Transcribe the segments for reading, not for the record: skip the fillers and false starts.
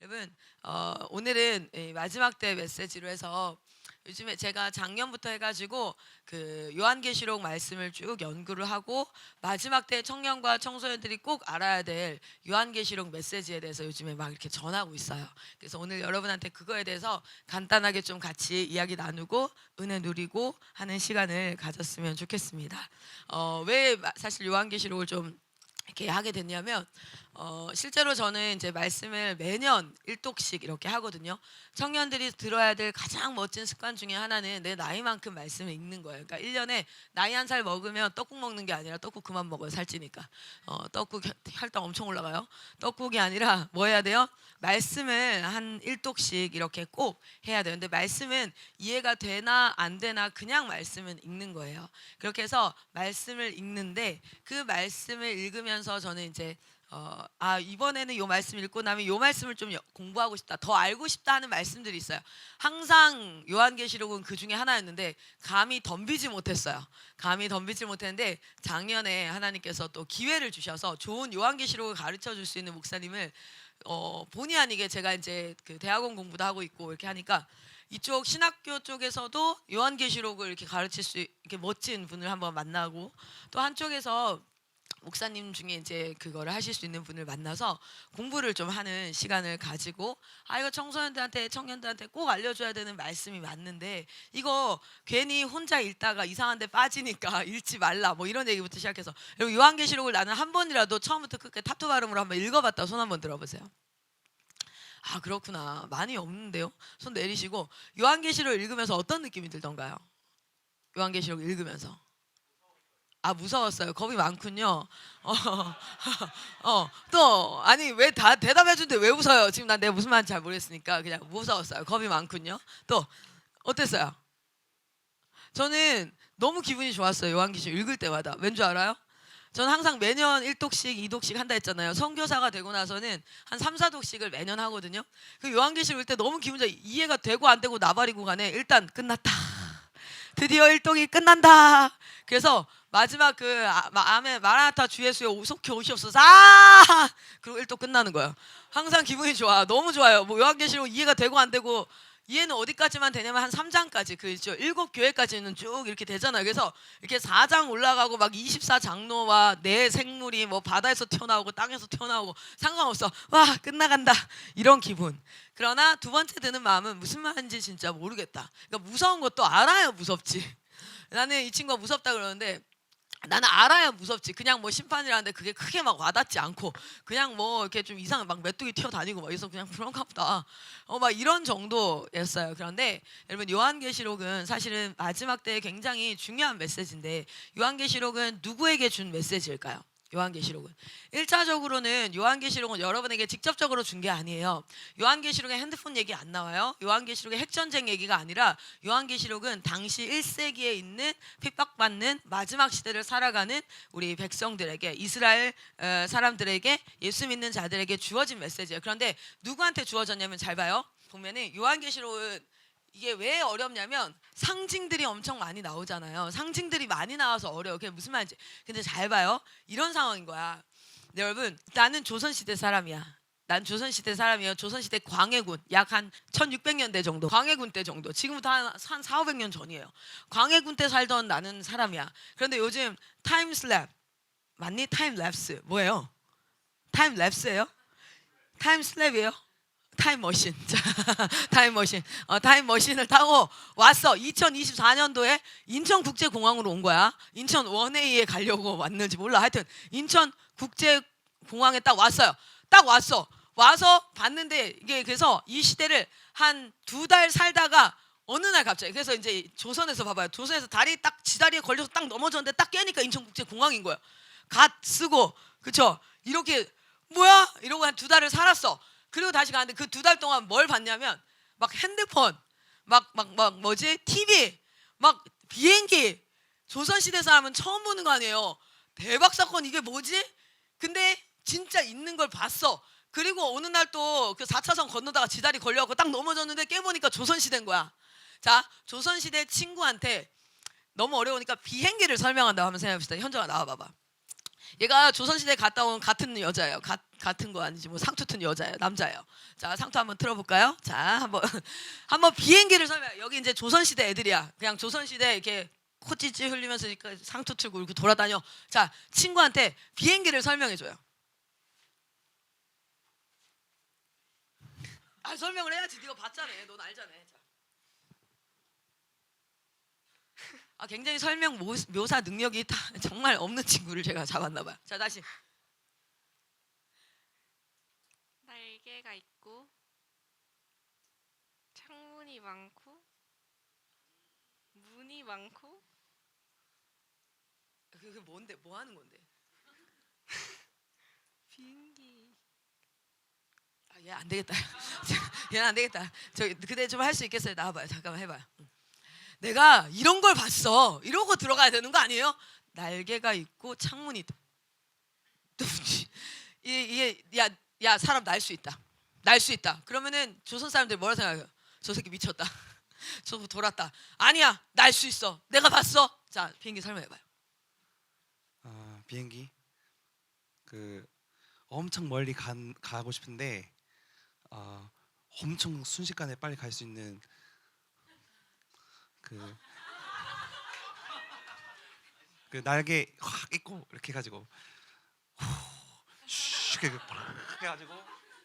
여러분, 오늘은 마지막 때 메시지로 해서 요즘에 제가 작년부터 해가지고 그 요한계시록 말씀을 쭉 연구를 하고 마지막 때 청년과 청소년들이 꼭 알아야 될 요한계시록 메시지에 대해서 요즘에 막 이렇게 전하고 있어요. 그래서 오늘 여러분한테 그거에 대해서 간단하게 좀 같이 이야기 나누고 은혜 누리고 하는 시간을 가졌으면 좋겠습니다. 왜 사실 요한계시록을 좀 이렇게 하게 됐냐면 실제로 저는 이제 말씀을 매년 1독씩 이렇게 하거든요. 청년들이 들어야 될 가장 멋진 습관 중에 하나는 내 나이만큼 말씀을 읽는 거예요. 그러니까 1년에 나이 한 살 먹으면 떡국 먹는 게 아니라 떡국 그만 먹어요. 살찌니까. 떡국 혈당 엄청 올라가요. 떡국이 아니라 뭐 해야 돼요? 말씀을 한 1독씩 이렇게 꼭 해야 돼요. 근데 말씀은 이해가 되나 안 되나 그냥 말씀은 읽는 거예요. 그렇게 해서 말씀을 읽는데 그 말씀을 읽으면서 저는 이제 이번에는 요 말씀 읽고 나면 요 말씀을 좀 공부하고 싶다, 더 알고 싶다 하는 말씀들이 있어요. 항상 요한계시록은 그 중에 하나였는데 감히 덤비지 못했어요. 감히 덤비지 못했는데 작년에 하나님께서 또 기회를 주셔서 좋은 요한계시록을 가르쳐 줄 수 있는 목사님을 본의 아니게 제가 이제 그 대학원 공부도 하고 있고 이렇게 하니까 이쪽 신학교 쪽에서도 요한계시록을 이렇게 가르칠 수 이렇게 멋진 분을 한번 만나고 또 한쪽에서 목사님 중에 이제 그거를 하실 수 있는 분을 만나서 공부를 좀 하는 시간을 가지고 이거 청소년들한테 청년들한테 꼭 알려줘야 되는 말씀이 맞는데 이거 괜히 혼자 읽다가 이상한 데 빠지니까 읽지 말라 뭐 이런 얘기부터 시작해서 여러분 요한계시록을 나는 한 번이라도 처음부터 끝까지 타투 발음으로 한번 읽어봤다 손 한번 들어보세요. 그렇구나. 많이 없는데요. 손 내리시고 요한계시록 읽으면서 어떤 느낌이 들던가요? 요한계시록 읽으면서 무서웠어요. 겁이 많군요. 또 아니 왜 다 대답해 주는데 왜 웃어요? 지금 난 내가 무슨 말인지 잘 모르겠으니까 그냥 무서웠어요. 겁이 많군요. 또 어땠어요? 저는 너무 기분이 좋았어요. 요한계시록 읽을 때마다. 왠 줄 알아요? 저는 항상 매년 1독씩, 2독씩 한다 했잖아요. 선교사가 되고 나서는 한 3, 4독씩을 매년 하거든요. 그 요한계시록 읽을 때 너무 기분 좋아. 이해가 되고 안 되고 나발이고 간에 일단 끝났다. 드디어 1독이 끝난다. 그래서 마지막 그 아멘 마라나타 주 예수여 속히 오시옵소서. 그리고 1독 끝나는 거예요. 항상 기분이 좋아. 너무 좋아요. 뭐 요한계시록 이해가 되고 안 되고 이해는 어디까지만 되냐면 한 3장까지 그 있죠. 7교회까지는 쭉 이렇게 되잖아요. 그래서 이렇게 4장 올라가고 막 24장로와 내 생물이 뭐 바다에서 튀어나오고 땅에서 튀어나오고 상관없어. 와 끝나간다. 이런 기분. 그러나 두 번째 드는 마음은 무슨 말인지 진짜 모르겠다. 그러니까 무서운 것도 알아야 무섭지. 나는 이 친구가 무섭다 그러는데 나는 알아야 무섭지. 그냥 뭐 심판이라는데 그게 크게 막 와닿지 않고 그냥 뭐 이렇게 좀 이상한 막 메뚜기 튀어다니고 막 이래서 그냥 그런가 보다. 막 이런 정도였어요. 그런데 여러분 요한계시록은 사실은 마지막 때에 굉장히 중요한 메시지인데 요한계시록은 누구에게 준 메시지일까요? 요한계시록은 1차적으로는 요한계시록은 여러분에게 직접적으로 준 게 아니에요. 요한계시록에 핸드폰 얘기 안 나와요. 요한계시록에 핵전쟁 얘기가 아니라 요한계시록은 당시 1세기에 있는 핍박받는 마지막 시대를 살아가는 우리 백성들에게 이스라엘 사람들에게 예수 믿는 자들에게 주어진 메시지예요. 그런데 누구한테 주어졌냐면 잘 봐요. 보면은 요한계시록은 이게 왜 어렵냐면 상징들이 엄청 많이 나오잖아요. 상징들이 많이 나와서 어려워. 그게 무슨 말인지. 근데 잘 봐요. 이런 상황인 거야. 네, 여러분, 나는 조선시대 사람이야. 난 조선시대 사람이에요. 조선시대 광해군 약 한 1600년대 정도, 광해군 때 정도. 지금부터 한 4, 500년 전이에요. 광해군 때 살던 나는 사람이야. 그런데 요즘 타임슬랩 맞니? 타임랩스 뭐예요? 타임랩스예요? 타임슬랩이에요? 타임머신. 타임머신. 타임머신을 타고 왔어. 2024년도에 인천국제공항으로 온 거야. 인천 원웨이에 가려고 왔는지 몰라. 하여튼 인천국제공항에 딱 왔어요. 딱 왔어. 와서 봤는데 이게 그래서 이 시대를 한 2달 살다가 어느 날 갑자기 그래서 이제 조선에서 봐봐요. 조선에서 다리 딱 지다리에 걸려서 딱 넘어졌는데 딱 깨니까 인천국제공항인 거야. 갓 쓰고 그쵸? 이렇게 뭐야? 이러고 한 2달을 살았어. 그리고 다시 가는데 그 2달 동안 뭘 봤냐면 막 핸드폰, 막 뭐지? TV, 막 비행기. 조선시대 사람은 처음 보는 거 아니에요. 대박 사건 이게 뭐지? 근데 진짜 있는 걸 봤어. 그리고 어느 날 또 그 4차선 건너다가 지다리 걸려갖고 딱 넘어졌는데 깨보니까 조선시대인 거야. 자, 조선시대 친구한테 너무 어려우니까 비행기를 설명한다 하면 생각해봅시다. 현정아 나와봐봐. 얘가 조선시대 갔다 온 같은 여자예요. 같은 거 아니지 뭐 상투 튼 여자예요. 남자예요. 자, 상투 한번 틀어볼까요? 자, 한번 비행기를 설명. 여기 이제 조선시대 애들이야. 그냥 조선시대 이렇게 코찌찌 흘리면서 상투 틀고 이렇게 돌아다녀. 자, 친구한테 비행기를 설명해줘요. 아, 설명을 해야지. 네가 봤잖아. 넌 알잖아. 자. 아, 굉장히 설명 묘사 능력이 정말 없는 친구를 제가 잡았나 봐요. 자, 다시. 날개가 있고 창문이 많고 문이 많고. 그게 뭔데? 뭐 하는 건데? 비행기. 아, 얘 안 되겠다. 얘는 안 되겠다. 저 그대 좀 할 수 있겠어요? 나와봐요. 잠깐만 해봐요. 내가 이런 걸 봤어. 이러고 들어가야 되는 거 아니에요? 날개가 있고 창문이 있다. 이게 야 사람 날 수 있다. 날 수 있다. 그러면은 조선 사람들이 뭐라 생각해요? 저 새끼 미쳤다. 저 돌았다. 아니야, 날 수 있어. 내가 봤어. 자, 비행기 설명해봐요. 비행기 엄청 멀리 가고 싶은데 엄청 순식간에 빨리 갈 수 있는 그 날개 확 있고 이렇게 해가지고 이렇게 해가지고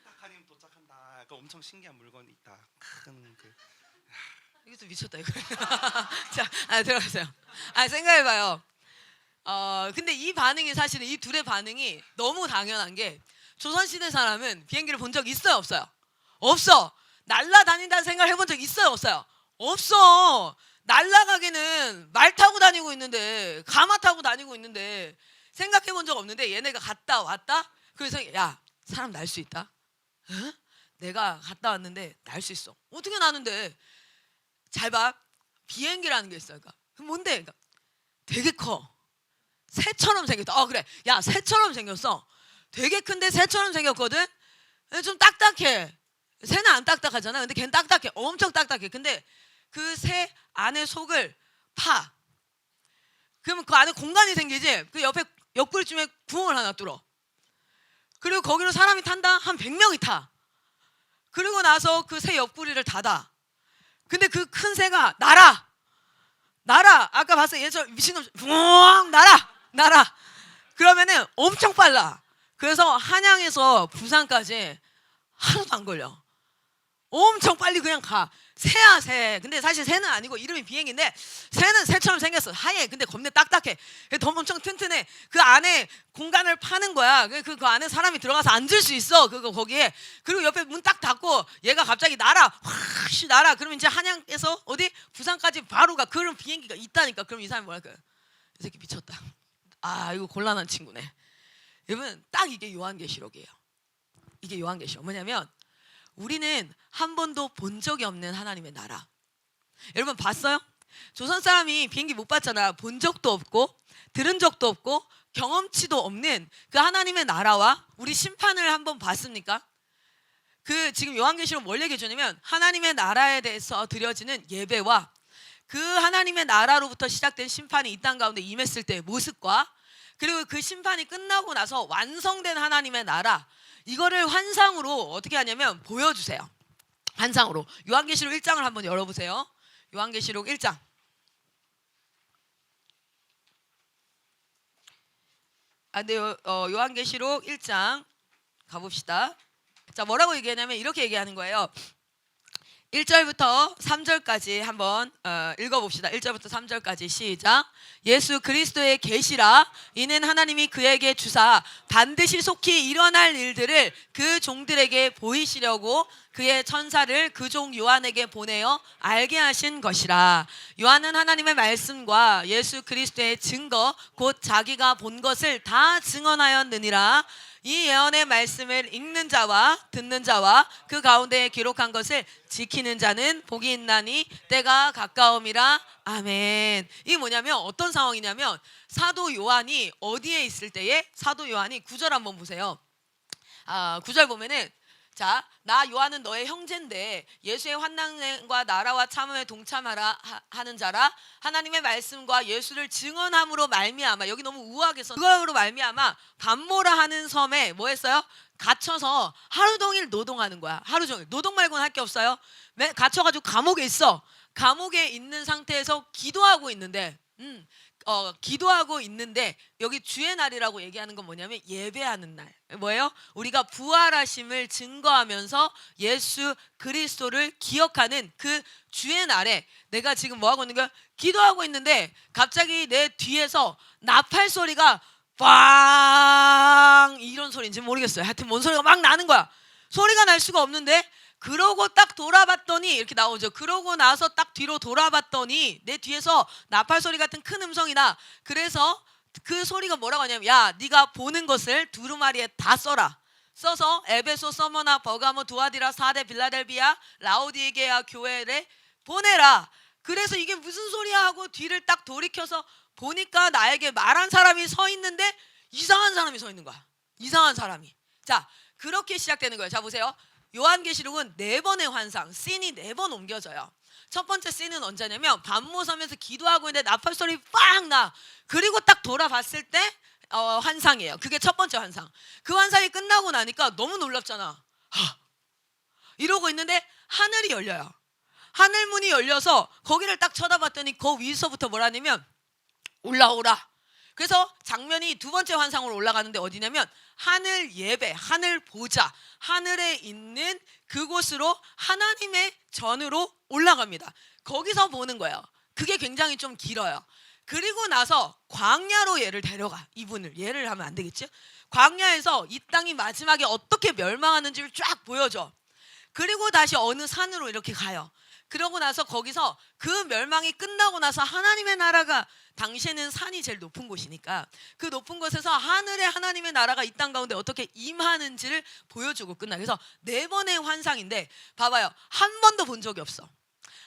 딱 가면 도착한다. 그 엄청 신기한 물건이 있다. 큰 이것도 미쳤다 이거. 자, 들어가세요. 생각해봐요. 근데 이 반응이 사실은 이 둘의 반응이 너무 당연한 게 조선시대 사람은 비행기를 본 적 있어요, 없어요? 없어. 날라다닌다는 생각을 해본 적 있어요, 없어요? 없어. 날라가기는 말 타고 다니고 있는데 가마 타고 다니고 있는데 생각해 본 적 없는데 얘네가 갔다 왔다? 그래서 야, 사람 날 수 있다? 어? 내가 갔다 왔는데 날 수 있어. 어떻게 나는데? 잘 봐. 비행기라는 게 있어. 그러니까 뭔데? 그러니까 되게 커. 새처럼 생겼다. 그래. 야, 새처럼 생겼어. 되게 큰데 새처럼 생겼거든. 좀 딱딱해. 새는 안 딱딱하잖아. 근데 걔는 딱딱해. 엄청 딱딱해. 근데 그 새 안에 속을 파. 그러면 그 안에 공간이 생기지. 그 옆에 옆구리쯤에 구멍을 하나 뚫어. 그리고 거기로 사람이 탄다. 한 100명이 타. 그리고 나서 그 새 옆구리를 닫아. 근데 그 큰 새가 날아. 아까 봤어. 얘저 미친놈 붕 날아. 그러면은 엄청 빨라. 그래서 한양에서 부산까지 하루도 안 걸려. 엄청 빨리 그냥 가. 새야 새. 근데 사실 새는 아니고 이름이 비행기인데 새는 새처럼 생겼어. 하얘. 근데 겁내 딱딱해. 더 엄청 튼튼해. 그 안에 공간을 파는 거야. 그 안에 사람이 들어가서 앉을 수 있어. 거기에. 그리고 옆에 문 딱 닫고 얘가 갑자기 날아. 확 날아. 그러면 이제 한양에서 어디 부산까지 바로 가. 그런 비행기가 있다니까. 그럼 이 사람이 뭐랄까? 이 새끼 미쳤다. 이거 곤란한 친구네. 여러분, 딱 이게 요한계시록이에요. 이게 요한계시록. 뭐냐면 우리는 한 번도 본 적이 없는 하나님의 나라. 여러분 봤어요? 조선 사람이 비행기 못 봤잖아. 본 적도 없고 들은 적도 없고 경험치도 없는 그 하나님의 나라와 우리 심판을 한번 봤습니까? 지금 요한계시록 뭘 얘기해 주냐면 하나님의 나라에 대해서 드려지는 예배와 그 하나님의 나라로부터 시작된 심판이 이 땅 가운데 임했을 때의 모습과 그리고 그 심판이 끝나고 나서 완성된 하나님의 나라, 이거를 환상으로 어떻게 하냐면 보여주세요. 환상으로. 요한계시록 1장을 한번 열어보세요. 요한계시록 1장. 요한계시록 1장 가봅시다. 자, 뭐라고 얘기하냐면 이렇게 얘기하는 거예요. 1절부터 3절까지 한번 읽어봅시다. 1절부터 3절까지 시작. 예수 그리스도의 계시라. 이는 하나님이 그에게 주사 반드시 속히 일어날 일들을 그 종들에게 보이시려고 그의 천사를 그 종 요한에게 보내어 알게 하신 것이라. 요한은 하나님의 말씀과 예수 그리스도의 증거 곧 자기가 본 것을 다 증언하였느니라. 이 예언의 말씀을 읽는 자와 듣는 자와 그 가운데에 기록한 것을 지키는 자는 복이 있나니 때가 가까움이라. 아멘. 이게 뭐냐면 어떤 상황이냐면 사도 요한이 어디에 있을 때에 사도 요한이 9절 한번 보세요. 9절 보면은 자, 나 요한은 너의 형제인데 예수의 환난과 나라와 참음에 동참하라 하는 자라. 하나님의 말씀과 예수를 증언함으로 말미암아. 여기 너무 우아하게 써. 그거로 말미암아 반모라 하는 섬에 뭐 했어요? 갇혀서 하루 종일 노동하는 거야. 하루 종일. 노동 말고는 할 게 없어요. 갇혀가지고 감옥에 있어. 감옥에 있는 상태에서 기도하고 있는데 기도하고 있는데 여기 주의 날이라고 얘기하는 건 뭐냐면 예배하는 날. 뭐예요? 우리가 부활하심을 증거하면서 예수 그리스도를 기억하는 그 주의 날에 내가 지금 뭐 하고 있는 거야? 기도하고 있는데 갑자기 내 뒤에서 나팔 소리가 빵 이런 소리인지 모르겠어요. 하여튼 뭔 소리가 막 나는 거야. 소리가 날 수가 없는데 그러고 딱 돌아봤더니 이렇게 나오죠. 그러고 나서 딱 뒤로 돌아봤더니 내 뒤에서 나팔 소리 같은 큰 음성이 나. 그래서 그 소리가 뭐라고 하냐면 야 네가 보는 것을 두루마리에 다 써라. 써서 에베소, 서머나, 버가모, 두아디라, 사데, 빌라델비아, 라오디게아 교회에 보내라. 그래서 이게 무슨 소리야 하고 뒤를 딱 돌이켜서 보니까 나에게 말한 사람이 서 있는데 이상한 사람이 서 있는 거야. 이상한 사람이. 자, 그렇게 시작되는 거예요. 자, 보세요. 요한계시록은 4번의 환상, 씬이 4번 옮겨져요. 첫 번째 씬은 언제냐면 반모섬에서 기도하고 있는데 나팔 소리 빵 나. 그리고 딱 돌아봤을 때 환상이에요. 그게 첫 번째 환상. 그 환상이 끝나고 나니까 너무 놀랍잖아. 이러고 있는데 하늘이 열려요. 하늘 문이 열려서 거기를 딱 쳐다봤더니 그 위서부터 뭐라냐면 올라오라. 그래서 장면이 두 번째 환상으로 올라가는데 어디냐면 하늘 예배, 하늘 보좌, 하늘에 있는 그곳으로 하나님의 전으로 올라갑니다. 거기서 보는 거예요. 그게 굉장히 좀 길어요. 그리고 나서 광야로 얘를 데려가. 이분을 얘를 하면 안 되겠지? 광야에서 이 땅이 마지막에 어떻게 멸망하는지를 쫙 보여줘. 그리고 다시 어느 산으로 이렇게 가요. 그러고 나서 거기서 그 멸망이 끝나고 나서 하나님의 나라가 당시에는 산이 제일 높은 곳이니까 그 높은 곳에서 하늘의 하나님의 나라가 이 땅 가운데 어떻게 임하는지를 보여주고 끝나. 그래서 4번의 환상인데 봐봐요. 한 번도 본 적이 없어.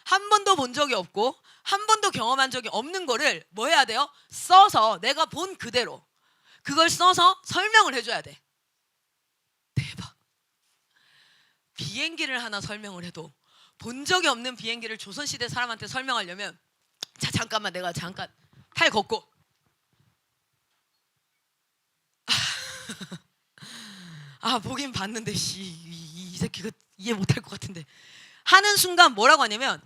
한 번도 본 적이 없고 한 번도 경험한 적이 없는 거를 뭐 해야 돼요? 써서 내가 본 그대로 그걸 써서 설명을 해줘야 돼. 대박. 비행기를 하나 설명을 해도 본 적이 없는 비행기를 조선시대 사람한테 설명하려면 자 잠깐만 내가 잠깐 팔 걷고 보긴 봤는데 이 새끼가 이해 못할 것 같은데 하는 순간 뭐라고 하냐면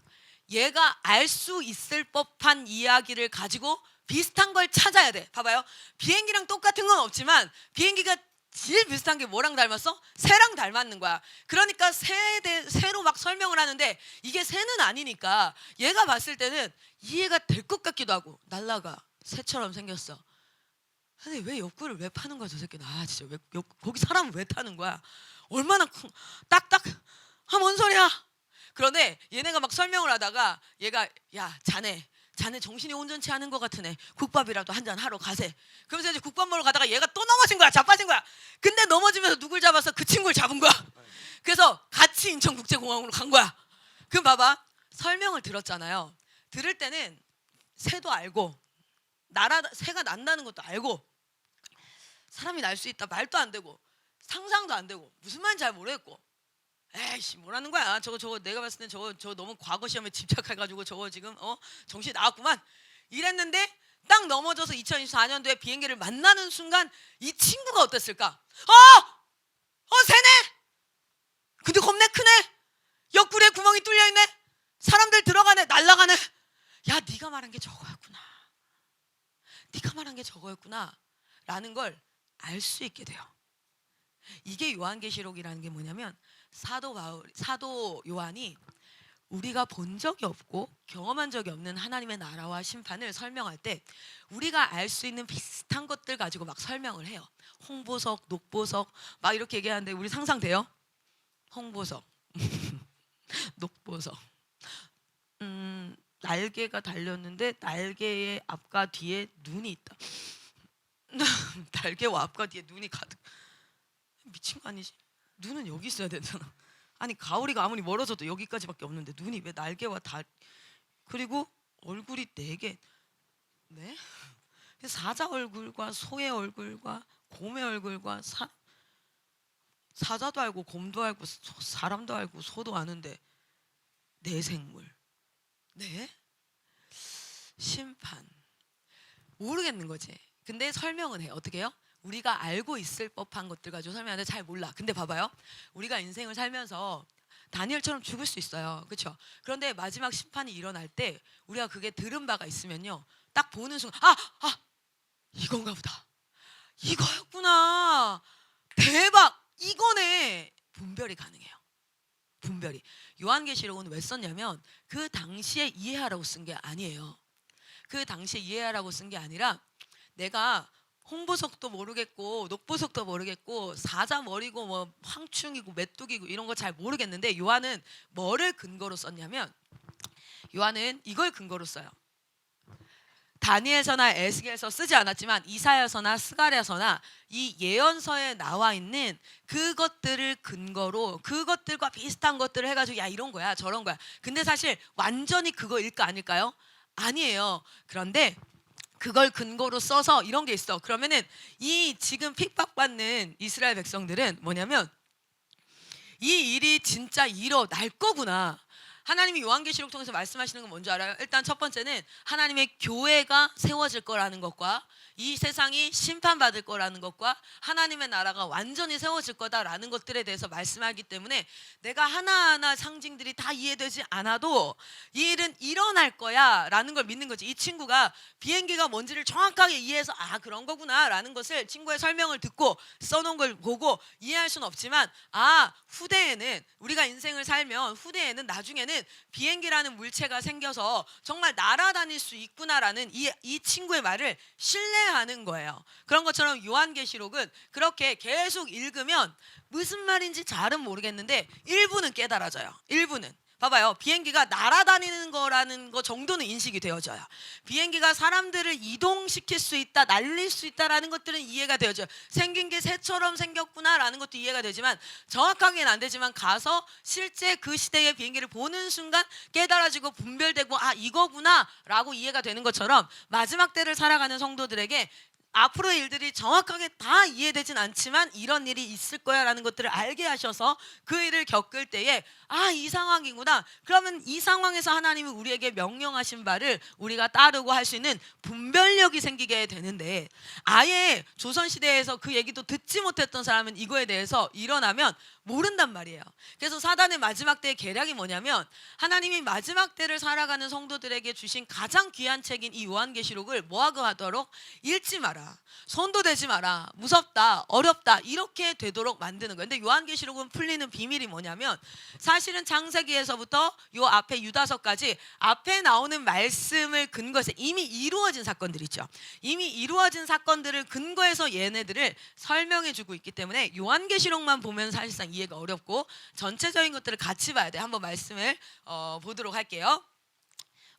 얘가 알 수 있을 법한 이야기를 가지고 비슷한 걸 찾아야 돼. 봐봐요. 비행기랑 똑같은 건 없지만 비행기가 제일 비슷한 게 뭐랑 닮았어? 새랑 닮았는 거야. 그러니까 새로 막 설명을 하는데 이게 새는 아니니까 얘가 봤을 때는 이해가 될 것 같기도 하고 날라가 새처럼 생겼어. 근데 왜 옆구리를 왜 파는 거야 저 새끼는. 진짜 왜 거기 사람을 왜 타는 거야. 얼마나 딱딱 뭔 소리야. 그런데 얘네가 막 설명을 하다가 얘가 야 자네 정신이 온전치 않은 것 같으네. 국밥이라도 한잔 하러 가세. 그러면서 이제 국밥 먹으러 가다가 얘가 또 넘어진 거야. 자빠진 거야. 근데 넘어지면서 누굴 잡아서 그 친구를 잡은 거야. 그래서 같이 인천국제공항으로 간 거야. 그럼 봐봐. 설명을 들었잖아요. 들을 때는 새도 알고 새가 난다는 것도 알고 사람이 날 수 있다 말도 안 되고 상상도 안 되고 무슨 말인지 잘 모르겠고 에이씨 뭐라는 거야. 저거 내가 봤을 땐 저거 너무 과거 시험에 집착해가지고 저거 지금 정신이 나갔구만 이랬는데 딱 넘어져서 2024년도에 비행기를 만나는 순간 이 친구가 어땠을까? 새네. 근데 겁내 크네. 옆구리에 구멍이 뚫려있네. 사람들 들어가네. 날아가네. 야 네가 말한 게 저거였구나. 네가 말한 게 저거였구나 라는 걸 알 수 있게 돼요. 이게 요한계시록이라는 게 뭐냐면 사도 요한이 우리가 본 적이 없고 경험한 적이 없는 하나님의 나라와 심판을 설명할 때 우리가 알 수 있는 비슷한 것들 가지고 막 설명을 해요. 홍보석, 녹보석 막 이렇게 얘기하는데 우리 상상돼요? 홍보석, 녹보석. 날개가 달렸는데 날개의 앞과 뒤에 눈이 있다. 날개와 앞과 뒤에 눈이 가득. 미친 거 아니지? 눈은 여기 있어야 되잖아. 아니 가오리가 아무리 멀어져도 여기까지밖에 없는데 눈이 왜 날개와 그리고 얼굴이 4개. 네? 사자 얼굴과 소의 얼굴과 곰의 얼굴과 사자도 알고 곰도 알고 사람도 알고 소도 아는데 내 생물. 네? 심판. 모르겠는 거지. 근데 설명은 해. 어떻게 해요? 우리가 알고 있을 법한 것들 가지고 설명하는데 잘 몰라. 근데 봐봐요. 우리가 인생을 살면서 다니엘처럼 죽을 수 있어요. 그렇죠? 그런데 마지막 심판이 일어날 때 우리가 그게 들은 바가 있으면요. 딱 보는 순간 이건가 보다. 이거였구나. 대박. 이거네. 분별이 가능해요. 분별이. 요한계시록은 왜 썼냐면 그 당시에 이해하라고 쓴 게 아니에요. 그 당시에 이해하라고 쓴 게 아니라 내가 홍보석도 모르겠고 녹보석도 모르겠고 사자머리고 뭐 황충이고 메뚜기고 이런 거 잘 모르겠는데 요한은 뭐를 근거로 썼냐면 요한은 이걸 근거로 써요. 다니엘서나 에스겔서 쓰지 않았지만 이사야서나 스가랴서나 이 예언서에 나와 있는 그것들을 근거로 그것들과 비슷한 것들을 해가지고 야 이런 거야 저런 거야. 근데 사실 완전히 그거일까 아닐까요? 아니에요. 그런데 그걸 근거로 써서 이런 게 있어. 그러면은 이 지금 핍박받는 이스라엘 백성들은 뭐냐면 이 일이 진짜 일어날 거구나. 하나님이 요한계시록 통해서 말씀하시는 건 뭔지 알아요? 일단 첫 번째는 하나님의 교회가 세워질 거라는 것과 이 세상이 심판받을 거라는 것과 하나님의 나라가 완전히 세워질 거다라는 것들에 대해서 말씀하기 때문에 내가 하나하나 상징들이 다 이해되지 않아도 이 일은 일어날 거야 라는 걸 믿는 거지. 이 친구가 비행기가 뭔지를 정확하게 이해해서 그런 거구나 라는 것을 친구의 설명을 듣고 써놓은 걸 보고 이해할 수는 없지만 후대에는 우리가 인생을 살면 후대에는 나중에는 비행기라는 물체가 생겨서 정말 날아다닐 수 있구나라는 이 친구의 말을 신뢰하는 거예요. 그런 것처럼 요한계시록은 그렇게 계속 읽으면 무슨 말인지 잘은 모르겠는데 일부는 깨달아져요. 일부는. 봐봐요. 비행기가 날아다니는 거라는 거 정도는 인식이 되어져요. 비행기가 사람들을 이동시킬 수 있다, 날릴 수 있다라는 것들은 이해가 되어져요. 생긴 게 새처럼 생겼구나라는 것도 이해가 되지만 정확하게는 안 되지만 가서 실제 그 시대의 비행기를 보는 순간 깨달아지고 분별되고 이거구나라고 이해가 되는 것처럼 마지막 때를 살아가는 성도들에게 앞으로의 일들이 정확하게 다 이해되진 않지만 이런 일이 있을 거야 라는 것들을 알게 하셔서 그 일을 겪을 때에 이 상황이구나. 그러면 이 상황에서 하나님이 우리에게 명령하신 바를 우리가 따르고 할 수 있는 분별력이 생기게 되는데 아예 조선시대에서 그 얘기도 듣지 못했던 사람은 이거에 대해서 일어나면 모른단 말이에요. 그래서 사단의 마지막 때의 계략이 뭐냐면 하나님이 마지막 때를 살아가는 성도들에게 주신 가장 귀한 책인 이 요한계시록을 뭐하고 하도록 읽지 마라. 손도 대지 마라. 무섭다. 어렵다. 이렇게 되도록 만드는 거예요. 근데 요한계시록은 풀리는 비밀이 뭐냐면 사실은 창세기에서부터 요 앞에 유다서까지 앞에 나오는 말씀을 근거해서 이미 이루어진 사건들 있죠. 이미 이루어진 사건들을 근거해서 얘네들을 설명해 주고 있기 때문에 요한계시록만 보면 사실상 이해가 어렵고 전체적인 것들을 같이 봐야 돼. 한번 말씀을 보도록 할게요.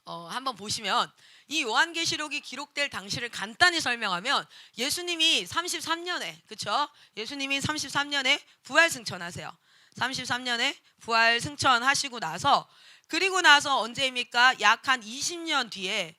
한번 보시면 이 요한계시록이 기록될 당시를 간단히 설명하면 예수님이 33년에 그렇죠? 예수님이 33년에 부활 승천하세요. 33년에 부활 승천하시고 나서 그리고 나서 언제입니까? 약 한 20년 뒤에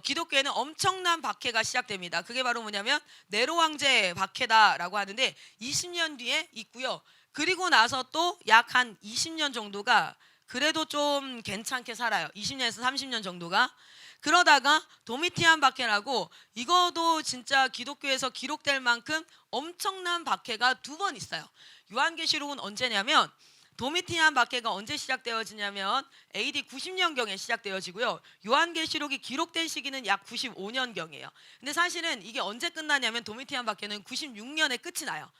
기독교에는 엄청난 박해가 시작됩니다. 그게 바로 뭐냐면 네로 황제 박해다라고 하는데 20년 뒤에 있고요. 그리고 나서 또 약 한 20년 정도가 그래도 좀 괜찮게 살아요. 20년에서 30년 정도가. 그러다가 도미티안 박해라고 이거도 진짜 기독교에서 기록될 만큼 엄청난 박해가 두 번 있어요. 요한계시록은 언제냐면 도미티안 박해가 언제 시작되어지냐면 AD 90년경에 시작되어지고요. 요한계시록이 기록된 시기는 약 95년경이에요. 근데 사실은 이게 언제 끝나냐면 도미티안 박해는 96년에 끝이 나요.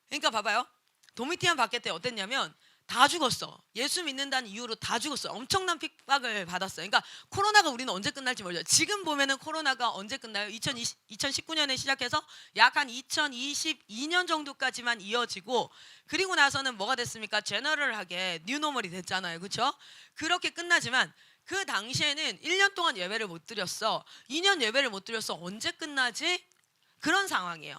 그러니까 봐봐요. 도미티안 박해 때 어땠냐면 다 죽었어. 예수 믿는다는 이유로 다 죽었어. 엄청난 핍박을 받았어요. 그러니까 코로나가 우리는 언제 끝날지 몰라요. 지금 보면은 코로나가 언제 끝나요? 2019년에 시작해서 약 한 2022년 정도까지만 이어지고 그리고 나서는 뭐가 됐습니까? 제너럴하게 뉴노멀이 됐잖아요. 그렇죠? 그렇게 끝나지만 그 당시에는 1년 동안 예배를 못 드렸어. 2년 예배를 못 드렸어. 언제 끝나지? 그런 상황이에요.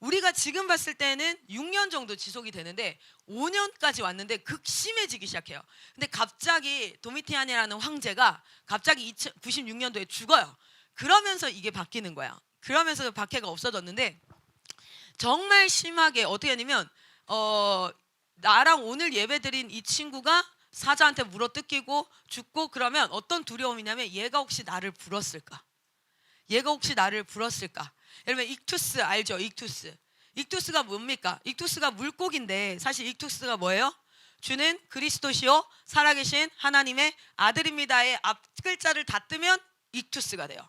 우리가 지금 봤을 때는 6년 정도 지속이 되는데 5년까지 왔는데 극심해지기 시작해요. 근데 갑자기 도미티안이라는 황제가 갑자기 96년도에 죽어요. 그러면서 이게 바뀌는 거야. 그러면서 박해가 없어졌는데 정말 심하게 어떻게 했냐면 나랑 오늘 예배드린 이 친구가 사자한테 물어뜯기고 죽고 그러면 어떤 두려움이냐면 얘가 혹시 나를 불었을까? 얘가 혹시 나를 불었을까? 여러분 익투스 알죠? 익투스. 익투스가 뭡니까? 익투스가 물고기인데 사실 익투스가 뭐예요? 주는 그리스도시요 살아계신 하나님의 아들입니다의 앞 글자를 다 뜨면 익투스가 돼요.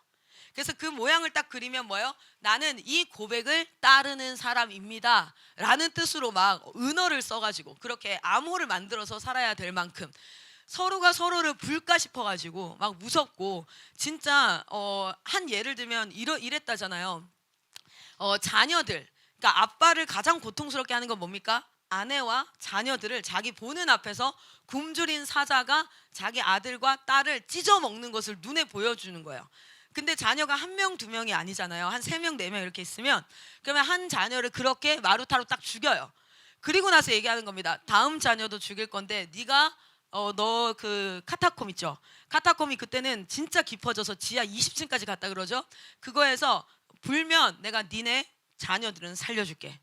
그래서 그 모양을 딱 그리면 뭐예요? 나는 이 고백을 따르는 사람입니다 라는 뜻으로 막 은어를 써가지고 그렇게 암호를 만들어서 살아야 될 만큼 서로가 서로를 불까 싶어가지고 막 무섭고 진짜 한 예를 들면 이랬다잖아요. 자녀들 그러니까 아빠를 가장 고통스럽게 하는 건 뭡니까? 아내와 자녀들을 자기 보는 앞에서 굶주린 사자가 자기 아들과 딸을 찢어 먹는 것을 눈에 보여주는 거예요. 근데 자녀가 한 명, 두 명이 아니잖아요. 한 세 명, 네 명 이렇게 있으면 그러면 한 자녀를 그렇게 마루타로 딱 죽여요. 그리고 나서 얘기하는 겁니다. 다음 자녀도 죽일 건데 네가 너 그 카타콤 있죠? 카타콤이 그때는 진짜 깊어져서 지하 20층까지 갔다 그러죠? 그거에서 불면 내가 니네 자녀들은 살려줄게.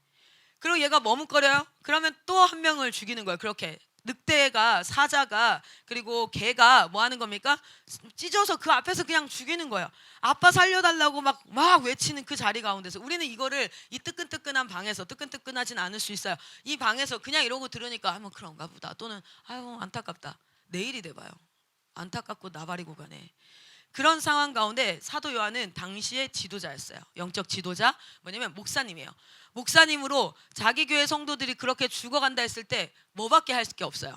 그리고 얘가 머뭇거려요. 그러면 또 한 명을 죽이는 거예요. 그렇게 늑대가 사자가 그리고 개가 뭐 하는 겁니까? 찢어서 그 앞에서 그냥 죽이는 거예요. 아빠 살려달라고 막 외치는 그 자리 가운데서 우리는 이거를 이 뜨끈뜨끈한 방에서 뜨끈뜨끈하진 않을 수 있어요. 이 방에서 그냥 이러고 들으니까 뭐 그런가 보다 또는 아유 안타깝다. 내일이 돼봐요. 안타깝고 나발이고 가네. 그런 상황 가운데 사도 요한은 당시의 지도자였어요. 영적 지도자 뭐냐면 목사님이에요. 목사님으로 자기 교회 성도들이 그렇게 죽어간다 했을 때 뭐밖에 할 게 없어요.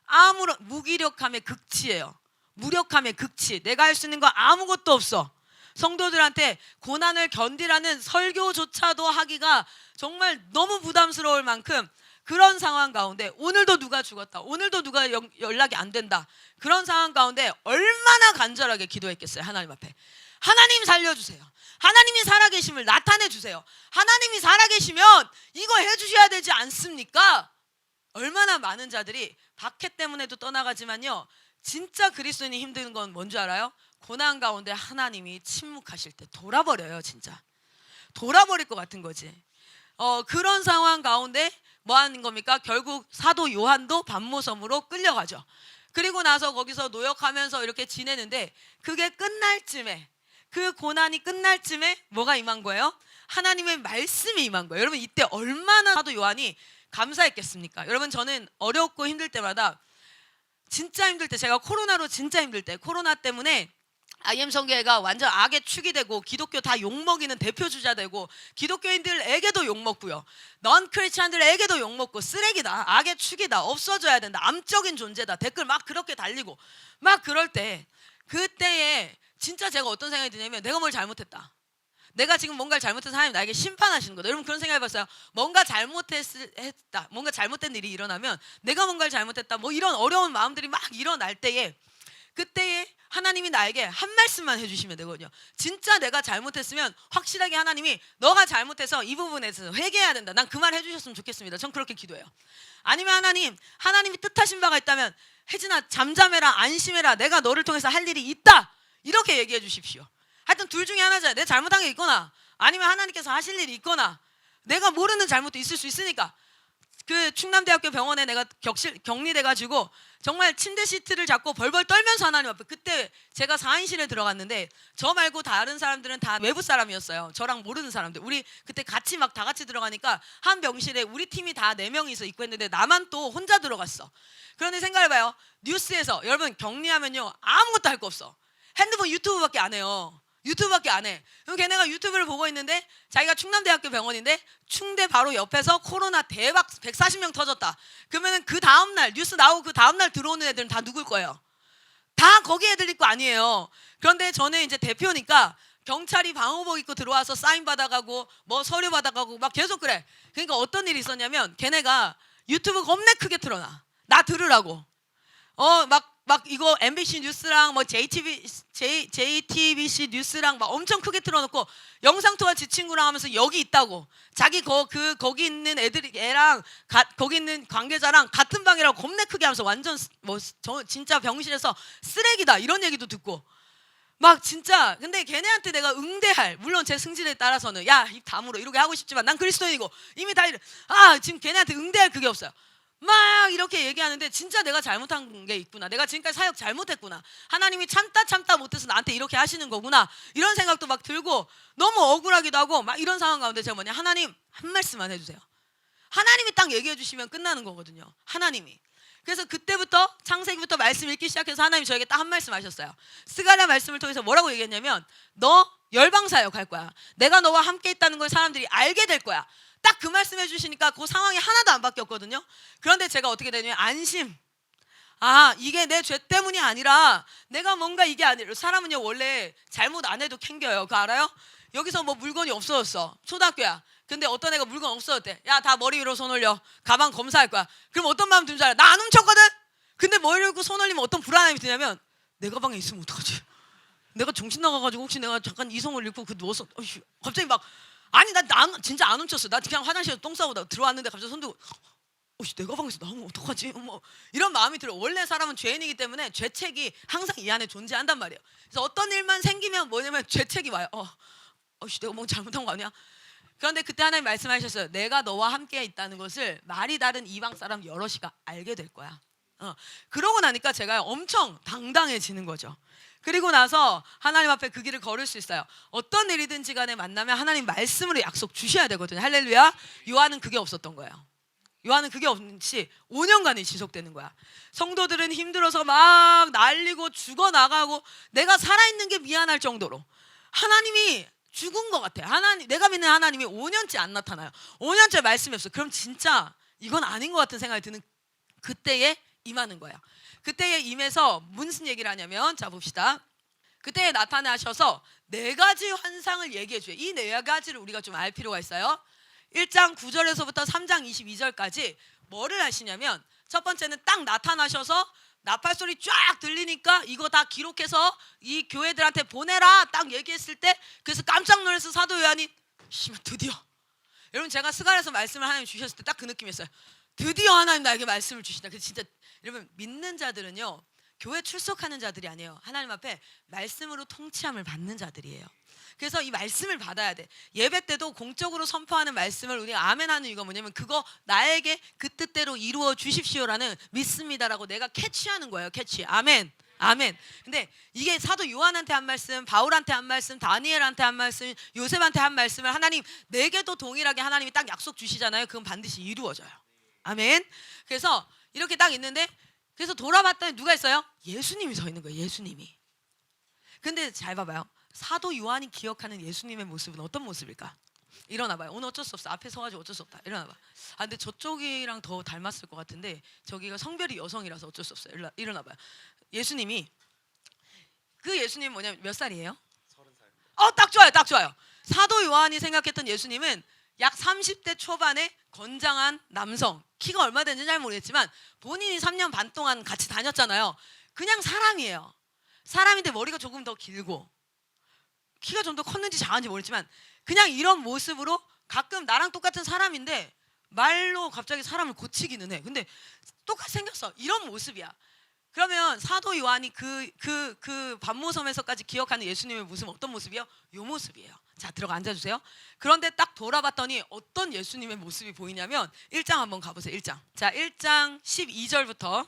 아무런 무기력함의 극치예요. 무력함의 극치. 내가 할 수 있는 거 아무것도 없어. 성도들한테 고난을 견디라는 설교조차도 하기가 정말 너무 부담스러울 만큼 그런 상황 가운데 오늘도 누가 죽었다. 오늘도 누가 연락이 안 된다. 그런 상황 가운데 얼마나 간절하게 기도했겠어요. 하나님 앞에. 하나님 살려주세요. 하나님이 살아계심을 나타내 주세요. 하나님이 살아계시면 이거 해주셔야 되지 않습니까? 얼마나 많은 자들이 박해 때문에도 떠나가지만요. 진짜 그리스도인이 힘든 건 뭔지 알아요? 고난 가운데 하나님이 침묵하실 때 돌아버려요. 진짜 돌아버릴 것 같은 거지. 그런 상황 가운데 뭐 하는 겁니까? 결국 사도 요한도 반모섬으로 끌려가죠. 그리고 나서 거기서 노역하면서 이렇게 지내는데 그게 끝날 쯤에 그 고난이 끝날 쯤에 뭐가 임한 거예요? 하나님의 말씀이 임한 거예요. 여러분 이때 얼마나 사도 요한이 감사했겠습니까? 여러분 저는 어렵고 힘들 때마다 진짜 힘들 때 제가 코로나로 진짜 힘들 때 코로나 때문에 IM 성교회가 완전 악의 축이 되고 기독교 다 욕먹이는 대표 주자 되고 기독교인들에게도 욕먹고요. 넌 크리스찬들에게도 욕먹고 쓰레기다. 악의 축이다. 없어져야 된다. 암적인 존재다. 댓글 막 그렇게 달리고 막 그럴 때 그때에 진짜 제가 어떤 생각이 드냐면 내가 뭘 잘못했다. 내가 지금 뭔가를 잘못해서 하나님 나에게 심판하시는 거다. 여러분 그런 생각 해봤어요? 뭔가 잘못했다. 뭔가 잘못된 일이 일어나면 내가 뭔가를 잘못했다. 뭐 이런 어려운 마음들이 막 일어날 때에 그때에 하나님이 나에게 한 말씀만 해주시면 되거든요. 진짜 내가 잘못했으면 확실하게 하나님이 너가 잘못해서 이 부분에 대해서 회개해야 된다. 난 그 말 해주셨으면 좋겠습니다. 전 그렇게 기도해요. 아니면 하나님이 뜻하신 바가 있다면 혜진아 잠잠해라 안심해라 내가 너를 통해서 할 일이 있다. 이렇게 얘기해 주십시오. 하여튼 둘 중에 하나잖아요. 내가 잘못한 게 있거나 아니면 하나님께서 하실 일이 있거나 내가 모르는 잘못도 있을 수 있으니까 그 충남대학교 병원에 내가 격리돼가지고 정말 침대 시트를 잡고 벌벌 떨면서 하나님 앞에 그때 제가 4인실에 들어갔는데 저 말고 다른 사람들은 다 외부 사람이었어요. 저랑 모르는 사람들. 우리 그때 같이 막 다 같이 들어가니까 한 병실에 우리 팀이 다 4명이서 있고 했는데 나만 또 혼자 들어갔어. 그런데 생각해봐요. 뉴스에서 여러분 격리하면요 아무것도 할 거 없어. 핸드폰 유튜브밖에 안 해요. 유튜브밖에 안 해. 그럼 걔네가 유튜브를 보고 있는데 자기가 충남대학교 병원인데 충대 바로 옆에서 코로나 대박 140명 터졌다. 그러면은 그 다음날 뉴스 나오고 그 다음날 들어오는 애들은 다 누굴 거예요? 다 거기 애들 있고 아니에요. 그런데 저는 이제 대표니까 경찰이 방호복 입고 들어와서 사인 받아가고 뭐 서류 받아가고 막 계속 그래. 그러니까 어떤 일이 있었냐면 걔네가 유튜브 겁내 크게 틀어놔. 나 들으라고. 막 이거 MBC 뉴스랑 뭐 JTBC 뉴스랑 막 엄청 크게 틀어놓고 영상통화 지 친구랑 하면서 여기 있다고 자기 거기 있는 애랑 거기 있는 관계자랑 같은 방이라고 겁내 크게 하면서 완전 뭐 저 진짜 병실에서 쓰레기다 이런 얘기도 듣고 막 진짜 근데 걔네한테 내가 응대할 물론 제 승질에 따라서는 야 입 다물어 이렇게 하고 싶지만 난 그리스도인이고 이미 다 지금 걔네한테 응대할 그게 없어요. 막 이렇게 얘기하는데 진짜 내가 잘못한 게 있구나. 내가 지금까지 사역 잘못했구나. 하나님이 참다 못해서 나한테 이렇게 하시는 거구나. 이런 생각도 막 들고 너무 억울하기도 하고 막 이런 상황 가운데 제가 뭐냐 하나님 한 말씀만 해주세요. 하나님이 딱 얘기해 주시면 끝나는 거거든요. 하나님이. 그래서 그때부터 창세기부터 말씀 읽기 시작해서 하나님 저에게 딱 한 말씀 하셨어요. 스가랴 말씀을 통해서 뭐라고 얘기했냐면 너 열방사역 할 거야. 내가 너와 함께 있다는 걸 사람들이 알게 될 거야. 딱 그 말씀 해주시니까 그 상황이 하나도 안 바뀌었거든요. 그런데 제가 어떻게 되냐면 안심. 이게 내 죄 때문이 아니라 내가 뭔가 이게 아니라 사람은요 원래 잘못 안 해도 캥겨요. 그거 알아요? 여기서 뭐 물건이 없어졌어. 초등학교야. 근데 어떤 애가 물건 없어졌대. 야, 다 머리 위로 손 올려. 가방 검사할 거야. 그럼 어떤 마음 드는 줄 알아? 나 안 훔쳤거든? 근데 머리 위로 손 올리면 어떤 불안함이 드냐면 내 가방에 있으면 어떡하지? 내가 정신 나가가지고 혹시 내가 잠깐 이성을 잃고 그 누워서 갑자기 막 아니 나 진짜 안 훔쳤어. 나 그냥 화장실에서 똥 싸고 들어왔는데 갑자기 손 들고 내 가방에서 나오면 어떡하지? 뭐 이런 마음이 들어. 원래 사람은 죄인이기 때문에 죄책이 항상 이 안에 존재한단 말이에요. 그래서 어떤 일만 생기면 뭐냐면 죄책이 와요. 내가 뭐 잘못한 거 아니야? 그런데 그때 하나님 말씀하셨어요. 내가 너와 함께 있다는 것을 말이 다른 이방 사람 여럿이가 알게 될 거야. 그러고 나니까 제가 엄청 당당해지는 거죠. 그리고 나서 하나님 앞에 그 길을 걸을 수 있어요. 어떤 일이든지 간에 만나면 하나님 말씀으로 약속 주셔야 되거든요. 할렐루야. 요한은 그게 없었던 거예요. 요한은 그게 없이 5년간이 지속되는 거야. 성도들은 힘들어서 막 날리고 죽어나가고 내가 살아있는 게 미안할 정도로 하나님이 죽은 것 같아. 내가 믿는 하나님이 5년째 안 나타나요. 5년째 말씀이 없어. 그럼 진짜 이건 아닌 것 같은 생각이 드는 그때에 임하는 거예요. 그때에 임해서 무슨 얘기를 하냐면 자 봅시다. 그때에 나타나셔서 4가지 환상을 얘기해 줘요. 이 4가지를 우리가 좀 알 필요가 있어요. 1장 9절에서부터 3장 22절까지 뭐를 하시냐면 첫 번째는 딱 나타나셔서 나팔 소리 쫙 들리니까 이거 다 기록해서 이 교회들한테 보내라 딱 얘기했을 때 그래서 깜짝 놀라서 사도 요한이 드디어 여러분 제가 스가랴에서 말씀을 하나님 주셨을 때 딱 그 느낌이었어요. 드디어 하나님 나에게 말씀을 주신다. 그래서 진짜 여러분 믿는 자들은요 교회 출석하는 자들이 아니에요. 하나님 앞에 말씀으로 통치함을 받는 자들이에요. 그래서 이 말씀을 받아야 돼. 예배 때도 공적으로 선포하는 말씀을 우리가 아멘하는 이유가 뭐냐면 그거 나에게 그 뜻대로 이루어 주십시오라는 믿습니다라고 내가 캐치하는 거예요. 캐치. 아멘. 아멘. 근데 이게 사도 요한한테 한 말씀, 바울한테 한 말씀, 다니엘한테 한 말씀, 요셉한테 한 말씀을 하나님 내게도 동일하게 하나님이 딱 약속 주시잖아요. 그건 반드시 이루어져요. 아멘. 그래서 이렇게 딱 있는데 그래서 돌아봤더니 누가 있어요? 예수님이 서 있는 거예요. 예수님이. 근데 잘 봐봐요. 사도 요한이 기억하는 예수님의 모습은 어떤 모습일까? 일어나봐요. 오늘 어쩔 수 없어. 앞에 서가지고 어쩔 수 없다. 일어나봐. 근데 저쪽이랑 더 닮았을 것 같은데 저기가 성별이 여성이라서 어쩔 수 없어요. 일어나봐요. 예수님이 그 예수님 뭐냐면 몇 살이에요? 30살. 딱 좋아요. 딱 좋아요. 사도 요한이 생각했던 예수님은 약 30대 초반의 건장한 남성. 키가 얼마 되는지 잘 모르겠지만 본인이 3년 반 동안 같이 다녔잖아요. 그냥 사람이에요. 사람인데 머리가 조금 더 길고 키가 좀 더 컸는지 작은지 모르겠지만 그냥 이런 모습으로 가끔 나랑 똑같은 사람인데 말로 갑자기 사람을 고치기는 해. 근데 똑같이 생겼어. 이런 모습이야. 그러면 사도 요한이 그 반모섬에서까지 기억하는 예수님의 모습은 어떤 모습이요? 요 모습이에요. 자, 들어가 앉아주세요. 그런데 딱 돌아봤더니 어떤 예수님의 모습이 보이냐면 1장 한번 가보세요. 1장. 자, 1장 12절부터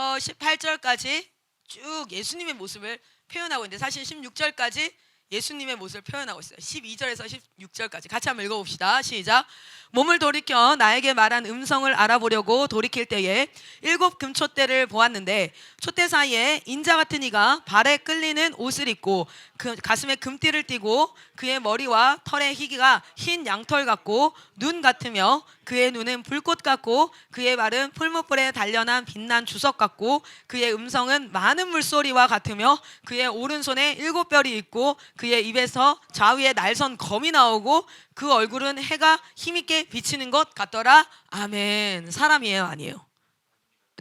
18절까지 쭉 예수님의 모습을 표현하고 있는데 사실 16절까지 예수님의 모습을 표현하고 있어요. 12절에서 16절까지 같이 한번 읽어봅시다. 시작. 몸을 돌이켜 나에게 말한 음성을 알아보려고 돌이킬 때에 7 금촛대를 보았는데 촛대 사이에 인자 같은 이가 발에 끌리는 옷을 입고 그 가슴에 금띠를 띠고 그의 머리와 털의 희기가 흰 양털 같고 눈 같으며 그의 눈은 불꽃 같고 그의 발은 풀무불에 단련한 빛난 주석 같고 그의 음성은 많은 물소리와 같으며 그의 오른손에 7별이 있고 그의 입에서 좌위에 날선 검이 나오고 그 얼굴은 해가 힘있게 비치는 것 같더라. 아멘. 사람이에요? 아니에요?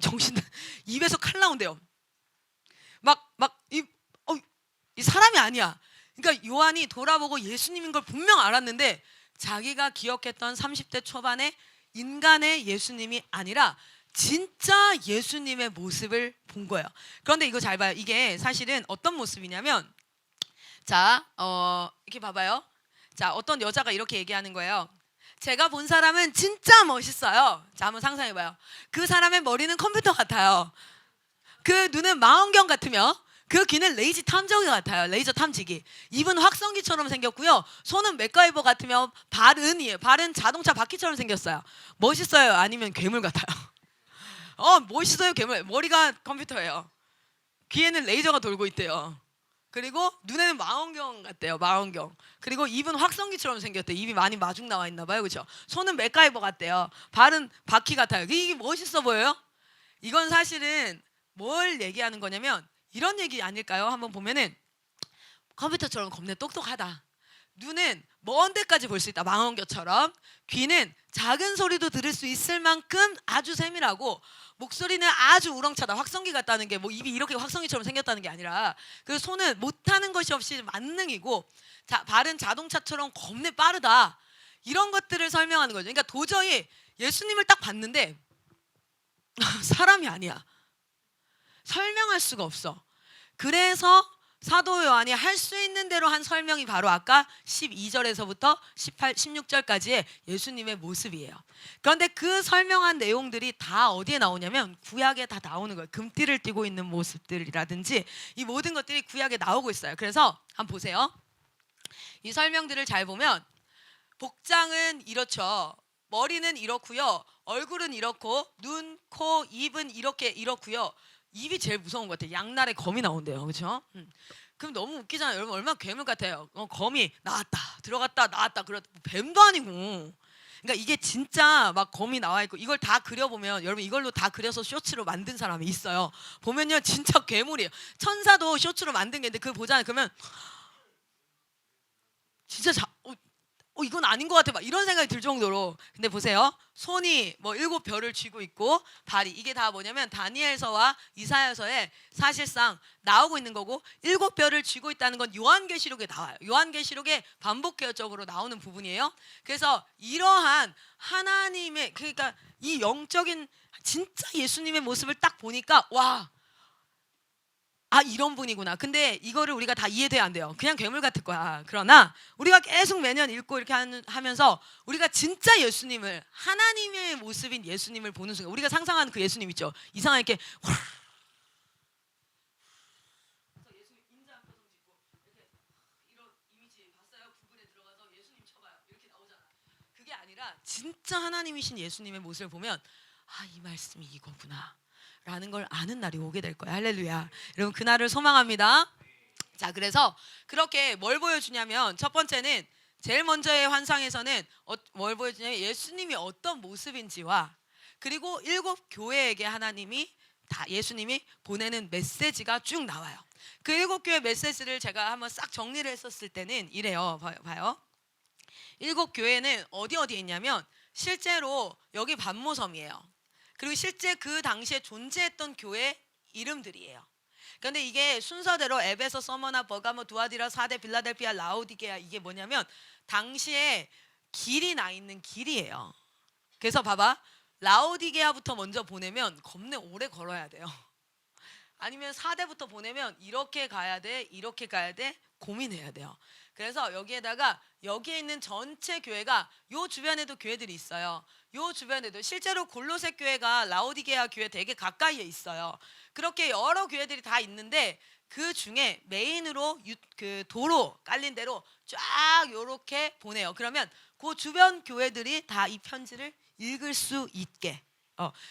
정신 입에서 칼 나온대요. 이 사람이 아니야. 그러니까 요한이 돌아보고 예수님인 걸 분명 알았는데 자기가 기억했던 30대 초반의 인간의 예수님이 아니라 진짜 예수님의 모습을 본 거예요. 그런데 이거 잘 봐요. 이게 사실은 어떤 모습이냐면 자, 이렇게 봐봐요. 자, 어떤 여자가 이렇게 얘기하는 거예요. 제가 본 사람은 진짜 멋있어요. 자, 한번 상상해봐요. 그 사람의 머리는 컴퓨터 같아요. 그 눈은 망원경 같으며 그 귀는 레이저 탐지기 같아요. 레이저 탐지기. 입은 확성기처럼 생겼고요. 손은 맥가이버 같으며 발은이에요. 발은 자동차 바퀴처럼 생겼어요. 멋있어요? 아니면 괴물 같아요? 멋있어요? 괴물. 머리가 컴퓨터예요. 귀에는 레이저가 돌고 있대요. 그리고 눈에는 망원경 같대요. 망원경. 그리고 입은 확성기처럼 생겼대요. 입이 많이 마중 나와 있나 봐요. 그렇죠? 손은 맥가이버 같대요. 발은 바퀴 같아요. 이게 멋있어 보여요? 이건 사실은 뭘 얘기하는 거냐면 이런 얘기 아닐까요? 한번 보면은 컴퓨터처럼 겁내 똑똑하다. 눈은 먼 데까지 볼 수 있다. 망원경처럼. 귀는 작은 소리도 들을 수 있을 만큼 아주 세밀하고 목소리는 아주 우렁차다. 확성기 같다는 게 뭐 입이 이렇게 확성기처럼 생겼다는 게 아니라 그 손은 못하는 것이 없이 만능이고 발은 자동차처럼 겁내 빠르다. 이런 것들을 설명하는 거죠. 그러니까 도저히 예수님을 딱 봤는데 사람이 아니야. 설명할 수가 없어. 그래서 사도 요한이 할 수 있는 대로 한 설명이 바로 아까 12절에서부터 16절까지의 예수님의 모습이에요. 그런데 그 설명한 내용들이 다 어디에 나오냐면 구약에 다 나오는 거예요. 금띠를 띠고 있는 모습들이라든지 이 모든 것들이 구약에 나오고 있어요. 그래서 한번 보세요. 이 설명들을 잘 보면 복장은 이렇죠. 머리는 이렇고요. 얼굴은 이렇고 눈, 코, 입은 이렇고요. 입이 제일 무서운 것 같아요. 양날에 검이 나온대요. 그렇죠? 그럼 너무 웃기잖아요. 여러분 얼마나 괴물 같아요. 검이 나왔다 들어갔다 나왔다 뱀도 아니고. 그러니까 이게 진짜 막 검이 나와 있고 이걸 다 그려보면 여러분 이걸로 다 그려서 쇼츠로 만든 사람이 있어요. 보면요 진짜 괴물이에요. 천사도 쇼츠로 만든 게 있는데 그거 보잖아요. 그러면 진짜 이건 아닌 것 같아. 막 이런 생각이 들 정도로. 근데 보세요. 손이 뭐 7별을 쥐고 있고 발이 이게 다 뭐냐면 다니엘서와 이사야서에 사실상 나오고 있는 거고 7별을 쥐고 있다는 건 요한계시록에 나와요. 요한계시록에 반복적으로 나오는 부분이에요. 그래서 이러한 하나님의 그러니까 이 영적인 진짜 예수님의 모습을 딱 보니까 와 이런 분이구나. 근데 이거를 우리가 다 이해돼야 안 돼요. 그냥 괴물 같을 거야. 그러나 우리가 계속 매년 읽고 이렇게 하면서 우리가 진짜 예수님을 하나님의 모습인 예수님을 보는 순간 우리가 상상하는 그 예수님 있죠. 이상하게 이렇게 예수님 인자 표정 짓고 이렇게 이런 이미지 봤어요? 구글에 들어가서 예수님 쳐봐요. 이렇게 나오잖아. 그게 아니라 진짜 하나님이신 예수님의 모습을 보면 이 말씀이 이거구나. 라는 걸 아는 날이 오게 될 거야. 할렐루야. 여러분 그날을 소망합니다. 자, 그래서 그렇게 뭘 보여주냐면 첫 번째는 제일 먼저의 환상에서는 뭘 보여주냐면 예수님이 어떤 모습인지와 그리고 7 교회에게 예수님이 보내는 메시지가 쭉 나와요. 그 7 교회 메시지를 제가 한번 싹 정리를 했었을 때는 이래요. 봐요. 7 교회는 어디에 있냐면 실제로 여기 반모섬이에요. 그리고 실제 그 당시에 존재했던 교회 이름들이에요. 그런데 이게 순서대로 에베소, 서머나, 버가모, 두아디라, 사데, 빌라델피아, 라오디게아 이게 뭐냐면 당시에 길이 나 있는 길이에요. 그래서 봐봐. 라오디게아부터 먼저 보내면 겁내 오래 걸어야 돼요. 아니면 사대부터 보내면 이렇게 가야 돼, 이렇게 가야 돼, 고민해야 돼요. 그래서 여기에 있는 전체 교회가 요 주변에도 교회들이 있어요. 요 주변에도 실제로 골로새 교회가 라오디게아 교회 되게 가까이에 있어요. 그렇게 여러 교회들이 다 있는데 그 중에 메인으로 그 도로 깔린 대로 쫙 요렇게 보내요. 그러면 그 주변 교회들이 다 이 편지를 읽을 수 있게.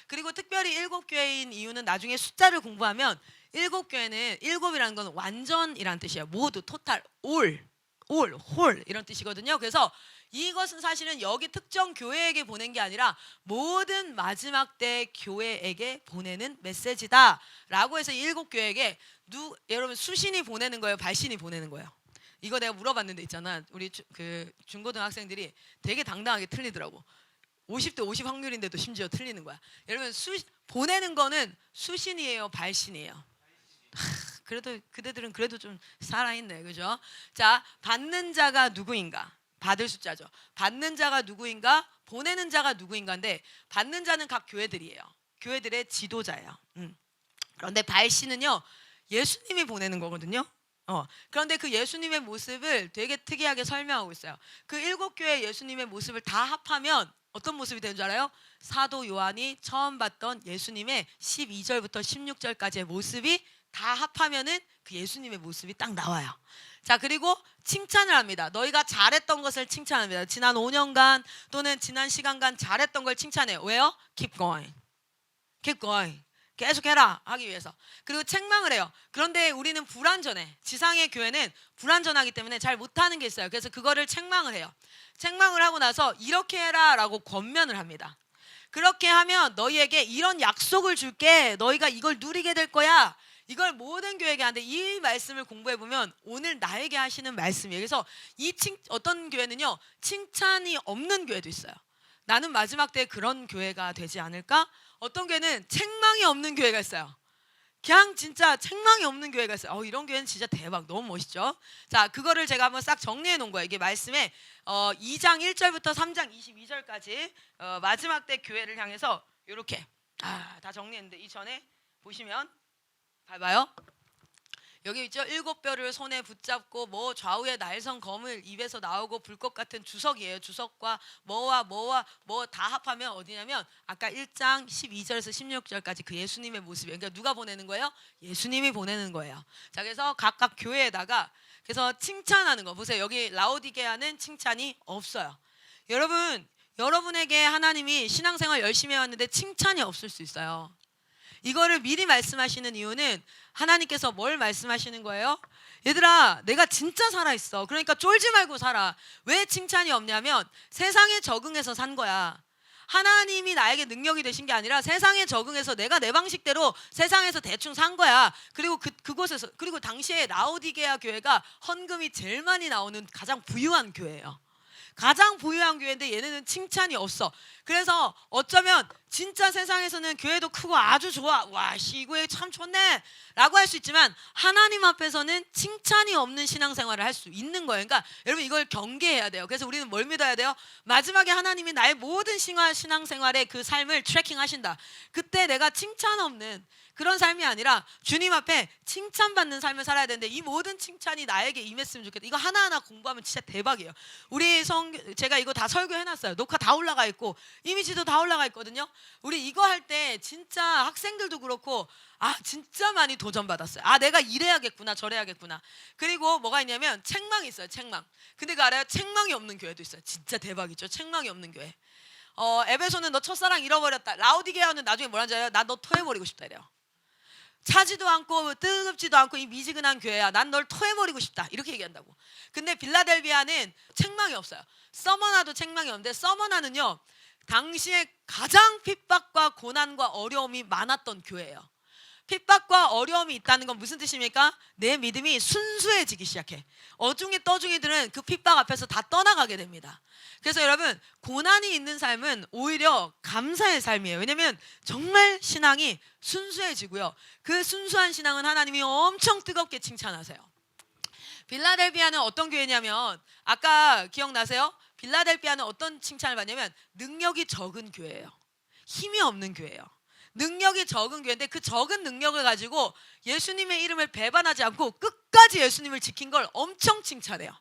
그리고 특별히 7 교회인 이유는 나중에 숫자를 공부하면 7 교회는 7이라는 건 완전이란 뜻이에요. 모두 토탈 홀 이런 뜻이거든요. 그래서 이것은 사실은 여기 특정 교회에게 보낸 게 아니라 모든 마지막 때 교회에게 보내는 메시지다라고 해서 7 교회에게 여러분 수신이 보내는 거예요, 발신이 보내는 거예요? 이거 내가 물어봤는데 있잖아. 우리 그 중고등학생들이 되게 당당하게 틀리더라고. 50대 50 확률인데도 심지어 틀리는 거야. 여러분 보내는 거는 수신이에요, 발신이에요? 그래도 그대들은 그래도 좀 살아있네, 그죠? 자, 받는 자가 누구인가? 받을 숫자죠. 받는 자가 누구인가? 보내는 자가 누구인가인데 받는 자는 각 교회들이에요. 교회들의 지도자예요. 그런데 발신은요 예수님이 보내는 거거든요. 그런데 그 예수님의 모습을 되게 특이하게 설명하고 있어요. 그 7교회 예수님의 모습을 다 합하면 어떤 모습이 되는 줄 알아요? 사도 요한이 처음 봤던 예수님의 12절부터 16절까지의 모습이 다 합하면은 그 예수님의 모습이 딱 나와요. 자, 그리고 칭찬을 합니다. 너희가 잘했던 것을 칭찬합니다. 지난 5년간 또는 지난 시간간 잘했던 걸 칭찬해요. 왜요? Keep going. Keep going. 계속해라 하기 위해서. 그리고 책망을 해요. 그런데 우리는 불완전해. 지상의 교회는 불완전하기 때문에 잘 못하는 게 있어요. 그래서 그거를 책망을 해요. 책망을 하고 나서 이렇게 해라 라고 권면을 합니다. 그렇게 하면 너희에게 이런 약속을 줄게. 너희가 이걸 누리게 될 거야. 이걸 모든 교회에게 하는데 이 말씀을 공부해보면 오늘 나에게 하시는 말씀이에요. 그래서 어떤 교회는요, 칭찬이 없는 교회도 있어요. 나는 마지막 때에 그런 교회가 되지 않을까? 어떤 교회는 책망이 없는 교회가 있어요. 그냥 진짜 책망이 없는 교회가 있어요. 이런 교회는 진짜 대박, 너무 멋있죠. 자, 그거를 제가 한번 싹 정리해 놓은 거예요. 이게 말씀에 2장 1절부터 3장 22절까지 마지막 때 교회를 향해서 이렇게 다 정리했는데 이전에 보시면 봐봐요. 여기 있죠. 7뼈를 손에 붙잡고 뭐 좌우에 날선 검을 입에서 나오고 불꽃 같은 주석이에요. 주석과 뭐와 뭐 다 합하면 어디냐면 아까 1장 12절에서 16절까지 그 예수님의 모습이에요. 그러니까 누가 보내는 거예요? 예수님이 보내는 거예요. 자, 그래서 각각 교회에다가 그래서 칭찬하는 거 보세요. 여기 라오디게아는 칭찬이 없어요. 여러분에게 하나님이 신앙생활 열심히 해왔는데 칭찬이 없을 수 있어요. 이거를 미리 말씀하시는 이유는 하나님께서 뭘 말씀하시는 거예요? 얘들아, 내가 진짜 살아있어. 그러니까 쫄지 말고 살아. 왜 칭찬이 없냐면 세상에 적응해서 산 거야. 하나님이 나에게 능력이 되신 게 아니라 세상에 적응해서 내가 내 방식대로 세상에서 대충 산 거야. 그리고 그곳에서, 그리고 당시에 라오디게아 교회가 헌금이 제일 많이 나오는 가장 부유한 교회예요. 가장 부유한 교회인데 얘네는 칭찬이 없어. 그래서 어쩌면 진짜 세상에서는 교회도 크고 아주 좋아. 와, 이 교회 참 좋네 라고 할 수 있지만 하나님 앞에서는 칭찬이 없는 신앙생활을 할 수 있는 거예요. 그러니까 여러분 이걸 경계해야 돼요. 그래서 우리는 뭘 믿어야 돼요? 마지막에 하나님이 나의 모든 신앙생활의 그 삶을 트래킹 하신다. 그때 내가 칭찬 없는 그런 삶이 아니라 주님 앞에 칭찬받는 삶을 살아야 되는데 이 모든 칭찬이 나에게 임했으면 좋겠다. 이거 하나하나 공부하면 진짜 대박이에요. 제가 이거 다 설교해놨어요. 녹화 다 올라가 있고 이미지도 다 올라가 있거든요. 우리 이거 할 때 진짜 학생들도 그렇고 진짜 많이 도전받았어요. 내가 이래야겠구나 저래야겠구나. 그리고 뭐가 있냐면 책망이 있어요. 책망. 근데 그거 알아요? 책망이 없는 교회도 있어요. 진짜 대박이죠. 책망이 없는 교회. 에베소는 너 첫사랑 잃어버렸다. 라오디게아는 나중에 뭐라는지 알아요? 나 너 토해버리고 싶다 이래요. 차지도 않고 뜨겁지도 않고 이 미지근한 교회야. 난 널 토해버리고 싶다. 이렇게 얘기한다고. 근데 빌라델비아는 책망이 없어요. 서머나도 책망이 없는데 서머나는요, 당시에 가장 핍박과 고난과 어려움이 많았던 교회예요. 핍박과 어려움이 있다는 건 무슨 뜻입니까? 내 믿음이 순수해지기 시작해. 어중이 떠중이들은 그 핍박 앞에서 다 떠나가게 됩니다. 그래서 여러분, 고난이 있는 삶은 오히려 감사의 삶이에요. 왜냐하면 정말 신앙이 순수해지고요. 그 순수한 신앙은 하나님이 엄청 뜨겁게 칭찬하세요. 빌라델비아는 어떤 교회냐면 아까 기억나세요? 빌라델비아는 어떤 칭찬을 받냐면 능력이 적은 교회예요. 힘이 없는 교회예요. 능력이 적은 교회인데 그 적은 능력을 가지고 예수님의 이름을 배반하지 않고 끝까지 예수님을 지킨 걸 엄청 칭찬해요.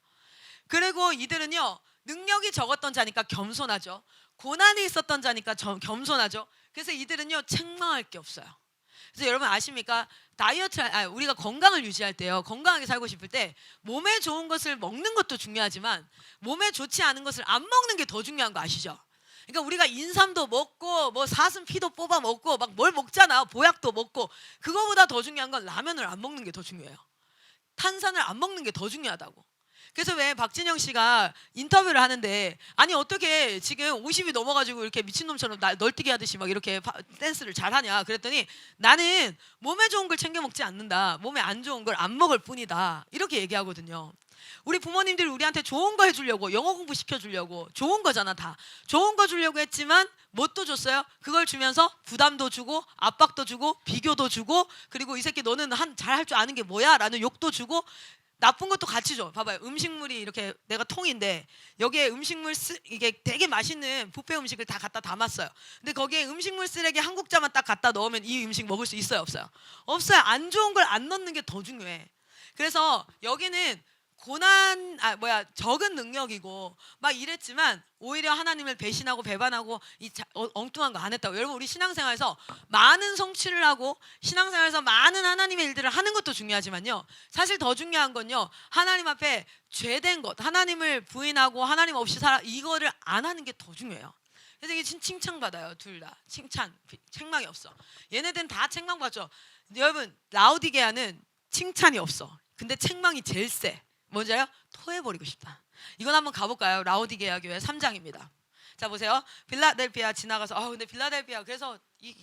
그리고 이들은요, 능력이 적었던 자니까 겸손하죠. 고난이 있었던 자니까 겸손하죠. 그래서 이들은요, 책망할 게 없어요. 그래서 여러분 아십니까? 우리가 건강을 유지할 때요, 건강하게 살고 싶을 때 몸에 좋은 것을 먹는 것도 중요하지만 몸에 좋지 않은 것을 안 먹는 게 더 중요한 거 아시죠? 그러니까 우리가 인삼도 먹고 뭐 사슴 피도 뽑아 먹고 막 뭘 먹잖아. 보약도 먹고. 그거보다 더 중요한 건 라면을 안 먹는 게 더 중요해요. 탄산을 안 먹는 게 더 중요하다고. 그래서 왜 박진영 씨가 인터뷰를 하는데 아니 어떻게 지금 50이 넘어가지고 이렇게 미친놈처럼 널뛰기 하듯이 막 이렇게 댄스를 잘하냐 그랬더니 나는 몸에 좋은 걸 챙겨 먹지 않는다. 몸에 안 좋은 걸 안 먹을 뿐이다. 이렇게 얘기하거든요. 우리 부모님들이 우리한테 좋은 거 해주려고 영어 공부 시켜주려고 좋은 거잖아. 다 좋은 거 주려고 했지만 뭣도 줬어요? 그걸 주면서 부담도 주고 압박도 주고 비교도 주고 그리고 이 새끼 너는 잘할 줄 아는 게 뭐야? 라는 욕도 주고 나쁜 것도 같이 줘. 봐봐요. 음식물이 이렇게 내가 통인데 여기에 이게 되게 맛있는 뷔페 음식을 다 갖다 담았어요. 근데 거기에 음식물 쓰레기 한 국자만 딱 갖다 넣으면 이 음식 먹을 수 있어요? 없어요? 없어요. 안 좋은 걸 안 넣는 게 더 중요해. 그래서 여기는 적은 능력이고 막 이랬지만 오히려 하나님을 배신하고 배반하고 엉뚱한 거 안 했다고. 여러분, 우리 신앙생활에서 많은 성취를 하고 신앙생활에서 많은 하나님의 일들을 하는 것도 중요하지만요, 사실 더 중요한 건요, 하나님 앞에 죄된 것, 하나님을 부인하고 하나님 없이 살아, 이거를 안 하는 게 더 중요해요. 그래서 이게 칭찬받아요. 둘 다 칭찬, 책망이 없어. 얘네들은 다 책망받죠. 여러분, 라오디게아는 칭찬이 없어. 근데 책망이 제일 세. 뭔지 알아요? 토해버리고 싶다. 이건 한번 가볼까요? 라오디게아 교회 3장입니다. 자, 보세요. 빌라델피아 지나가서 근데 빌라델피아 그래서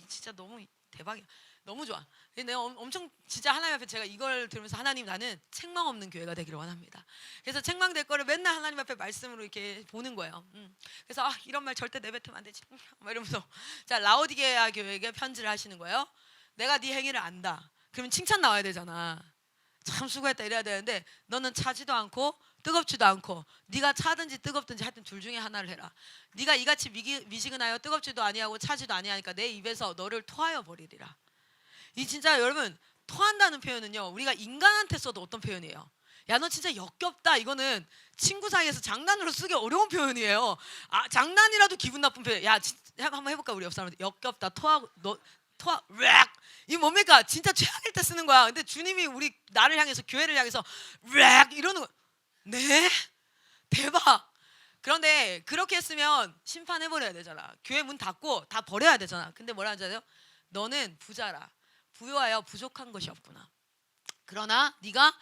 진짜 너무 대박이야. 너무 좋아. 근데 내가 엄청 진짜 하나님 앞에 제가 이걸 들으면서 하나님, 나는 책망 없는 교회가 되기를 원합니다. 그래서 책망될 거를 맨날 하나님 앞에 말씀으로 이렇게 보는 거예요. 그래서 이런 말 절대 내뱉으면 안 되지. 막 이러면서 자, 라오디게아 교회에게 편지를 하시는 거예요. 내가 네 행위를 안다. 그러면 칭찬 나와야 되잖아. 참 수고했다 이래야 되는데 너는 차지도 않고 뜨겁지도 않고, 네가 차든지 뜨겁든지 하여튼 둘 중에 하나를 해라. 네가 이같이 미지근하여 뜨겁지도 아니하고 차지도 아니하니까 내 입에서 너를 토하여 버리리라. 이 진짜 여러분, 토한다는 표현은요, 우리가 인간한테 써도 어떤 표현이에요? 야, 너 진짜 역겹다. 이거는 친구 사이에서 장난으로 쓰기 어려운 표현이에요. 장난이라도 기분 나쁜 표현. 야, 한번 해볼까? 우리 옆 사람한테 역겹다. 토하고 너 토하 락. 이 뭡니까? 진짜 최악일 때 쓰는 거야. 근데 주님이 나를 향해서, 교회를 향해서 락 이러는 거. 네? 대박. 그런데 그렇게 했으면 심판해버려야 되잖아. 교회 문 닫고 다 버려야 되잖아. 근데 뭐라 하지 않아요? 너는 부자라. 부유하여 부족한 것이 없구나. 그러나 네가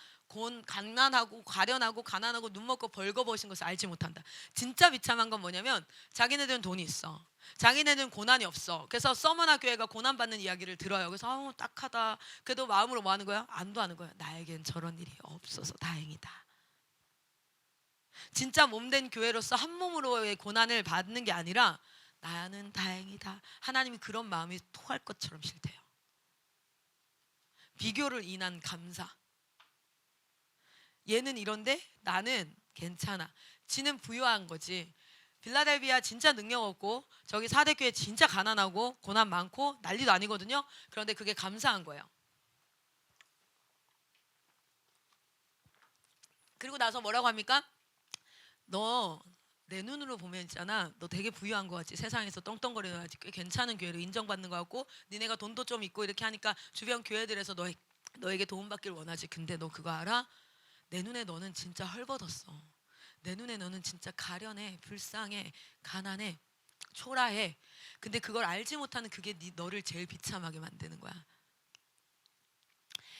가난하고 가련하고 가난하고 눈 먹고 벌거벗은 것을 알지 못한다. 진짜 비참한 건 뭐냐면 자기네들은 돈이 있어. 자기네들은 고난이 없어. 그래서 서머나 교회가 고난받는 이야기를 들어요. 그래서 딱하다. 그래도 마음으로 뭐 하는 거야? 안도하는 거야. 나에겐 저런 일이 없어서 다행이다. 진짜 몸된 교회로서 한 몸으로의 고난을 받는 게 아니라 나는 다행이다. 하나님이 그런 마음이 토할 것처럼 싫대요. 비교를 인한 감사. 얘는 이런데 나는 괜찮아. 지는 부유한 거지. 빌라델비아 진짜 능력 없고 저기 사대교회 진짜 가난하고 고난 많고 난리도 아니거든요. 그런데 그게 감사한 거예요. 그리고 나서 뭐라고 합니까? 너 내 눈으로 보면 있잖아, 너 되게 부유한 거 같지? 세상에서 떵떵거리는 거 같지? 꽤 괜찮은 교회로 인정받는 거 같고 니네가 돈도 좀 있고 이렇게 하니까 주변 교회들에서 너에게 도움받기를 원하지. 근데 너 그거 알아? 내 눈에 너는 진짜 헐벗었어. 내 눈에 너는 진짜 가련해, 불쌍해, 가난해, 초라해. 근데 그걸 알지 못하는 그게 너를 제일 비참하게 만드는 거야.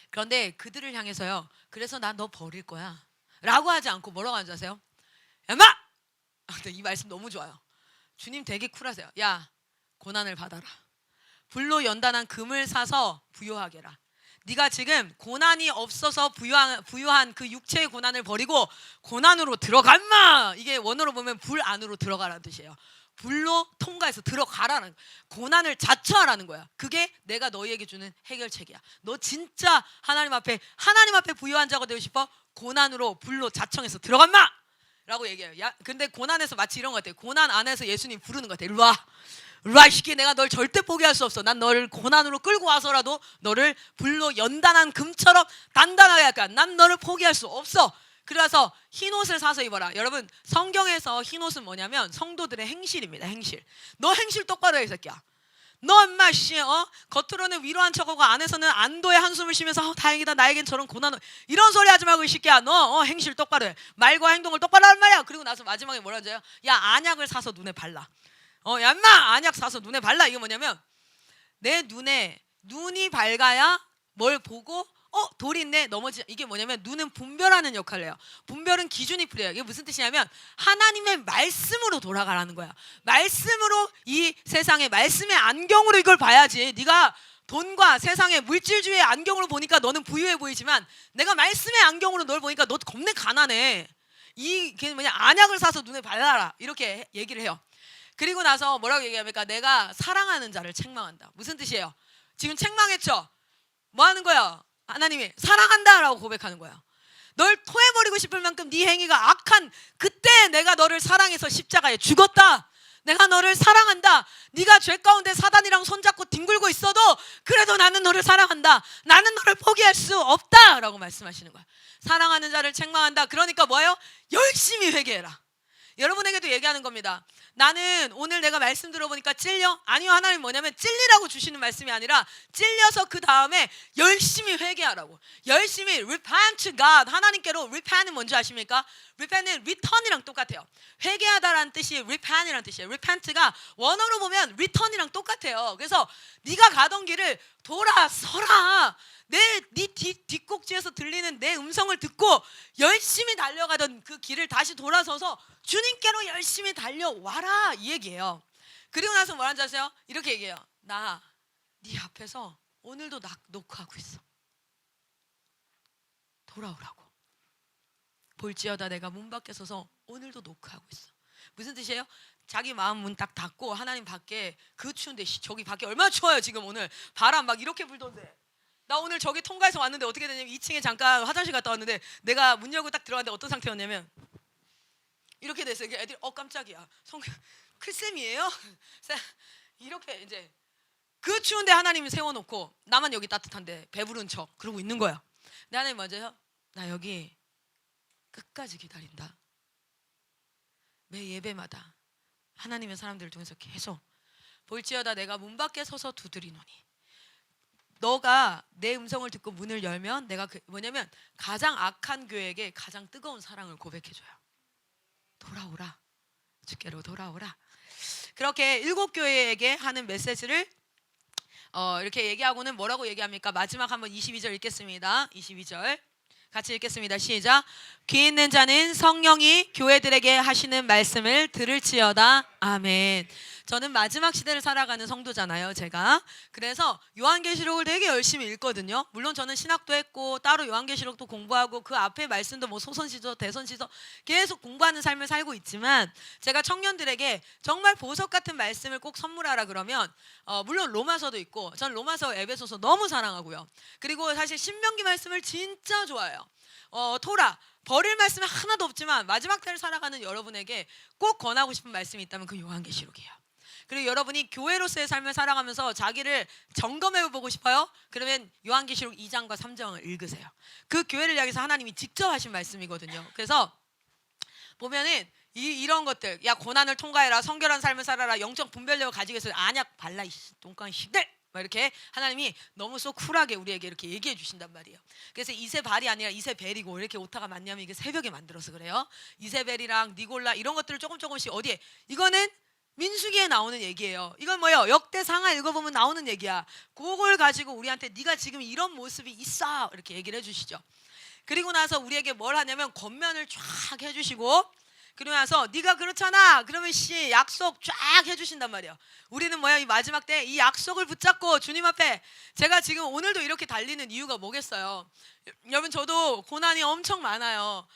그런데 그들을 향해서요, 그래서 난 너 버릴 거야 라고 하지 않고 뭐라고 하는지 아세요? 야, 마! 이 말씀 너무 좋아요. 주님 되게 쿨하세요. 야, 고난을 받아라. 불로 연단한 금을 사서 부요하게 해라. 네가 지금 고난이 없어서 부유한 그 육체의 고난을 버리고 고난으로 들어간마. 이게 원어로 보면 불 안으로 들어가라는 뜻이에요. 불로 통과해서 들어가라는, 고난을 자처하라는 거야. 그게 내가 너희에게 주는 해결책이야. 너 진짜 하나님 앞에 부유한 자가 되고 싶어? 고난으로 불로 자청해서 들어간마 라고 얘기해요. 야, 근데 고난에서 마치 이런 것 같아요. 고난 안에서 예수님 부르는 것 같아요. 일로 와 시키, 내가 널 절대 포기할 수 없어. 난 너를 고난으로 끌고 와서라도 너를 불로 연단한 금처럼 단단하게 할까. 난 너를 포기할 수 없어. 그래서 흰 옷을 사서 입어라. 여러분, 성경에서 흰 옷은 뭐냐면 성도들의 행실입니다. 행실. 너 행실 똑바로 해, 이 새끼야. 너 엄마 겉으로는 위로한 척하고 안에서는 안도의 한숨을 쉬면서 다행이다, 나에겐 저런 고난, 이런 소리 하지 말고 이 새끼야. 너 행실 똑바로 해. 말과 행동을 똑바로 하란 말이야. 그리고 나서 마지막에 뭐라 하죠? 야, 안약을 사서 눈에 발라. 야 인마, 안약 사서 눈에 발라. 이게 뭐냐면 내 눈이 밝아야 뭘 보고 돌이 있네, 넘어지. 이게 뭐냐면 눈은 분별하는 역할을 해요. 분별은 기준이 필요해요. 이게 무슨 뜻이냐면 하나님의 말씀으로 돌아가라는 거야. 말씀으로, 이 세상의 말씀의 안경으로 이걸 봐야지. 네가 돈과 세상의 물질주의의 안경으로 보니까 너는 부유해 보이지만 내가 말씀의 안경으로 널 보니까 너 겁내 가난해. 이게 뭐냐, 안약을 사서 눈에 발라라 이렇게 얘기를 해요. 그리고 나서 뭐라고 얘기합니까? 내가 사랑하는 자를 책망한다. 무슨 뜻이에요? 지금 책망했죠? 뭐 하는 거야? 하나님이 사랑한다라고 고백하는 거야. 널 토해버리고 싶을 만큼 네 행위가 악한, 그때 내가 너를 사랑해서 십자가에 죽었다. 내가 너를 사랑한다. 네가 죄 가운데 사단이랑 손잡고 뒹굴고 있어도 그래도 나는 너를 사랑한다. 나는 너를 포기할 수 없다 라고 말씀하시는 거야. 사랑하는 자를 책망한다. 그러니까 뭐예요? 열심히 회개해라. 여러분에게도 얘기하는 겁니다. 나는 오늘 내가 말씀 들어보니까 찔려? 아니요, 하나님 뭐냐면 찔리라고 주시는 말씀이 아니라 찔려서 그 다음에 열심히 회개하라고. 열심히 repent to God. 하나님께로 repent은 뭔지 아십니까? repent은 return이랑 똑같아요. 회개하다라는 뜻이 repent이라는 뜻이에요. repent가 원어로 보면 return이랑 똑같아요. 그래서 네가 가던 길을 돌아서라. 네 뒷꼭지에서 들리는 내 음성을 듣고 열심히 달려가던 그 길을 다시 돌아서서 주님께로 열심히 달려와라 이 얘기예요. 그리고 나서 뭐라는지 아세요? 이렇게 얘기해요. 나 네 앞에서 오늘도 녹화하고 있어. 돌아오라고. 볼지어다 내가 문 밖에 서서 오늘도 녹화하고 있어. 무슨 뜻이에요? 자기 마음 문 딱 닫고 하나님 밖에 그 추운데 저기 밖에 얼마나 추워요 지금 오늘. 바람 막 이렇게 불던데. 나 오늘 저기 통과해서 왔는데 어떻게 되냐면 2층에 잠깐 화장실 갔다 왔는데 내가 문 열고 딱 들어갔는데 어떤 상태였냐면 이렇게 됐어요. 애들이 깜짝이야. 클쌤이에요? 이렇게 이제 그 추운데 하나님이 세워놓고 나만 여기 따뜻한데 배부른 척 그러고 있는 거야. 근데 하나님 먼저요. 나 여기 끝까지 기다린다. 매 예배마다 하나님의 사람들을 통해서 계속 볼지어다 내가 문 밖에 서서 두드리노니 너가 내 음성을 듣고 문을 열면 내가 뭐냐면 가장 악한 교회에게 가장 뜨거운 사랑을 고백해줘요. 돌아오라. 주께로 돌아오라. 그렇게 7교회에게 하는 메시지를 이렇게 얘기하고는 뭐라고 얘기합니까? 마지막 한번 22절 읽겠습니다. 22절 같이 읽겠습니다. 시작. 귀 있는 자는 성령이 교회들에게 하시는 말씀을 들을지어다. 아멘. 저는 마지막 시대를 살아가는 성도잖아요, 제가. 그래서 요한계시록을 되게 열심히 읽거든요. 물론 저는 신학도 했고 따로 요한계시록도 공부하고 그 앞에 말씀도 뭐 소선시저 대선시저 계속 공부하는 삶을 살고 있지만 제가 청년들에게 정말 보석 같은 말씀을 꼭 선물하라 그러면 물론 로마서도 있고 저는 로마서 에베소서 너무 사랑하고요. 그리고 사실 신명기 말씀을 진짜 좋아해요. 토라 버릴 말씀이 하나도 없지만 마지막 때를 살아가는 여러분에게 꼭 권하고 싶은 말씀이 있다면 그 요한계시록이에요. 그리고 여러분이 교회로서의 삶을 살아가면서 자기를 점검해 보고 싶어요? 그러면 요한계시록 2장과 3장을 읽으세요. 그 교회를 향해서 하나님이 직접 하신 말씀이거든요. 그래서 보면은 이런 것들, 야 고난을 통과해라, 성결한 삶을 살아라, 영적 분별력을 가지고 있어요. 안약 발라 이 똥강이들 막 이렇게 하나님이 너무 쏙 쿨하게 우리에게 이렇게 얘기해 주신단 말이에요. 그래서 이세발이 아니라 이세벨이고 이렇게 오타가 많냐면 이게 새벽에 만들어서 그래요. 이세벨이랑 니골라 이런 것들을 조금씩 어디에 이거는 민수기에 나오는 얘기예요. 이건 뭐예요? 역대상하 읽어보면 나오는 얘기야. 그걸 가지고 우리한테 네가 지금 이런 모습이 있어 이렇게 얘기를 해주시죠. 그리고 나서 우리에게 뭘 하냐면 권면을 쫙 해주시고 그러고 나서 네가 그렇잖아 그러면 약속 쫙 해주신단 말이에요. 우리는 뭐야 이 마지막 때 이 약속을 붙잡고 주님 앞에 제가 지금 오늘도 이렇게 달리는 이유가 뭐겠어요. 여러분 저도 고난이 엄청 많아요.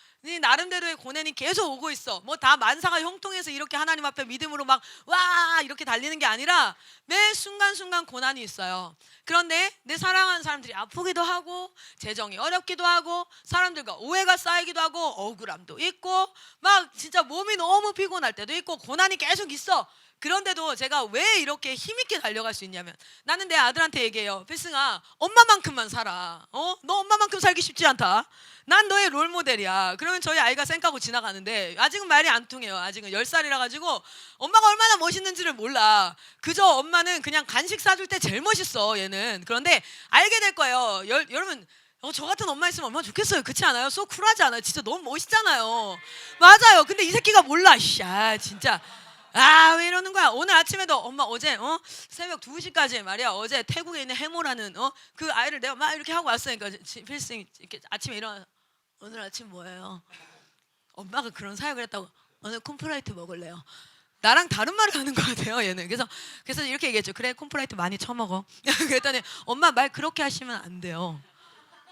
나름대로의 고난이 계속 오고 있어. 뭐 다 만사가 형통해서 이렇게 하나님 앞에 믿음으로 막 와 이렇게 달리는 게 아니라 매 순간순간 고난이 있어요. 그런데 내 사랑하는 사람들이 아프기도 하고 재정이 어렵기도 하고 사람들과 오해가 쌓이기도 하고 억울함도 있고 막 진짜 몸이 너무 피곤할 때도 있고 고난이 계속 있어. 그런데도 제가 왜 이렇게 힘있게 달려갈 수 있냐면 나는 내 아들한테 얘기해요. 필승아 엄마만큼만 살아. 너 엄마만큼 살기 쉽지 않다. 난 너의 롤모델이야. 그러면 저희 아이가 쌩까고 지나가는데 아직은 말이 안 통해요. 아직은 10살이라 가지고 엄마가 얼마나 멋있는지를 몰라. 그저 엄마는 그냥 간식 사줄 때 제일 멋있어 얘는. 그런데 알게 될 거예요. 여러분 저 같은 엄마 있으면 얼마나 좋겠어요. 그렇지 않아요? 쏙 쿨하지 않아요? 진짜 너무 멋있잖아요. 맞아요. 근데 이 새끼가 몰라. 진짜 왜 이러는 거야. 오늘 아침에도 엄마 어제 새벽 2시까지 말이야 어제 태국에 있는 해모라는 그 아이를 내가 막 이렇게 하고 왔으니까 필승이 이렇게 아침에 일어나 오늘 아침 뭐예요? 엄마가 그런 사역을 했다고. 오늘 콤프라이트 먹을래요. 나랑 다른 말을 하는 것 같아요 얘는. 그래서 이렇게 얘기했죠. 그래 콤프라이트 많이 처먹어. 그랬더니 엄마 말 그렇게 하시면 안 돼요.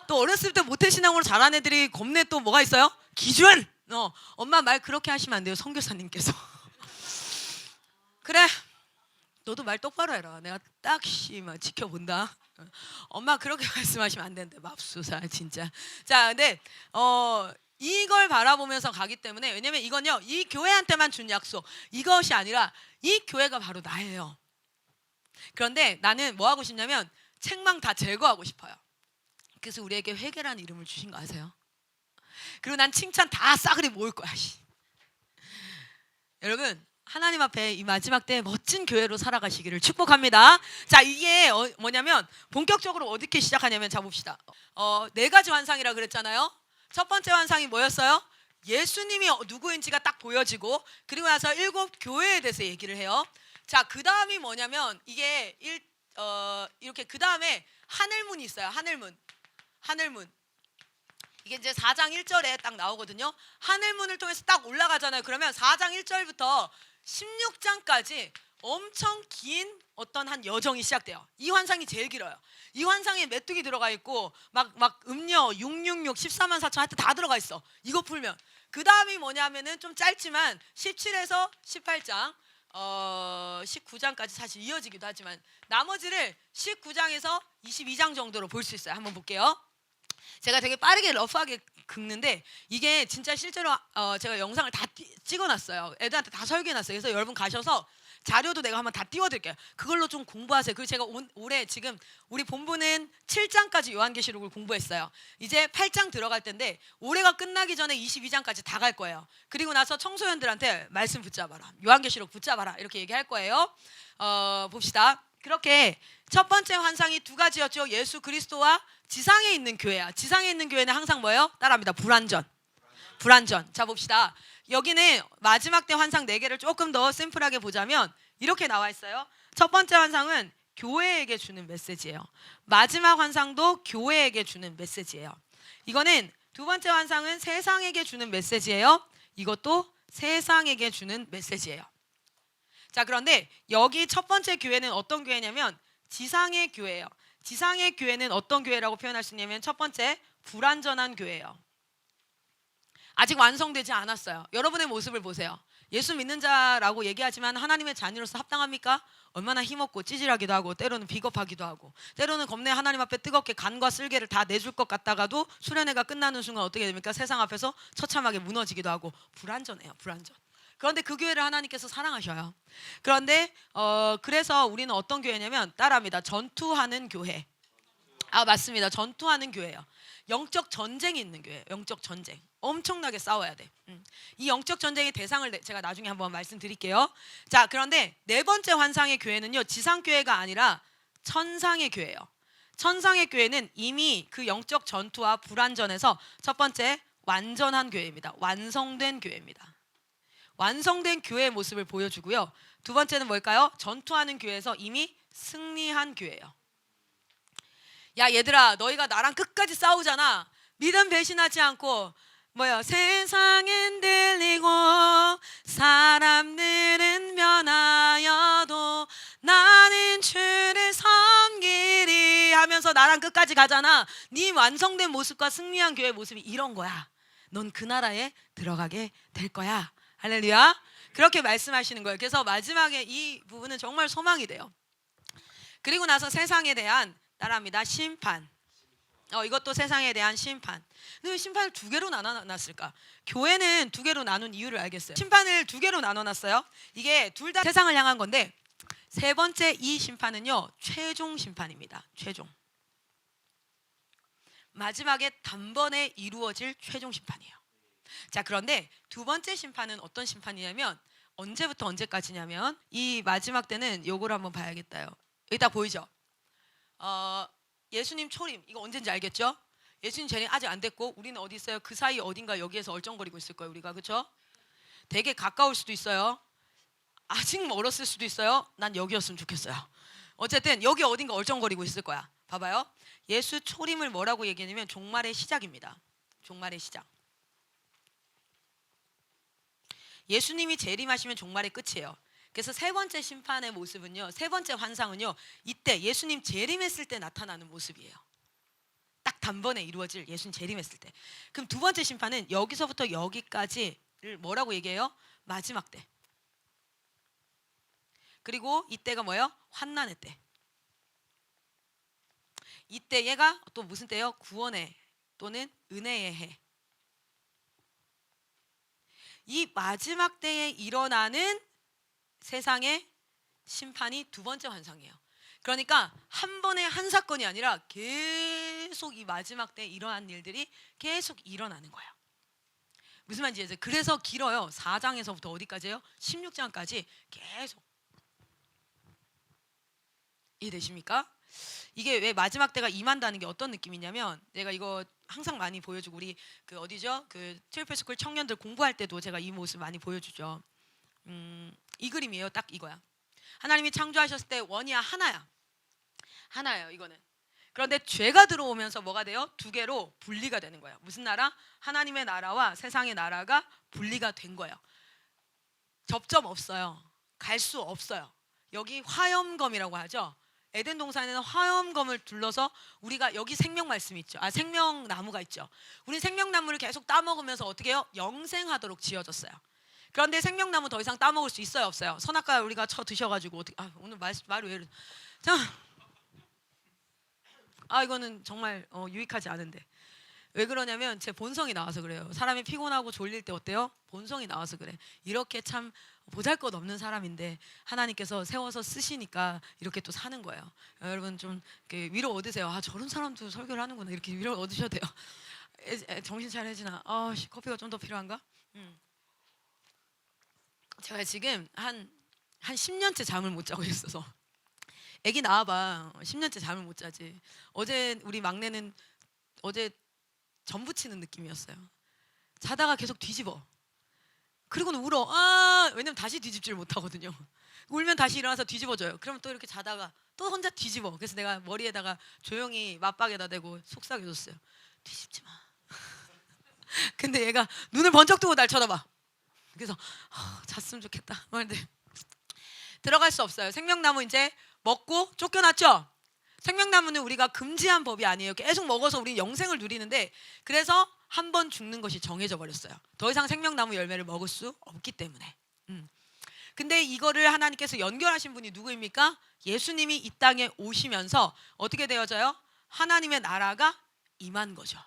또 어렸을 때 모태신앙으로 자란 애들이 겁내 또 뭐가 있어요? 기준! 엄마 말 그렇게 하시면 안 돼요 선교사님께서. 그래 너도 말 똑바로 해라. 내가 딱 지켜본다. 엄마 그렇게 말씀하시면 안 되는데 맙소사 진짜. 자 근데 이걸 바라보면서 가기 때문에, 왜냐면 이건요 이 교회한테만 준 약속, 이것이 아니라 이 교회가 바로 나예요. 그런데 나는 뭐 하고 싶냐면 책망 다 제거하고 싶어요. 그래서 우리에게 회개라는 이름을 주신 거 아세요? 그리고 난 칭찬 다 싸그리 모을 거야. 여러분, 하나님 앞에 이 마지막 때 멋진 교회로 살아가시기를 축복합니다. 자, 이게 뭐냐면 본격적으로 어떻게 시작하냐면, 자 봅시다. 네 가지 환상이라 그랬잖아요. 첫 번째 환상이 뭐였어요? 예수님이 누구인지가 딱 보여지고, 그리고 나서 7 교회에 대해서 얘기를 해요. 자, 그 다음이 뭐냐면 이게 이렇게 그 다음에 하늘문이 있어요. 하늘문. 이게 이제 4장 1절에 딱 나오거든요. 하늘문을 통해서 딱 올라가잖아요. 그러면 4장 1절부터 16장까지 엄청 긴 어떤 한 여정이 시작돼요. 이 환상이 제일 길어요. 이 환상에 메뚜기 들어가 있고 막 음료 666 14만 4천 하여튼 다 들어가 있어. 이거 풀면 그 다음이 뭐냐면은 좀 짧지만 17에서 18장 19장까지 사실 이어지기도 하지만 나머지를 19장에서 22장 정도로 볼 수 있어요. 한번 볼게요. 제가 되게 빠르게 러프하게 긁는데 이게 진짜 실제로 제가 영상을 다 찍어놨어요. 애들한테 다 설계해놨어요. 그래서 여러분 가셔서 자료도 내가 한번 다 띄워드릴게요. 그걸로 좀 공부하세요. 그리고 제가 올해 지금 우리 본부는 7장까지 요한계시록을 공부했어요. 이제 8장 들어갈 텐데 올해가 끝나기 전에 22장까지 다 갈 거예요. 그리고 나서 청소년들한테 말씀 붙잡아라, 요한계시록 붙잡아라 이렇게 얘기할 거예요. 봅시다. 그렇게 첫 번째 환상이 2가지였죠. 예수 그리스도와 지상에 있는 교회야. 지상에 있는 교회는 항상 뭐예요? 따라합니다. 불완전. 자 봅시다. 여기는 마지막 때 환상 4개를 조금 더 심플하게 보자면 이렇게 나와 있어요. 첫 번째 환상은 교회에게 주는 메시지예요. 마지막 환상도 교회에게 주는 메시지예요. 이거는 두 번째 환상은 세상에게 주는 메시지예요. 이것도 세상에게 주는 메시지예요. 자, 그런데 여기 첫 번째 교회는 어떤 교회냐면 지상의 교회예요. 지상의 교회는 어떤 교회라고 표현할 수 있냐면 첫 번째, 불완전한 교회예요. 아직 완성되지 않았어요. 여러분의 모습을 보세요. 예수 믿는 자라고 얘기하지만 하나님의 자녀로서 합당합니까? 얼마나 힘없고 찌질하기도 하고 때로는 비겁하기도 하고 때로는 겁내 하나님 앞에 뜨겁게 간과 쓸개를 다 내줄 것 같다가도 수련회가 끝나는 순간 어떻게 됩니까? 세상 앞에서 처참하게 무너지기도 하고 불완전해요. 불완전. 그런데 그 교회를 하나님께서 사랑하셔요. 그런데 그래서 우리는 어떤 교회냐면 따라합니다. 전투하는 교회. 맞습니다. 전투하는 교회예요. 영적 전쟁이 있는 교회예요. 영적 전쟁. 엄청나게 싸워야 돼. 이 영적 전쟁의 대상을 제가 나중에 한번 말씀드릴게요. 자, 그런데 네 번째 환상의 교회는요, 지상 교회가 아니라 천상의 교회예요. 천상의 교회는 이미 그 영적 전투와 불완전에서 첫 번째 완전한 교회입니다. 완성된 교회입니다. 완성된 교회의 모습을 보여주고요. 두 번째는 뭘까요? 전투하는 교회에서 이미 승리한 교회예요. 야 얘들아, 너희가 나랑 끝까지 싸우잖아. 믿음 배신하지 않고 세상은 들리고 사람들은 변하여도 나는 주를 섬기리 하면서 나랑 끝까지 가잖아. 네 완성된 모습과 승리한 교회의 모습이 이런 거야. 넌 그 나라에 들어가게 될 거야. 할렐루야. 그렇게 말씀하시는 거예요. 그래서 마지막에 이 부분은 정말 소망이 돼요. 그리고 나서 세상에 대한 따라합니다. 심판. 이것도 세상에 대한 심판. 근데 왜 심판을 2개로 나눠놨을까? 교회는 2개로 나눈 이유를 알겠어요. 심판을 2개로 나눠놨어요. 이게 둘 다 세상을 향한 건데 세 번째 이 심판은요, 최종 심판입니다. 최종. 마지막에 단번에 이루어질 최종 심판이에요. 자, 그런데 두 번째 심판은 어떤 심판이냐면 언제부터 언제까지냐면 이 마지막 때는 요걸 한번 봐야겠다요. 여기다 보이죠? 예수님 초림, 이거 언제인지 알겠죠? 예수님 재림 아직 안 됐고 우리는 어디 있어요? 그 사이 어딘가 여기에서 얼쩡거리고 있을 거예요. 우리가. 그렇죠? 되게 가까울 수도 있어요. 아직 멀었을 수도 있어요. 난 여기였으면 좋겠어요. 어쨌든 여기 어딘가 얼쩡거리고 있을 거야. 봐봐요. 예수 초림을 뭐라고 얘기하냐면 종말의 시작입니다. 종말의 시작. 예수님이 재림하시면 종말의 끝이에요. 그래서 세 번째 심판의 모습은요, 세 번째 환상은요, 이때 예수님 재림했을 때 나타나는 모습이에요. 딱 단번에 이루어질 예수님 재림했을 때. 그럼 두 번째 심판은 여기서부터 여기까지를 뭐라고 얘기해요? 마지막 때. 그리고 이때가 뭐예요? 환난의 때. 이때 얘가 또 무슨 때예요? 구원의 또는 은혜의 해. 이 마지막 때에 일어나는 세상의 심판이 두 번째 환상이에요. 그러니까 한 번에 한 사건이 아니라 계속 이 마지막 때에 일어난 일들이 계속 일어나는 거예요. 무슨 말인지 이제 그래서 길어요. 4장에서부터 어디까지예요? 16장까지 계속. 이해되십니까? 이게 왜 마지막 때가 임한다는 게 어떤 느낌이냐면, 내가 이거 항상 많이 보여주고, 우리 그 어디죠? 그 트리플스쿨 청년들 공부할 때도 제가 이 모습 많이 보여주죠. 이 그림이에요. 딱 이거야. 하나님이 창조하셨을 때 원이야, 하나예요. 이거는. 그런데 죄가 들어오면서 뭐가 돼요? 두 개로 분리가 되는 거예요. 무슨 나라? 하나님의 나라와 세상의 나라가 분리가 된 거예요. 접점 없어요. 갈 수 없어요. 여기 화염검이라고 하죠. 에덴 동산에는 화염검을 둘러서 우리가, 여기 생명 말씀이 있죠. 생명나무가 있죠. 우리는 생명나무를 계속 따먹으면서 어떻게 해요? 영생하도록 지어졌어요. 그런데 생명나무 더 이상 따먹을 수 있어요, 없어요? 선악과 우리가 쳐 드셔가지고 어떻게? 오늘 말이 왜 이래? 자, 이거는 정말 유익하지 않은데. 왜 그러냐면 제 본성이 나와서 그래요. 사람이 피곤하고 졸릴 때 어때요? 본성이 나와서 그래. 이렇게 참 보잘것없는 사람인데 하나님께서 세워서 쓰시니까 이렇게 또 사는 거예요. 여러분 좀 위로 얻으세요. 저런 사람도 설교를 하는구나. 이렇게 위로 얻으셔도 돼요. 정신 차려지나. 커피가 좀 더 필요한가? 제가 지금 한 10년째 잠을 못 자고 있어서. 애기 낳아봐 10년째 잠을 못 자지. 어제 우리 막내는 어제 전 부치는 느낌이었어요. 자다가 계속 뒤집어. 그리고는 울어. 왜냐면 다시 뒤집지를 못하거든요. 울면 다시 일어나서 뒤집어져요. 그러면 또 이렇게 자다가 또 혼자 뒤집어. 그래서 내가 머리에다가 조용히 맞박에다 대고 속삭여줬어요. 뒤집지 마. 근데 얘가 눈을 번쩍 뜨고 날 쳐다봐. 그래서 잤으면 좋겠다. 근데 들어갈 수 없어요. 생명나무 이제 먹고 쫓겨났죠. 생명나무는 우리가 금지한 법이 아니에요. 계속 먹어서 우리 영생을 누리는데, 그래서 한 번 죽는 것이 정해져 버렸어요. 더 이상 생명나무 열매를 먹을 수 없기 때문에. 근데 이거를 하나님께서 연결하신 분이 누구입니까? 예수님이 이 땅에 오시면서 어떻게 되어져요? 하나님의 나라가 임한 거죠.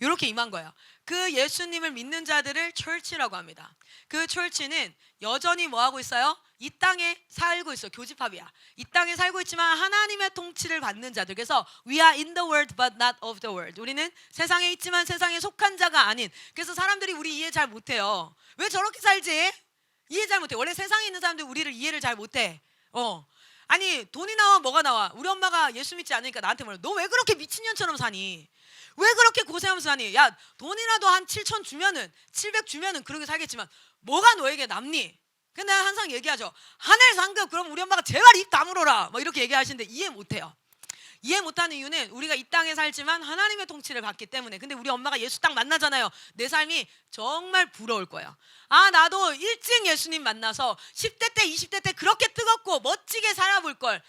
이렇게 임한 거예요. 그 예수님을 믿는 자들을 철치라고 합니다. 그 철치는 여전히 뭐 하고 있어요? 이 땅에 살고 있어. 교집합이야. 이 땅에 살고 있지만 하나님의 통치를 받는 자들. 그래서 we are in the world but not of the world. 우리는 세상에 있지만 세상에 속한 자가 아닌. 그래서 사람들이 우리 이해 잘 못해요. 왜 저렇게 살지? 이해 잘 못해. 원래 세상에 있는 사람들 우리를 이해를 잘 못해. 아니 돈이 나와 뭐가 나와? 우리 엄마가 예수 믿지 않으니까 나한테 말해. 너 왜 그렇게 미친년처럼 사니? 왜 그렇게 고생하면서 사니? 야, 돈이라도 한 7,000 주면은 700 주면은 그렇게 살겠지만 뭐가 너에게 남니? 근데 내가 항상 얘기하죠. 하늘 상급. 그럼 우리 엄마가 제발 입 다물어라 뭐 이렇게 얘기하시는데 이해 못해요. 이해 못하는 이유는 우리가 이 땅에 살지만 하나님의 통치를 받기 때문에. 근데 우리 엄마가 예수 딱 만나잖아요. 내 삶이 정말 부러울 거예요. 나도 일찍 예수님 만나서 10대 때 20대 때 그렇게 뜨겁고 멋지게 살아볼 걸.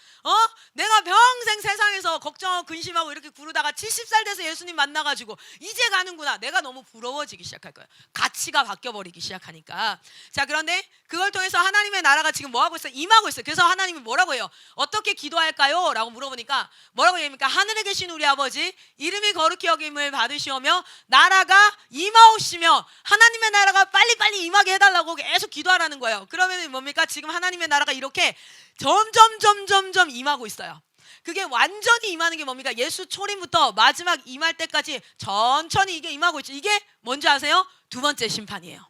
내가 평생 세상에서 걱정하고 근심하고 이렇게 구르다가 70살 돼서 예수님 만나가지고 이제 가는구나. 내가 너무 부러워지기 시작할 거예요. 가치가 바뀌어버리기 시작하니까. 자, 그런데 그걸 통해서 하나님의 나라가 지금 뭐 하고 있어요? 임하고 있어요. 그래서 하나님이 뭐라고 해요? 어떻게 기도할까요? 라고 물어보니까 뭐라고 얘기합니까? 하늘에 계신 우리 아버지, 이름이 거룩히 여김을 받으시오며 나라가 임하옵시며. 하나님의 나라가 빨리빨리 임하게 해달라고 계속 기도하라는 거예요. 그러면 뭡니까? 지금 하나님의 나라가 이렇게 점점 임하고 있어요. 그게 완전히 임하는 게 뭡니까? 예수 초림부터 마지막 임할 때까지 천천히 이게 임하고 있죠. 이게 뭔지 아세요? 두 번째 심판이에요.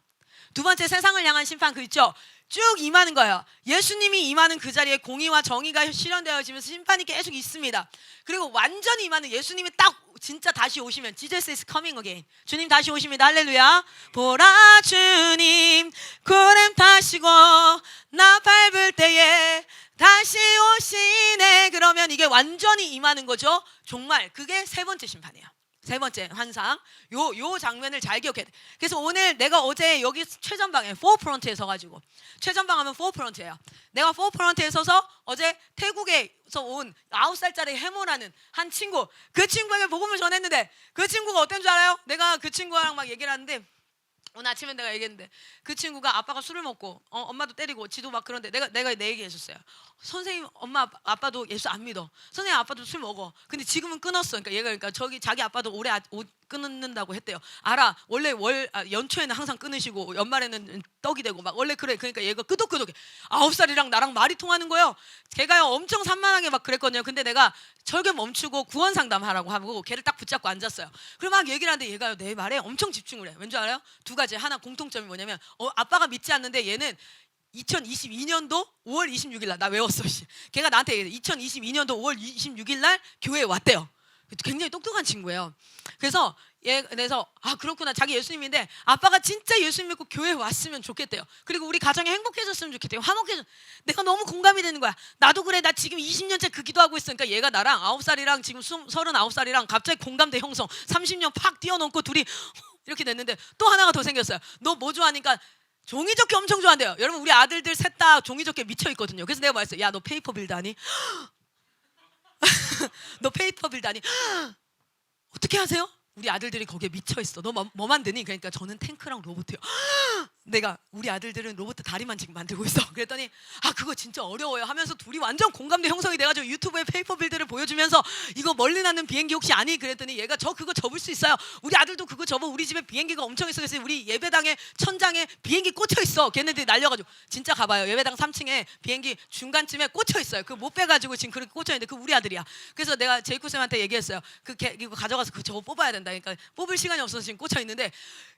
두 번째 세상을 향한 심판, 그 있죠? 쭉 임하는 거예요. 예수님이 임하는 그 자리에 공의와 정의가 실현되어지면서 심판이 계속 있습니다. 그리고 완전히 임하는, 예수님이 딱 진짜 다시 오시면, Jesus is coming again. 주님 다시 오십니다. 할렐루야. 보라 주님 구름 타시고 나 밟을 때에 다시 오시네. 그러면 이게 완전히 임하는 거죠. 정말 그게 세 번째 심판이에요. 세 번째 환상. 요 장면을 잘 기억해야 돼. 그래서 오늘 내가 어제 여기 최전방에 4프런트에 서가지고, 최전방 하면 4프런트예요. 내가 4프런트에 서서 어제 태국에서 온 9살짜리 해모라는 한 친구, 그 친구에게 복음을 전했는데 그 친구가 어떤 줄 알아요? 내가 그 친구랑 막 얘기를 하는데, 오늘 아침에 내가 얘기했는데 그 친구가 아빠가 술을 먹고 엄마도 때리고 지도 막, 그런데 내가 내 얘기 했었어요. 선생님 엄마 아빠도 예수 안 믿어. 선생님 아빠도 술 먹어. 근데 지금은 끊었어. 그러니까 얘가 저기 자기 아빠도 올해 끊는다고 했대요. 알아. 원래 연초에는 항상 끊으시고 연말에는 떡이 되고 막 원래 그래. 그러니까 얘가 끄덕끄덕해. 9살이랑 나랑 말이 통하는 거예요. 걔가요 엄청 산만하게 막 그랬거든요. 근데 내가 절개 멈추고 구원 상담하라고 하고 걔를 딱 붙잡고 앉았어요. 그리고 막 얘기를 하는데 얘가 내 말에 엄청 집중을 해. 왠지 알아요? 두 가지. 하나 공통점이 뭐냐면 아빠가 믿지 않는데 얘는 2022년도 5월 26일 날 나 외웠어. 걔가 나한테 얘기해. 2022년도 5월 26일 날 교회에 왔대요. 굉장히 똑똑한 친구예요. 그래서 그렇구나. 자기 예수님인데 아빠가 진짜 예수님 믿고 교회에 왔으면 좋겠대요. 그리고 우리 가정이 행복해졌으면 좋겠대요. 화목해져. 내가 너무 공감이 되는 거야. 나도 그래. 나 지금 20년째 그 기도하고 있으니까 얘가 나랑 9살이랑 지금 39살이랑 갑자기 공감대 형성 30년 팍 뛰어넘고 둘이 이렇게 됐는데 또 하나가 더 생겼어요. 너 뭐 좋아하니까 종이접기 엄청 좋아한대요. 여러분 우리 아들들 셋 다 종이접기에 미쳐 있거든요. 그래서 내가 말했어요. 야, 너 페이퍼 빌드 하니? 너 페이퍼 빌드 하니? 어떻게 하세요? 우리 아들들이 거기에 미쳐 있어. 너 뭐 만드니? 그러니까 저는 탱크랑 로봇이요. 내가 우리 아들들은 로봇 다리만 지금 만들고 있어. 그랬더니 그거 진짜 어려워요 하면서 둘이 완전 공감대 형성이 돼가지고 유튜브에 페이퍼 빌드를 보여주면서 이거 멀리 나는 비행기 혹시 아니? 그랬더니 얘가 저 그거 접을 수 있어요. 우리 아들도 그거 접어. 우리 집에 비행기가 엄청 있어. 그래서 우리 예배당에 천장에 비행기 꽂혀 있어. 걔네들이 날려가지고 진짜 가봐요. 예배당 3층에 비행기 중간쯤에 꽂혀 있어요. 그거 못 빼가지고 지금 그렇게 꽂혀 있는데 그 우리 아들이야. 그래서 내가 제이코 쌤한테 얘기했어요. 이거 가져가서 저거 뽑아야 된다. 그러니까 뽑을 시간이 없어서 지금 꽂혀 있는데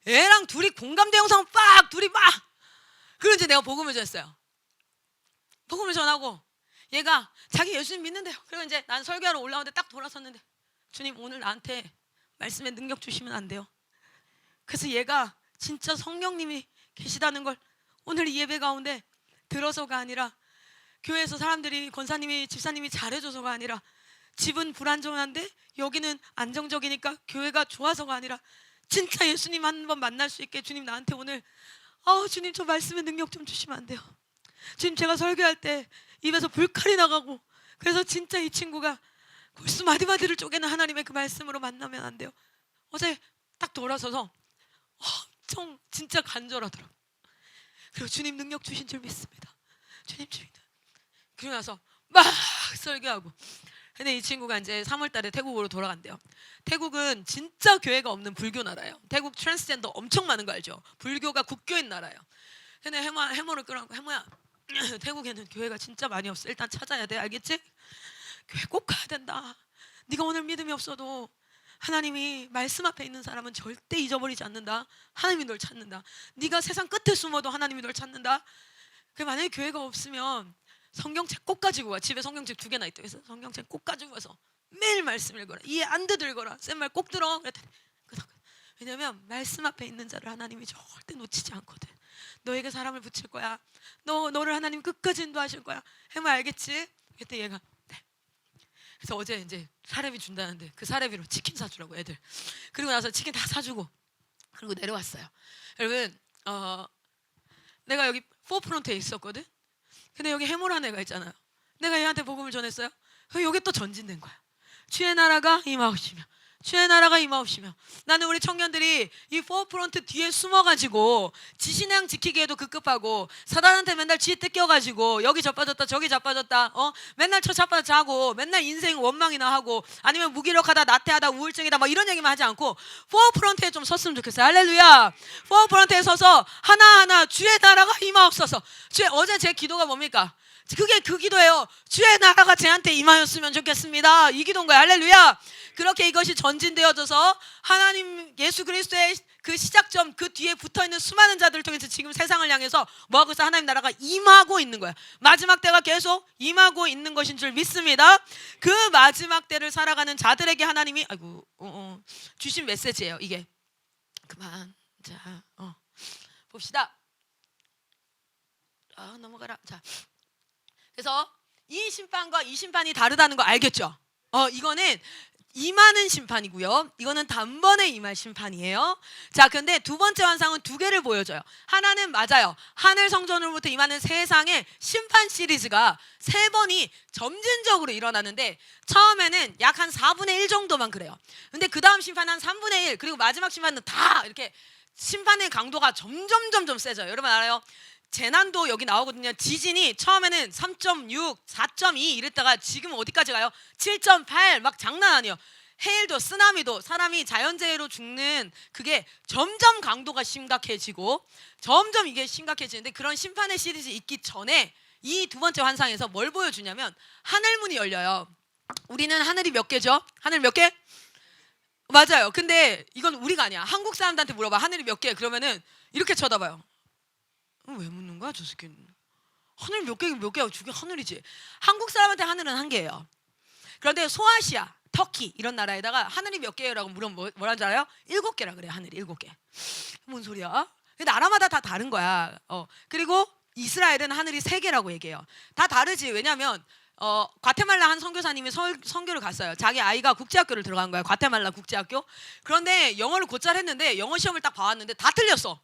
애랑 둘이 공감대 형성 빡 둘이 막 그런 이제 내가 복음을 전했어요. 복음을 전하고 얘가 자기 예수님 믿는데요. 그리고 이제 난 설교하러 올라오는데 딱 돌아섰는데 주님 오늘 나한테 말씀에 능력 주시면 안 돼요. 그래서 얘가 진짜 성령님이 계시다는 걸 오늘 이 예배 가운데 들어서가 아니라 교회에서 사람들이 권사님이 집사님이 잘해줘서가 아니라 집은 불안정한데 여기는 안정적이니까 교회가 좋아서가 아니라 진짜 예수님 한 번 만날 수 있게 주님 나한테 오늘 주님 저 말씀에 능력 좀 주시면 안 돼요. 주님 제가 설교할 때 입에서 불칼이 나가고 그래서 진짜 이 친구가 골수 마디마디를 쪼개는 하나님의 그 말씀으로 만나면 안 돼요. 어제 딱 돌아서서 엄청 진짜 간절하더라고요. 그리고 주님 능력 주신 줄 믿습니다. 주님. 그러고 나서 막 설교하고 근데 이 친구가 이제 3월 달에 태국으로 돌아간대요. 태국은 진짜 교회가 없는 불교 나라예요. 태국 트랜스젠더 엄청 많은 거 알죠? 불교가 국교인 나라예요. 근데 해모를 끌어안고 해모야 태국에는 교회가 진짜 많이 없어. 일단 찾아야 돼. 알겠지? 교회 꼭 가야 된다. 네가 오늘 믿음이 없어도 하나님이 말씀 앞에 있는 사람은 절대 잊어버리지 않는다. 하나님이 널 찾는다. 네가 세상 끝에 숨어도 하나님이 널 찾는다. 만약에 교회가 없으면 성경책 꼭 가지고 와. 집에 성경책 2개나 있다. 그래서 성경책 꼭 가지고 와서 매일 말씀 읽어라. 이해 안 돼 읽어라. 쌤 말 꼭 들어. 그랬더니 왜냐면 말씀 앞에 있는 자를 하나님이 절대 놓치지 않거든. 너에게 사람을 붙일 거야. 너를 하나님 끝까지 인도하실 거야. 해모 알겠지? 그때 얘가 네. 그래서 어제 이제 사례비 준다는데 그 사례비로 치킨 사주라고 애들. 그리고 나서 치킨 다 사주고 그리고 내려왔어요. 여러분 내가 여기 포프론트에 있었거든. 근데 여기 해모라는 애가 있잖아요. 내가 얘한테 복음을 전했어요. 여기 또 전진된 거야. 주의 나라가 임하옵시며 주의 나라가 임하옵시며. 나는 우리 청년들이 이 포프론트 뒤에 숨어가지고 지신양 지키기에도 급급하고 사단한테 맨날 쥐 뜯겨가지고 여기 자빠졌다 저기 자빠졌다 맨날 저 자빠져 자고 맨날 인생 원망이나 하고 아니면 무기력하다 나태하다 우울증이다 막 이런 얘기만 하지 않고 포프론트에 좀 섰으면 좋겠어요. 할렐루야. 포프론트에 서서 하나하나 주의 나라가 임하옵소서. 어제 제 기도가 뭡니까? 그게 그 기도예요. 주의 나라가 제한테 임하였으면 좋겠습니다. 이 기도인 거예요. 할렐루야. 그렇게 이것이 전진되어져서 하나님 예수 그리스도의 그 시작점 그 뒤에 붙어있는 수많은 자들을 통해서 지금 세상을 향해서 뭐하고 있어? 하나님 나라가 임하고 있는 거야. 마지막 때가 계속 임하고 있는 것인 줄 믿습니다. 그 마지막 때를 살아가는 자들에게 하나님이 주신 메시지예요. 이게 그만 자 봅시다. 넘어가라. 자 그래서 이 심판과 이 심판이 다르다는 거 알겠죠? 이거는 임하는 심판이고요. 이거는 단번에 임할 심판이에요. 자, 근데 두 번째 환상은 2개를 보여줘요. 하나는 맞아요. 하늘 성전으로부터 임하는 세상의 심판 시리즈가 3번이 점진적으로 일어나는데 처음에는 약 한 4분의 1 정도만 그래요. 근데 그 다음 심판은 한 3분의 1 그리고 마지막 심판은 다 이렇게 심판의 강도가 점점 세져요. 여러분 알아요? 재난도 여기 나오거든요. 지진이 처음에는 3.6, 4.2 이랬다가 지금 어디까지 가요? 7.8 막 장난 아니에요. 해일도 쓰나미도 사람이 자연재해로 죽는 그게 점점 강도가 심각해지고 점점 이게 심각해지는데 그런 심판의 시리즈 있기 전에 이 두 번째 환상에서 뭘 보여주냐면 하늘문이 열려요. 우리는 하늘이 몇 개죠? 하늘 몇 개? 맞아요. 근데 이건 우리가 아니야. 한국 사람들한테 물어봐. 하늘이 몇 개? 그러면은 이렇게 쳐다봐요. 왜 묻는 거야, 저 새끼는? 하늘 몇 개야? 저게 하늘이지. 한국 사람한테 하늘은 한 개예요. 그런데 소아시아, 터키 이런 나라에다가 하늘이 몇 개라고 물으면 뭐라는 줄 알아요? 7개라 그래요. 하늘이 7개. 뭔 소리야? 근데 나라마다 다 다른 거야. 그리고 이스라엘은 하늘이 3개라고 얘기해요. 다 다르지. 왜냐면 과테말라 한 선교사님이 선교를 갔어요. 자기 아이가 국제학교를 들어간 거야. 과테말라 국제학교. 그런데 영어를 곧잘 했는데 영어 시험을 딱 봐왔는데 다 틀렸어.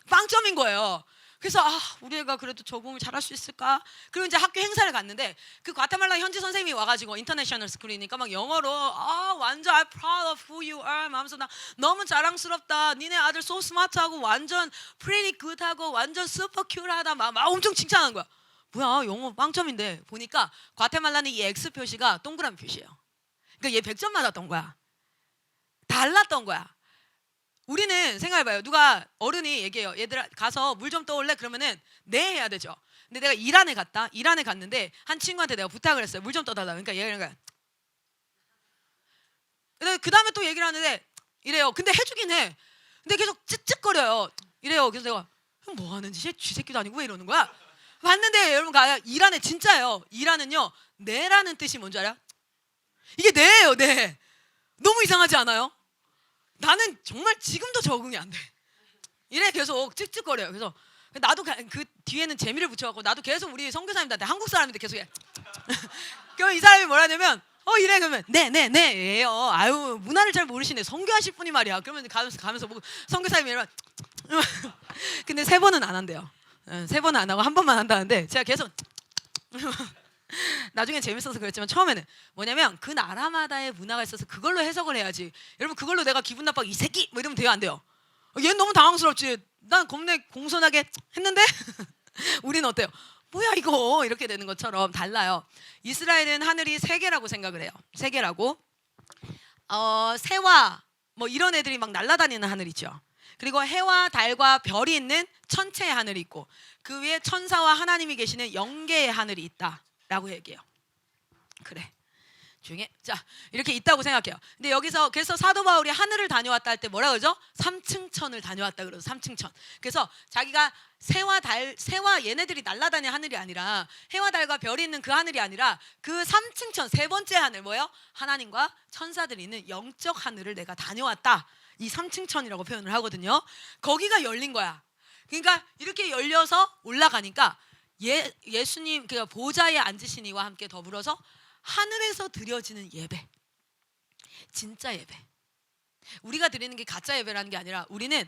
빵점인 거예요. 그래서 우리 애가 그래도 적응을 잘할 수 있을까? 그리고 이제 학교 행사를 갔는데 그 과테말라 현지 선생님이 와가지고 인터내셔널 스쿨이니까 막 영어로 완전 I'm proud of who you are 하면서 나 너무 자랑스럽다. 니네 아들 so smart하고 완전 pretty good하고 완전 super cute하다 막 엄청 칭찬하는 거야. 뭐야 영어 빵점인데 보니까 과테말라는 이 X 표시가 동그라미 표시예요. 그러니까 얘 100점 맞았던 거야. 달랐던 거야. 우리는 생각해봐요. 누가 어른이 얘기해요. 얘들아 가서 물 좀 떠올래? 그러면은 네 해야 되죠. 근데 내가 이란에 갔는데 한 친구한테 내가 부탁을 했어요. 물 좀 떠달라. 그러니까 얘가 그 다음에 또 얘기를 하는데 이래요. 근데 해주긴 해. 근데 계속 찝찝거려요. 이래요. 그래서 내가 뭐 하는 짓이야? 쥐새끼도 아니고 왜 이러는 거야? 봤는데 여러분 이란에 진짜예요. 이란은요 네라는 뜻이 뭔지 알아요? 이게 네예요. 네. 너무 이상하지 않아요? 나는 정말 지금도 적응이 안 돼. 이래 계속 찝찝거려요. 그래서 나도 그 뒤에는 재미를 붙여갖고 나도 계속 우리 선교사님들한테 한국 사람인데 계속 해. 그럼 이 사람이 뭐라 하냐면 이래 그러면 네예요. 아유 문화를 잘 모르시네. 선교하실 분이 말이야. 그러면 가면서 뭐 선교사님이 이러면 근데 3번은 안 한대요. 3번은 안 하고 1번만 한다는데 제가 계속 나중에 재밌어서 그랬지만 처음에는 뭐냐면 그 나라마다의 문화가 있어서 그걸로 해석을 해야지. 여러분 그걸로 내가 기분 나빠 이 새끼 뭐 이러면 돼요 안 돼요? 얘는 너무 당황스럽지. 난 겁내 공손하게 했는데 우리는 어때요? 뭐야 이거 이렇게 되는 것처럼 달라요. 이스라엘은 하늘이 3개라고 생각을 해요. 3개라고. 새와 뭐 이런 애들이 막 날아다니는 하늘 있죠. 그리고 해와 달과 별이 있는 천체의 하늘이 있고 그 위에 천사와 하나님이 계시는 영계의 하늘이 있다라고 얘기해요. 그래. 조용해. 자, 이렇게 있다고 생각해요. 근데 여기서 그래서 사도 바울이 하늘을 다녀왔다 할 때 뭐라 그러죠? 3층천을 다녀왔다 그러죠. 3층천. 그래서 자기가 새와 얘네들이 날아다니는 하늘이 아니라 해와 달과 별이 있는 그 하늘이 아니라 그 3층천 3번째 하늘 뭐예요? 하나님과 천사들이 있는 영적 하늘을 내가 다녀왔다. 이 3층천이라고 표현을 하거든요. 거기가 열린 거야. 그러니까 이렇게 열려서 올라가니까 예수님 그 보좌에 앉으신 이와 함께 더불어서 하늘에서 드려지는 예배, 진짜 예배. 우리가 드리는 게 가짜 예배라는 게 아니라 우리는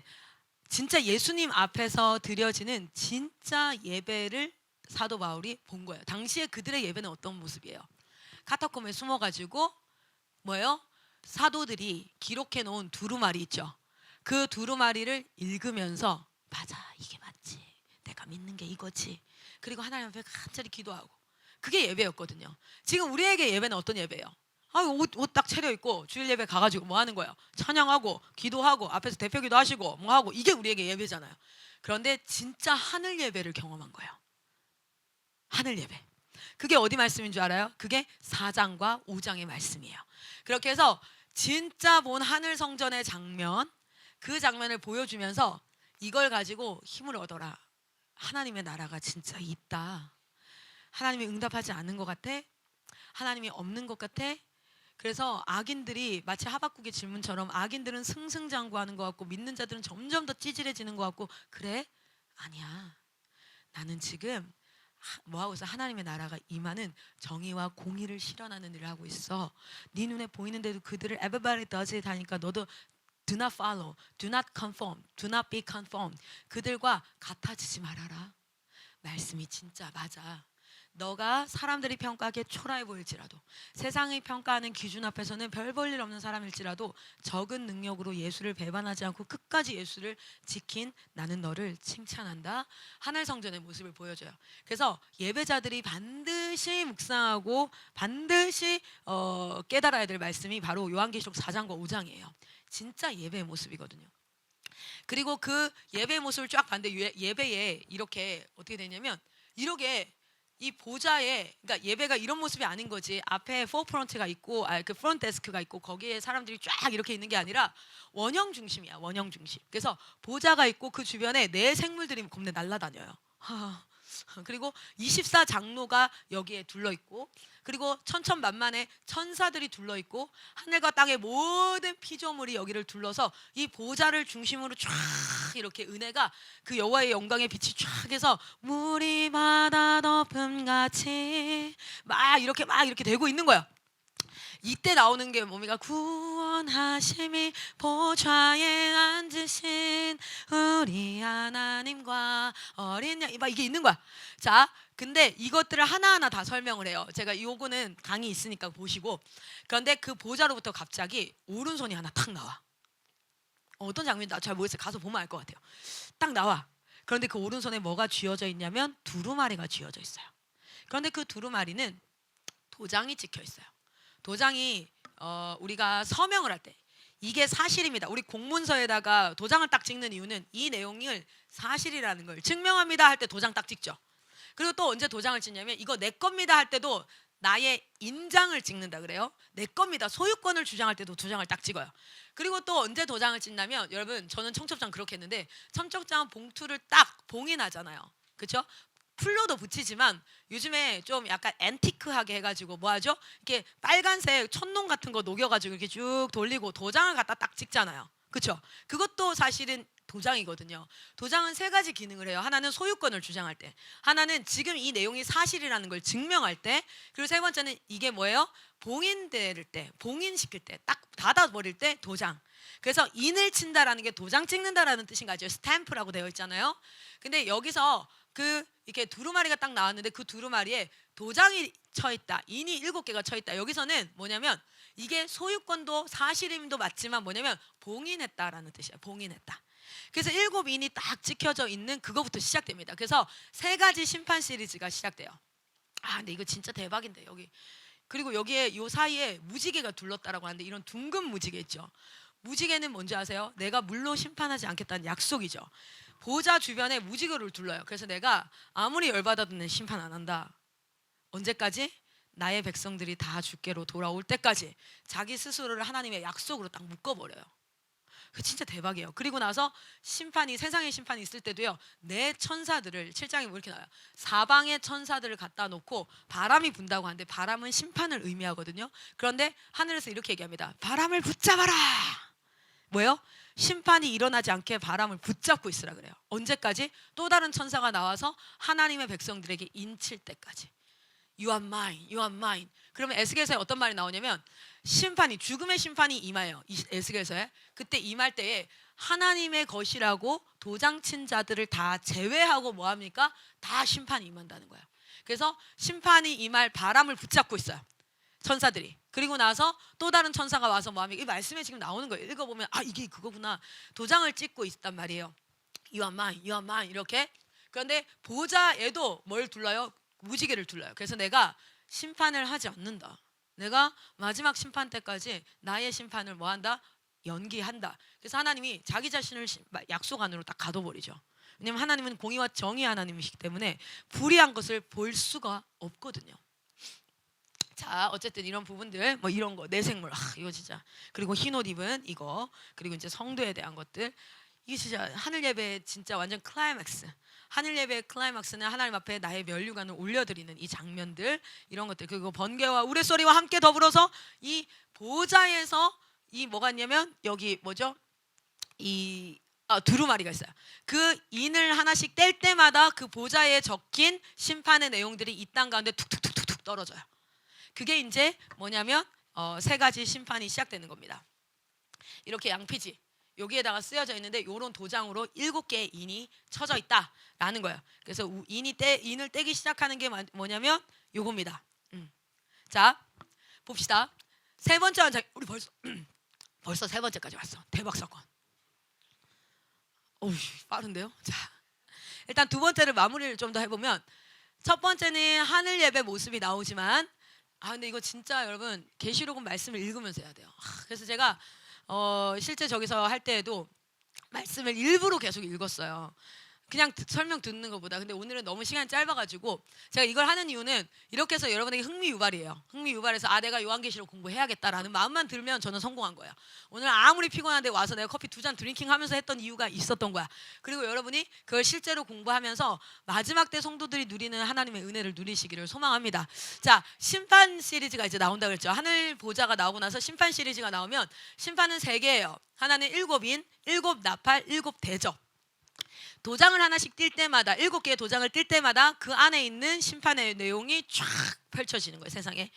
진짜 예수님 앞에서 드려지는 진짜 예배를 사도 바울이 본 거예요. 당시에 그들의 예배는 어떤 모습이에요? 카타콤에 숨어가지고 뭐예요? 사도들이 기록해 놓은 두루마리 있죠. 그 두루마리를 읽으면서 맞아 이게 맞지, 내가 믿는 게 이거지. 그리고 하나님 앞에 간절히 기도하고 그게 예배였거든요. 지금 우리에게 예배는 어떤 예배예요? 옷 딱 차려입고 주일 예배 가가지고 뭐 하는 거예요? 찬양하고 기도하고 앞에서 대표기도 하시고 뭐 하고 이게 우리에게 예배잖아요. 그런데 진짜 하늘 예배를 경험한 거예요. 하늘 예배. 그게 어디 말씀인 줄 알아요? 그게 4장과 5장의 말씀이에요. 그렇게 해서 진짜 본 하늘 성전의 장면, 그 장면을 보여주면서 이걸 가지고 힘을 얻어라. 하나님의 나라가 진짜 있다. 하나님이 응답하지 않는 것 같아? 하나님이 없는 것 같아? 그래서 악인들이 마치 하박국의 질문처럼 악인들은 승승장구하는 것 같고 믿는 자들은 점점 더 찌질해지는 것 같고 그래? 아니야. 나는 지금 뭐 하고 있어? 하나님의 나라가 임하는 정의와 공의를 실현하는 일을 하고 있어. 네 눈에 보이는데도 그들을 everybody does it 하니까 너도 do not follow, do not conform, do not be conformed. 그들과 같아지지 말아라. 말씀이 진짜 맞아. 너가 사람들이 평가하기에 초라해 보일지라도, 세상이 평가하는 기준 앞에서는 별 볼 일 없는 사람일지라도 적은 능력으로 예수를 배반하지 않고 끝까지 예수를 지킨 나는 너를 칭찬한다. 하늘 성전의 모습을 보여줘요. 그래서 예배자들이 반드시 묵상하고 반드시 깨달아야 될 말씀이 바로 요한계시록 4장과 5장이에요. 진짜 예배의 모습이거든요. 그리고 그 예배의 모습을 쫙 봤는데 예배에 이렇게 어떻게 되냐면 이렇게 이 보좌에, 그러니까 예배가 이런 모습이 아닌 거지. 앞에 포프런트가 있고 그 프론트 데스크가 있고 거기에 사람들이 쫙 이렇게 있는 게 아니라 원형 중심이야. 원형 중심. 그래서 보좌가 있고 그 주변에 내 생물들이 겁내 날아다녀요. 그리고 24장로가 여기에 둘러 있고, 그리고 천천만만의 천사들이 둘러 있고, 하늘과 땅의 모든 피조물이 여기를 둘러서 이 보좌를 중심으로 쫙 이렇게 은혜가, 그 여호와의 영광의 빛이 쫙 해서 물이 바다 덮음같이 막 이렇게 되고 있는 거야. 이때 나오는 게 뭡니까? 구원하심이 보좌에 앉으신 우리 하나님과 어린 양, 막 이게 있는 거야. 자, 근데 이것들을 하나하나 다 설명을 해요. 제가 요거는 강의 있으니까 보시고. 그런데 그 보좌로부터 갑자기 오른손이 하나 탁 나와. 어떤 장면인지 잘 모르겠어요. 가서 보면 알 것 같아요. 딱 나와. 그런데 그 오른손에 뭐가 쥐어져 있냐면 두루마리가 쥐어져 있어요. 그런데 그 두루마리는 도장이 찍혀 있어요. 도장이 우리가 서명을 할 때 이게 사실입니다. 우리 공문서에다가 도장을 딱 찍는 이유는 이 내용을 사실이라는 걸 증명합니다 할 때 도장 딱 찍죠. 그리고 또 언제 도장을 찍냐면 이거 내 겁니다 할 때도 나의 인장을 찍는다 그래요. 내 겁니다. 소유권을 주장할 때도 도장을 딱 찍어요. 그리고 또 언제 도장을 찍냐면, 여러분 저는 청첩장 그렇게 했는데, 청첩장 봉투를 딱 봉인하잖아요. 그렇죠? 풀로도 붙이지만 요즘에 좀 약간 앤티크하게 해가지고 뭐하죠? 이렇게 빨간색 천농 같은 거 녹여가지고 이렇게 쭉 돌리고 도장을 갖다 딱 찍잖아요. 그렇죠? 그것도 사실은 도장이거든요. 도장은 세 가지 기능을 해요. 하나는 소유권을 주장할 때, 하나는 지금 이 내용이 사실이라는 걸 증명할 때, 그리고 세 번째는 이게 뭐예요? 봉인될 때, 봉인시킬 때, 딱 닫아버릴 때 도장. 그래서 인을 친다라는 게 도장 찍는다라는 뜻인 거죠. 스탬프라고 되어 있잖아요. 근데 여기서 이렇게 두루마리가 딱 나왔는데 그 두루마리에 도장이 쳐 있다. 인이 7개가 쳐 있다. 여기서는 뭐냐면 이게 소유권도 사실임도 맞지만 뭐냐면 봉인했다라는 뜻이에요. 봉인했다. 그래서 7인이 딱 찍혀져 있는 그거부터 시작됩니다. 그래서 세 가지 심판 시리즈가 시작돼요. 근데 이거 진짜 대박인데 여기. 그리고 여기에 요 사이에 무지개가 둘렀다라고 하는데, 이런 둥근 무지개 있죠. 무지개는 뭔지 아세요? 내가 물로 심판하지 않겠다는 약속이죠. 보좌 주변에 무지개를 둘러요. 그래서 내가 아무리 열받아도 내 심판 안 한다. 언제까지? 나의 백성들이 다 주께로 돌아올 때까지. 자기 스스로를 하나님의 약속으로 딱 묶어버려요. 그 진짜 대박이에요. 그리고 나서 심판이, 세상의 심판이 있을 때도요, 내 천사들을, 7장에 뭐 이렇게 나와요. 사방의 천사들을 갖다 놓고 바람이 분다고 하는데, 바람은 심판을 의미하거든요. 그런데 하늘에서 이렇게 얘기합니다. 바람을 붙잡아라. 뭐예요? 심판이 일어나지 않게 바람을 붙잡고 있으라 그래요. 언제까지? 또 다른 천사가 나와서 하나님의 백성들에게 인칠 때까지. You are mine, you are mine. 그러면 에스겔서에 어떤 말이 나오냐면, 심판이, 죽음의 심판이 임해요. 에스겔서에. 그때 임할 때에 하나님의 것이라고 도장 친 자들을 다 제외하고 뭐합니까? 다 심판이 임한다는 거예요. 그래서 심판이 임할 바람을 붙잡고 있어요, 천사들이. 그리고 나서 또 다른 천사가 와서 뭐합니까? 이 말씀에 지금 나오는 거예요. 읽어보면 이게 그거구나. 도장을 찍고 있단 말이에요. You are mine, you are mine 이렇게. 그런데 보좌에도 뭘 둘러요? 무지개를 둘러요. 그래서 내가 심판을 하지 않는다. 내가 마지막 심판 때까지 나의 심판을 뭐한다? 연기한다. 그래서 하나님이 자기 자신을 약속 안으로 딱 가둬버리죠. 왜냐하면 하나님은 공의와 정의 하나님이시기 때문에 불의한 것을 볼 수가 없거든요. 자, 어쨌든 이런 부분들, 뭐 이런 거, 내생물, 이거 진짜. 그리고 흰 옷 입은 이거, 그리고 이제 성도에 대한 것들. 이게 진짜 하늘 예배 진짜 완전 클라이맥스. 하늘 예배의 클라이막스는 하나님 앞에 나의 면류관을 올려드리는 이 장면들, 이런 것들. 그리고 번개와 우레소리와 함께 더불어서 이 보좌에서 이 뭐가 있냐면 여기 뭐죠? 두루마리가 있어요. 그 인을 하나씩 뗄 때마다 그 보좌에 적힌 심판의 내용들이 이 땅 가운데 툭툭툭툭 떨어져요. 그게 이제 뭐냐면 세 가지 심판이 시작되는 겁니다. 이렇게 양피지. 여기에다가 쓰여져 있는데 요런 도장으로 7개의 인이 쳐져 있다라는 거예요. 그래서 인을 떼기 시작하는 게 뭐냐면 요겁니다. 자, 봅시다. 세 번째 환장, 우리 벌써 세 번째까지 왔어. 대박 사건. 어우, 빠른데요? 자, 일단 두 번째를 마무리를 좀 더 해보면, 첫 번째는 하늘 예배 모습이 나오지만, 근데 이거 진짜 여러분 계시록은 말씀을 읽으면서 해야 돼요. 그래서 제가 실제 저기서 할 때에도 말씀을 일부러 계속 읽었어요. 그냥 설명 듣는 것보다. 근데 오늘은 너무 시간이 짧아가지고 제가 이걸 하는 이유는 이렇게 해서 여러분에게 흥미 유발이에요. 흥미 유발해서 내가 요한계시록 공부해야겠다라는 마음만 들면 저는 성공한 거예요. 오늘 아무리 피곤한데 와서 내가 커피 2잔 드링킹하면서 했던 이유가 있었던 거야. 그리고 여러분이 그걸 실제로 공부하면서 마지막 때 성도들이 누리는 하나님의 은혜를 누리시기를 소망합니다. 자, 심판 시리즈가 이제 나온다 그랬죠. 하늘 보좌가 나오고 나서 심판 시리즈가 나오면 심판은 3개예요. 하나는 7인, 7 나팔, 7 대접. 도장을 하나씩 띌 때마다 7개의 도장을 띌 때마다 그 안에 있는 심판의 내용이 쫙 펼쳐지는 거예요. 세상에.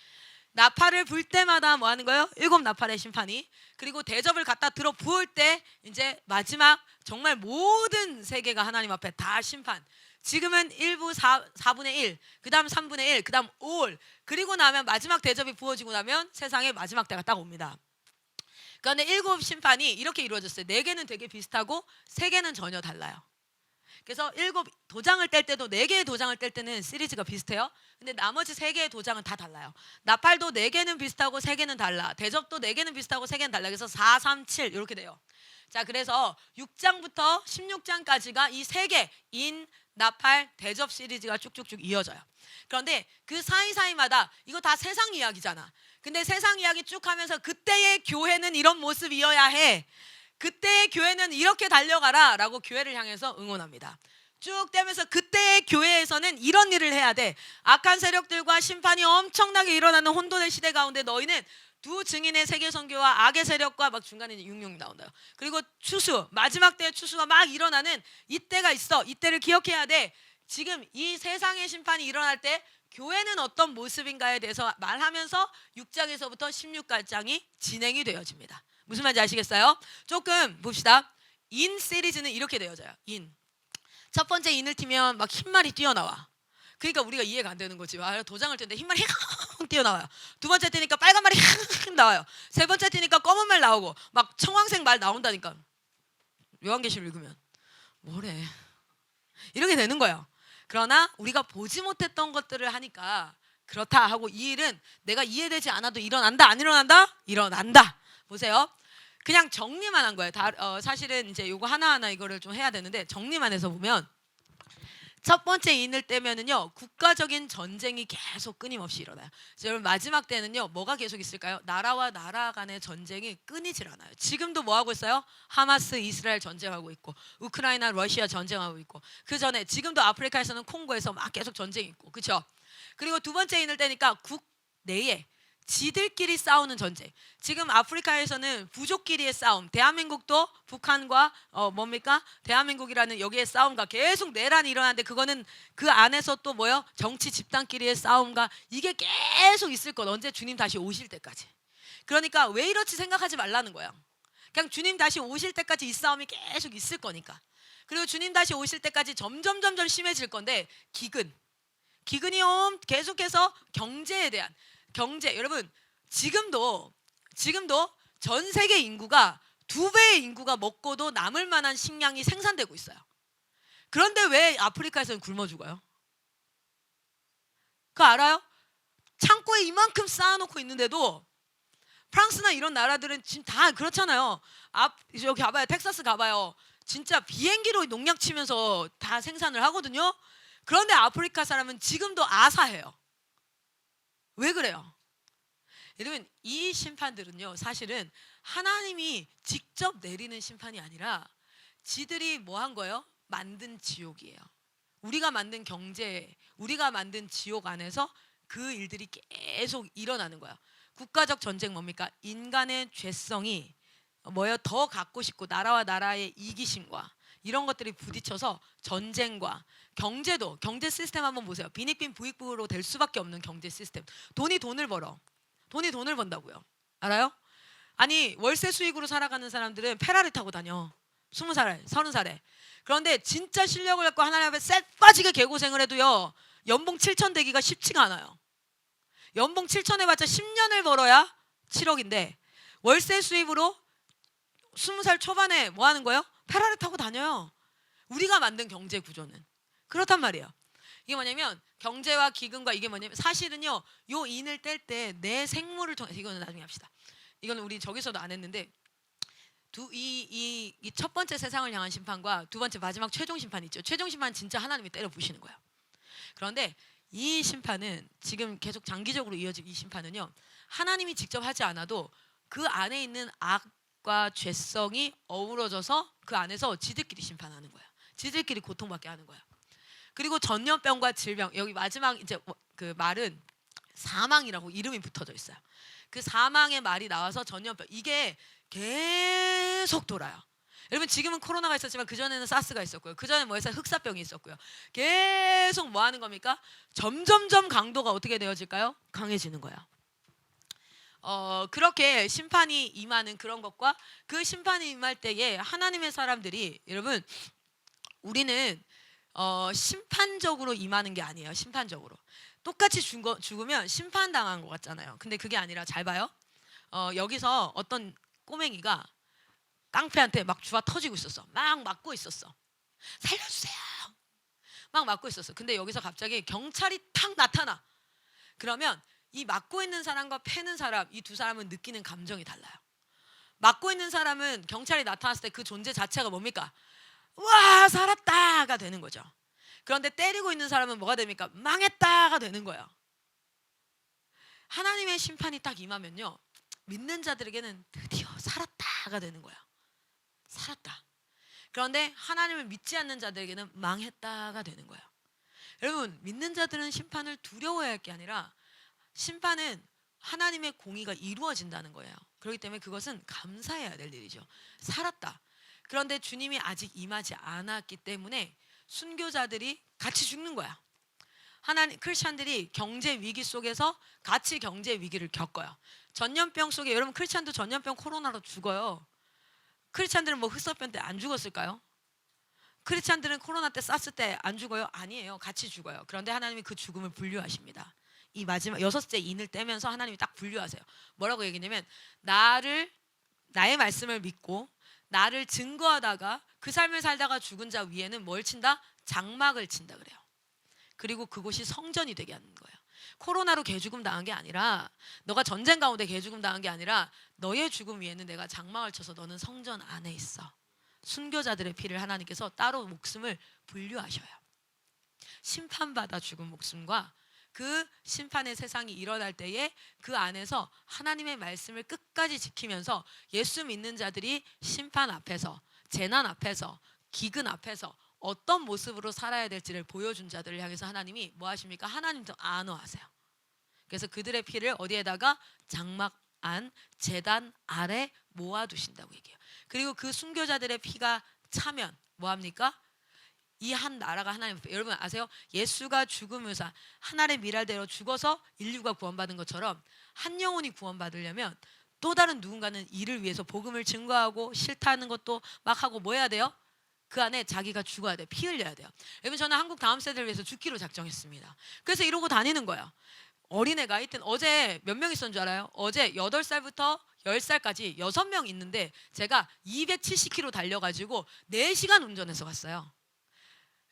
나팔을 불 때마다 뭐 하는 거예요? 7 나팔의 심판이. 그리고 대접을 갖다 들어 부을 때 이제 마지막 정말 모든 세계가 하나님 앞에 다 심판. 지금은 4분의 1, 그 다음 3분의 1, 그 다음 5월. 그리고 나면 마지막 대접이 부어지고 나면 세상에 마지막 때가 딱 옵니다. 그런데 7 심판이 이렇게 이루어졌어요. 4개는 되게 비슷하고 3개는 전혀 달라요. 그래서 7 도장을 뗄 때도 4개의 도장을 뗄 때는 시리즈가 비슷해요. 근데 나머지 3개의 도장은 다 달라요. 나팔도 4개는 비슷하고 3개는 달라. 대접도 4개는 비슷하고 3개는 달라. 그래서 4, 3, 7 이렇게 돼요. 자, 그래서 6장부터 16장까지가 이 3개 인, 나팔, 대접 시리즈가 쭉쭉쭉 이어져요. 그런데 그 사이사이마다 이거 다 세상 이야기잖아. 근데 세상 이야기 쭉 하면서 그때의 교회는 이런 모습이어야 해. 그때의 교회는 이렇게 달려가라 라고 교회를 향해서 응원합니다. 쭉 떼면서 그때의 교회에서는 이런 일을 해야 돼. 악한 세력들과 심판이 엄청나게 일어나는 혼돈의 시대 가운데 너희는 두 증인의 세계 선교와 악의 세력과 막 중간에 66 나온다요. 그리고 추수, 마지막 때의 추수가 막 일어나는 이때가 있어. 이때를 기억해야 돼. 지금 이 세상의 심판이 일어날 때 교회는 어떤 모습인가에 대해서 말하면서 6장에서부터 16장이 진행이 되어집니다. 무슨 말인지 아시겠어요? 조금 봅시다. 인 시리즈는 이렇게 되어져요. 인. 첫 번째 인을 튀면 막 흰말이 뛰어나와. 그러니까 우리가 이해가 안 되는 거지. 도장을 떼는데 흰말이 휙 뛰어나와요. 두 번째 떼니까 빨간 말이 휙 나와요. 세 번째 떼니까 검은 말 나오고 막 청황색 말 나온다니까. 요한계시록 읽으면 뭐래. 이렇게 되는 거예요. 그러나 우리가 보지 못했던 것들을 하니까 그렇다 하고 이 일은 내가 이해되지 않아도 일어난다 안 일어난다? 일어난다. 보세요. 그냥 정리만 한 거예요. 사실은 이제 요거 하나하나 이거를 좀 해야 되는데 정리만 해서 보면 첫 번째 인을 떼면은요 국가적인 전쟁이 계속 끊임없이 일어나요. 여러분 마지막 때는요 뭐가 계속 있을까요? 나라와 나라 간의 전쟁이 끊이질 않아요. 지금도 뭐 하고 있어요? 하마스 이스라엘 전쟁하고 있고 우크라이나 러시아 전쟁하고 있고 그 전에 지금도 아프리카에서는 콩고에서 막 계속 전쟁이 있고 그렇죠? 그리고 두 번째 인을 떼니까 국 내에 지들끼리 싸우는 전쟁. 지금 아프리카에서는 부족끼리의 싸움. 대한민국도 북한과 대한민국이라는 여기에 싸움과 계속 내란이 일어나는데 그거는 그 안에서 또 뭐요? 정치 집단끼리의 싸움과 이게 계속 있을 것. 언제 주님 다시 오실 때까지. 그러니까 왜 이렇지 생각하지 말라는 거예요. 그냥 주님 다시 오실 때까지 이 싸움이 계속 있을 거니까. 그리고 주님 다시 오실 때까지 점점 심해질 건데 기근이 계속해서 경제에 대한 경제 여러분 지금도 전 세계 인구가 2배의 인구가 먹고도 남을 만한 식량이 생산되고 있어요. 그런데 왜 아프리카에서는 굶어 죽어요? 그거 알아요? 창고에 이만큼 쌓아놓고 있는데도 프랑스나 이런 나라들은 지금 다 그렇잖아요. 여기 가봐요. 텍사스 가봐요. 진짜 비행기로 농약 치면서 다 생산을 하거든요. 그런데 아프리카 사람은 지금도 아사해요. 왜 그래요? 여러분 이 심판들은요 사실은 하나님이 직접 내리는 심판이 아니라 지들이 뭐 한 거예요? 만든 지옥이에요. 우리가 만든 경제, 우리가 만든 지옥 안에서 그 일들이 계속 일어나는 거예요. 국가적 전쟁 뭡니까? 인간의 죄성이 뭐예요? 더 갖고 싶고 나라와 나라의 이기심과 이런 것들이 부딪혀서 전쟁과 경제 시스템 한번 보세요. 빈익빈 부익부로 될 수밖에 없는 경제 시스템. 돈이 돈을 번다고요. 알아요? 아니 월세 수익으로 살아가는 사람들은 페라리 타고 다녀. 20살에 30살에. 그런데 진짜 실력을 갖고 하나님 앞에 쎄 빠지게 개고생을 해도요 연봉 7천 되기가 쉽지가 않아요. 연봉 7천 해봤자 10년을 벌어야 7억인데 월세 수입으로 20살 초반에 뭐 하는 거예요? 페라리 타고 다녀요. 우리가 만든 경제 구조는 그렇단 말이에요. 이게 뭐냐면 경제와 기금과 이게 뭐냐면 사실은요 요 인을 뗄 때 내 생물을 통해 이거는 나중에 합시다. 이거는 우리 저기서도 안 했는데 이 첫 번째 세상을 향한 심판과 두 번째 마지막 최종 심판 있죠. 최종 심판 진짜 하나님이 때려 부시는 거예요. 그런데 이 심판은 지금 계속 장기적으로 이어질 이 심판은요 하나님이 직접 하지 않아도 그 안에 있는 악과 죄성이 어우러져서 그 안에서 지들끼리 심판하는 거예요. 지들끼리 고통받게 하는 거예요. 그리고 전염병과 질병 여기 마지막 이제 그 말은 사망이라고 이름이 붙어져 있어요. 그 사망의 말이 나와서 전염병 이게 계속 돌아요. 여러분 지금은 코로나가 있었지만 그전에는 사스가 있었고요. 그전에 뭐 했어요? 흑사병이 있었고요. 계속 뭐 하는 겁니까? 점점점 강도가 어떻게 되어질까요? 강해지는 거예요. 그렇게 심판이 임하는 그런 것과 그 심판이 임할 때에 하나님의 사람들이 여러분 우리는 심판적으로 임하는 게 아니에요. 심판적으로 똑같이 죽으면 심판당한 것 같잖아요. 근데 그게 아니라 잘 봐요. 여기서 어떤 꼬맹이가 깡패한테 막 주워 터지고 있었어. 막 맞고 있었어. 살려주세요. 막 맞고 있었어. 근데 여기서 갑자기 경찰이 탁 나타나. 그러면 이 맞고 있는 사람과 패는 사람 이 두 사람은 느끼는 감정이 달라요. 맞고 있는 사람은 경찰이 나타났을 때 그 존재 자체가 뭡니까? 와 살았다가 되는 거죠. 그런데 때리고 있는 사람은 뭐가 됩니까? 망했다가 되는 거예요. 하나님의 심판이 딱 임하면요 믿는 자들에게는 드디어 살았다가 되는 거예요. 살았다. 그런데 하나님을 믿지 않는 자들에게는 망했다가 되는 거예요. 여러분 믿는 자들은 심판을 두려워해야 할 게 아니라 심판은 하나님의 공의가 이루어진다는 거예요. 그렇기 때문에 그것은 감사해야 될 일이죠. 살았다. 그런데 주님이 아직 임하지 않았기 때문에 순교자들이 같이 죽는 거야. 하나님 크리스찬들이 경제 위기 속에서 같이 경제 위기를 겪어요. 전염병 속에 여러분 크리스찬도 전염병 코로나로 죽어요. 크리스찬들은 뭐 흑사병 때 안 죽었을까요? 크리스찬들은 코로나 때 사스 때 안 죽어요? 아니에요. 같이 죽어요. 그런데 하나님이 그 죽음을 분류하십니다. 이 마지막 여섯째 인을 떼면서 하나님이 딱 분류하세요. 뭐라고 얘기냐면 나의 말씀을 믿고 나를 증거하다가 그 삶을 살다가 죽은 자 위에는 뭘 친다? 장막을 친다 그래요. 그리고 그곳이 성전이 되게 하는 거예요. 코로나로 개죽음 당한 게 아니라 너가 전쟁 가운데 개죽음 당한 게 아니라 너의 죽음 위에는 내가 장막을 쳐서 너는 성전 안에 있어. 순교자들의 피를 하나님께서 따로 목숨을 분류하셔요. 심판받아 죽은 목숨과 그 심판의 세상이 일어날 때에 그 안에서 하나님의 말씀을 끝까지 지키면서 예수 믿는 자들이 심판 앞에서 재난 앞에서 기근 앞에서 어떤 모습으로 살아야 될지를 보여준 자들을 향해서 하나님이 뭐 하십니까? 하나님도 안어하세요. 그래서 그들의 피를 어디에다가 장막 안 제단 아래 모아두신다고 얘기해요. 그리고 그 순교자들의 피가 차면 뭐 합니까? 이 한 나라가 하나님 여러분 아세요? 예수가 죽으면서 하나님의 미랄대로 죽어서 인류가 구원받은 것처럼 한 영혼이 구원받으려면 또 다른 누군가는 이를 위해서 복음을 증거하고 싫다는 것도 막 하고 뭐 해야 돼요? 그 안에 자기가 죽어야 돼요. 피 흘려야 돼요. 여러분 저는 한국 다음 세대를 위해서 죽기로 작정했습니다. 그래서 이러고 다니는 거예요. 어린애가 하여튼 어제 몇 명 있었는 줄 알아요? 어제 8살부터 10살까지 6명 있는데 제가 270km 달려가지고 4시간 운전해서 갔어요.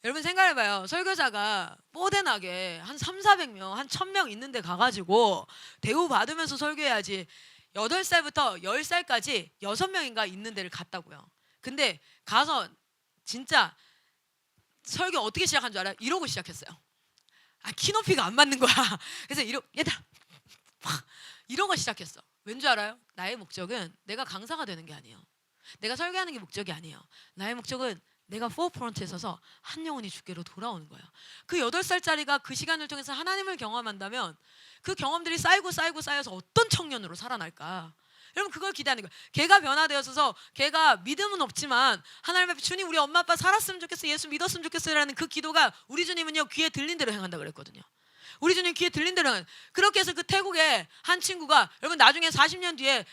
여러분 생각해봐요. 설교자가 뽀대나게 한 300~400명 한 1000명 있는데 가가지고 대우 받으면서 설교해야지 8살부터 10살까지 6명인가 있는 데를 갔다고요. 근데 가서 진짜 설교 어떻게 시작한 줄 알아요? 이러고 시작했어요. 키 높이가 안 맞는 거야. 그래서 얘들아 이러고 시작했어. 왠지 알아요? 나의 목적은 내가 강사가 되는 게 아니에요. 내가 설교하는 게 목적이 아니에요. 나의 목적은 내가 포프론트에 서서 한 영혼이 주께로 돌아오는 거예요. 그 8살짜리가 그 시간을 통해서 하나님을 경험한다면 그 경험들이 쌓여서 어떤 청년으로 살아날까? 여러분 그걸 기대하는 거예요. 걔가 변화되어서 걔가 믿음은 없지만 하나님 앞에 주님 우리 엄마 아빠 살았으면 좋겠어 예수 믿었으면 좋겠어라는 그 기도가 우리 주님은요 귀에 들린 대로 행한다 그랬거든요. 우리 주님 귀에 들린 대로는. 그렇게 해서 그 태국의 한 친구가, 여러분 나중에 40년 뒤에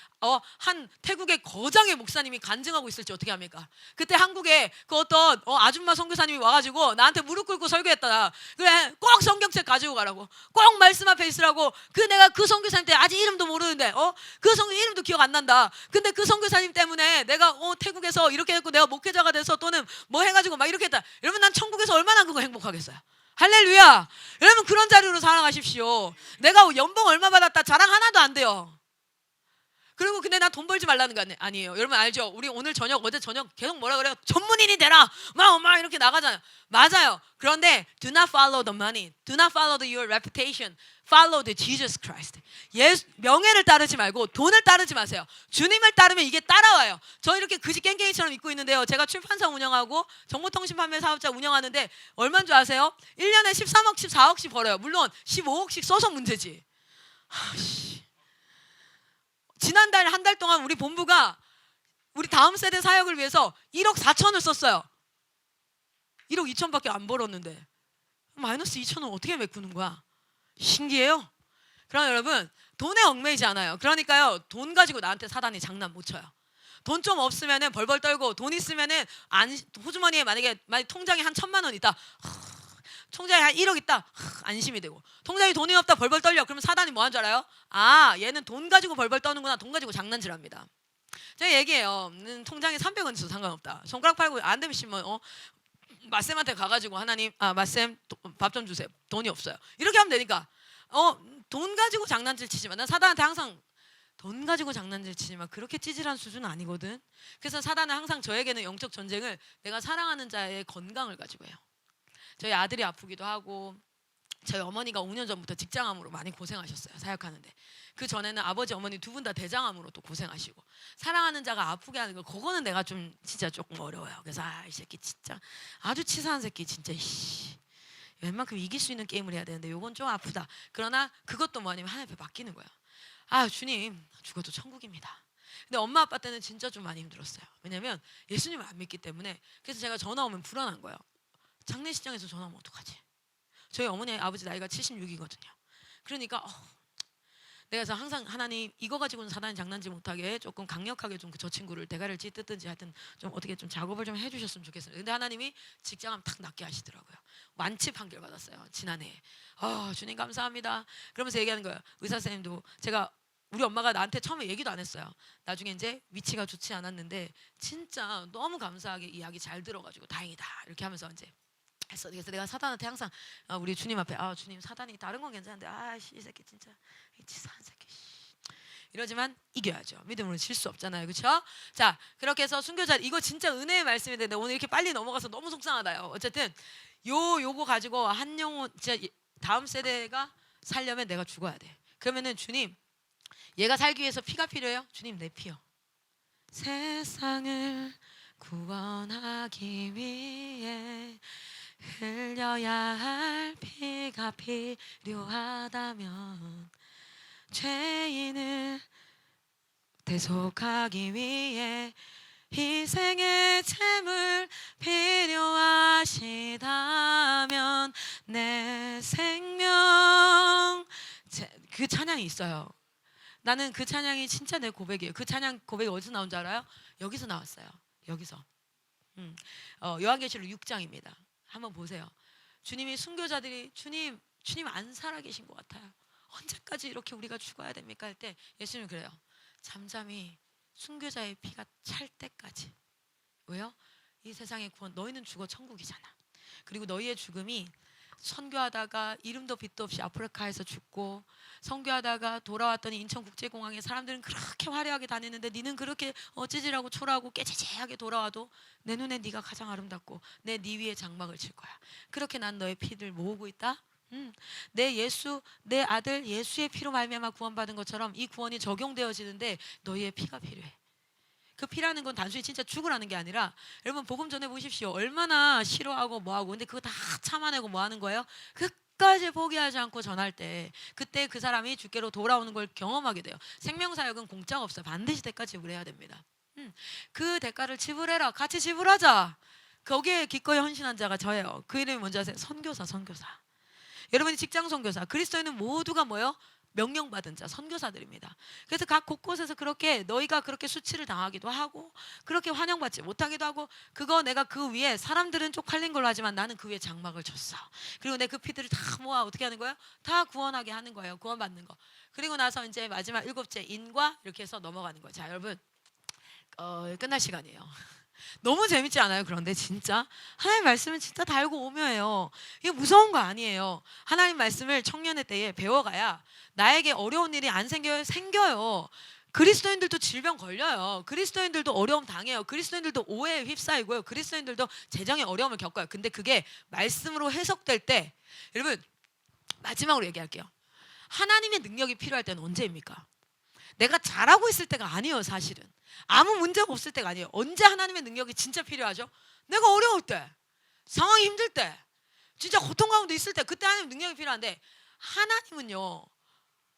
한 태국의 거장의 목사님이 간증하고 있을지 어떻게 합니까? 그때 한국에 그 어떤 아줌마 선교사님이 와가지고 나한테 무릎 꿇고 설교했다. 그래, 꼭 성경책 가지고 가라고, 꼭 말씀 앞에 있으라고. 내가 그 선교사님 때 아직 이름도 모르는데 그 선교 이름도 기억 안 난다. 근데 그 선교사님 때문에 내가 태국에서 이렇게 했고 내가 목회자가 돼서 또는 뭐 해가지고 막 이렇게 했다. 여러분 난 천국에서 얼마나 그거 행복하겠어요. 할렐루야. 여러분 그런 자리로 살아가십시오. 내가 연봉 얼마 받았다 자랑 하나도 안 돼요. 그리고 근데 나 돈 벌지 말라는 거 아니에요. 여러분 알죠? 우리 오늘 저녁, 어제 저녁 계속 뭐라 그래요? 전문인이 되라 막 이렇게 나가잖아요. 맞아요. 그런데 do not follow the money, do not follow your reputation, follow the Jesus Christ. 명예를 따르지 말고 돈을 따르지 마세요. 주님을 따르면 이게 따라와요. 저 이렇게 그지 깽깽이처럼 입고 있는데요, 제가 출판사 운영하고 정보통신 판매 사업자 운영하는데 얼마인 줄 아세요? 1년에 13억씩 14억씩 벌어요. 물론 15억씩 써서 문제지. 지난달 한 달 동안 우리 본부가 우리 다음 세대 사역을 위해서 1억 4천을 썼어요. 1억 2천밖에 안 벌었는데 마이너스 2천을 어떻게 메꾸는 거야? 신기해요. 그럼 여러분 돈에 얽매이지 않아요. 그러니까요, 돈 가지고 나한테 사단이 장난 못 쳐요. 돈 좀 없으면은 벌벌 떨고, 돈 있으면은 호주머니에 만약에 통장에 한 1,000만 원 있다, 통장에 한 1억 있다, 안심이 되고. 통장에 돈이 없다 벌벌 떨려. 그러면 사단이 뭐 한 줄 알아요? 얘는 돈 가지고 벌벌 떠는구나. 돈 가지고 장난질합니다. 제가 얘기해요. 통장에 300원 있어도 상관없다. 손가락 팔고 안 되면 마쌤한테 가가지고 하나님, 마쌤 밥 좀 주세요. 돈이 없어요. 이렇게 하면 되니까. 돈 가지고 장난질 치지 마. 난 사단한테 항상 돈 가지고 장난질 치지 마. 그렇게 찌질한 수준은 아니거든. 그래서 사단은 항상 저에게는 영적 전쟁을 내가 사랑하는 자의 건강을 가지고 해요. 저희 아들이 아프기도 하고, 저희 어머니가 5년 전부터 직장암으로 많이 고생하셨어요. 사역하는데. 그 전에는 아버지 어머니 두 분 다 대장암으로 또 고생하시고. 사랑하는 자가 아프게 하는 거, 그거는 내가 좀 진짜 조금 어려워요. 그래서 이 새끼 진짜 아주 치사한 새끼 진짜 웬만큼 이길 수 있는 게임을 해야 되는데 요건 좀 아프다. 그러나 그것도 뭐냐면 하나님 앞에 맡기는 거야. 주님 죽어도 천국입니다. 근데 엄마 아빠 때는 진짜 좀 많이 힘들었어요. 왜냐면 예수님을 안 믿기 때문에. 그래서 제가 전화 오면 불안한 거예요. 장례식장에서 전화 오면 어떡하지? 저희 어머니 아버지 나이가 76이거든요. 그러니까 내가 그래서 항상 하나님 이거 가지고는 사단이 장난치 못하게 조금 강력하게 좀 저 친구를 대가리를 찢든지 하여튼 좀 어떻게 좀 작업을 좀 해주셨으면 좋겠어요. 근데 하나님이 직장암 탁 낫게 하시더라고요. 완치 판결 받았어요 지난해. 주님 감사합니다. 그러면서 얘기하는 거예요. 의사 선생님도, 제가 우리 엄마가 나한테 처음에 얘기도 안 했어요. 나중에 이제 위치가 좋지 않았는데 진짜 너무 감사하게 이야기 잘 들어가지고 다행이다 이렇게 하면서 이제 했어. 그래서 내가 사단한테 항상 우리 주님 앞에 주님 사단이 다른 건 괜찮은데 이 새끼 진짜 이 치사한 새끼 이러지만 이겨야죠. 믿음으로 질 수 없잖아요. 그렇죠? 자, 그렇게 해서 순교자, 이거 진짜 은혜의 말씀이 되는데 오늘 이렇게 빨리 넘어가서 너무 속상하다요. 어쨌든 요거 가지고 한 영혼, 진짜 다음 세대가 살려면 내가 죽어야 돼. 그러면은 주님, 얘가 살기 위해서 피가 필요해요? 주님 내 피요. 세상을 구원하기 위해 흘려야 할 피가 필요하다면, 죄인을 대속하기 위해 희생의 제물 필요하시다면 내 생명. 그 찬양이 있어요. 나는 그 찬양이 진짜 내 고백이에요. 그 찬양 고백이 어디서 나온 줄 알아요? 여기서 나왔어요. 여기서. 요한계시록 6장입니다. 한번 보세요. 주님이 순교자들이 주님 안 살아계신 것 같아요. 언제까지 이렇게 우리가 죽어야 됩니까? 할 때 예수님이 그래요. 잠잠히 순교자의 피가 찰 때까지. 왜요? 이 세상의 구원, 너희는 죽어 천국이잖아. 그리고 너희의 죽음이 선교하다가 이름도 빛도 없이 아프리카에서 죽고, 선교하다가 돌아왔더니 인천국제공항에 사람들은 그렇게 화려하게 다니는데 니는 그렇게 찌질하고 초라하고 깨재재하게 돌아와도 내 눈에 네가 가장 아름답고 내 네 위에 장막을 칠 거야. 그렇게 난 너의 피를 모으고 있다. 내 아들 예수의 피로 말미암아 구원받은 것처럼 이 구원이 적용되어지는데 너희의 피가 필요해. 그 피라는 건 단순히 진짜 죽으라는 게 아니라, 여러분 복음 전해 보십시오. 얼마나 싫어하고 뭐하고, 근데 그거 다 참아내고 뭐 하는 거예요? 끝까지 포기하지 않고 전할 때, 그때 그 사람이 주께로 돌아오는 걸 경험하게 돼요. 생명사역은 공짜가 없어요. 반드시 대가 지불해야 됩니다. 그 대가를 지불해라. 같이 지불하자. 거기에 기꺼이 헌신한 자가 저예요. 그 이름이 뭔지 아세요? 선교사. 여러분이 직장 선교사, 그리스도인은 모두가 뭐예요? 명령받은 자, 선교사들입니다. 그래서 각 곳곳에서 그렇게 너희가 그렇게 수치를 당하기도 하고 그렇게 환영받지 못하기도 하고 그거 내가 그 위에 사람들은 쪽팔린 걸로 하지만 나는 그 위에 장막을 쳤어. 그리고 내 그 피들을 다 모아 어떻게 하는 거예요? 다 구원하게 하는 거예요. 구원받는 거. 그리고 나서 이제 마지막 7째 인과 이렇게 해서 넘어가는 거예요. 자, 여러분 끝날 시간이에요. 너무 재밌지 않아요? 그런데 진짜 하나님 말씀은 진짜 달고 오묘해요. 이게 무서운 거 아니에요. 하나님 말씀을 청년의 때에 배워가야 나에게 어려운 일이 안 생겨요? 생겨요. 그리스도인들도 질병 걸려요. 그리스도인들도 어려움 당해요. 그리스도인들도 오해에 휩싸이고요. 그리스도인들도 재정의 어려움을 겪어요. 근데 그게 말씀으로 해석될 때 여러분 마지막으로 얘기할게요. 하나님의 능력이 필요할 때는 언제입니까? 내가 잘하고 있을 때가 아니에요. 사실은 아무 문제가 없을 때가 아니에요. 언제 하나님의 능력이 진짜 필요하죠? 내가 어려울 때, 상황이 힘들 때, 진짜 고통 가운데 있을 때 그때 하나님의 능력이 필요한데 하나님은요,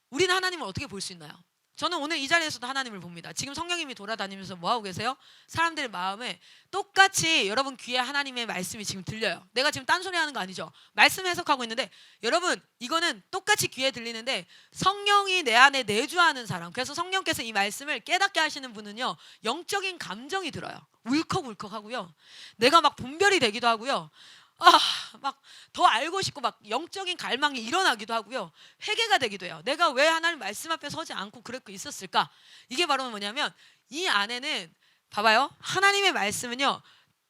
우리는 하나님을 어떻게 볼 수 있나요? 저는 오늘 이 자리에서도 하나님을 봅니다. 지금 성령님이 돌아다니면서 뭐하고 계세요? 사람들의 마음에 똑같이 여러분 귀에 하나님의 말씀이 지금 들려요. 내가 지금 딴소리 하는 거 아니죠? 말씀 해석하고 있는데 여러분 이거는 똑같이 귀에 들리는데 성령이 내 안에 내주하는 사람, 그래서 성령께서 이 말씀을 깨닫게 하시는 분은요 영적인 감정이 들어요. 울컥울컥 하고요, 내가 막 분별이 되기도 하고요, 막 더 알고 싶고 막 영적인 갈망이 일어나기도 하고요, 회개가 되기도 해요. 내가 왜 하나님 말씀 앞에 서지 않고 그렇게 있었을까? 이게 바로 뭐냐면 이 안에는 봐봐요, 하나님의 말씀은요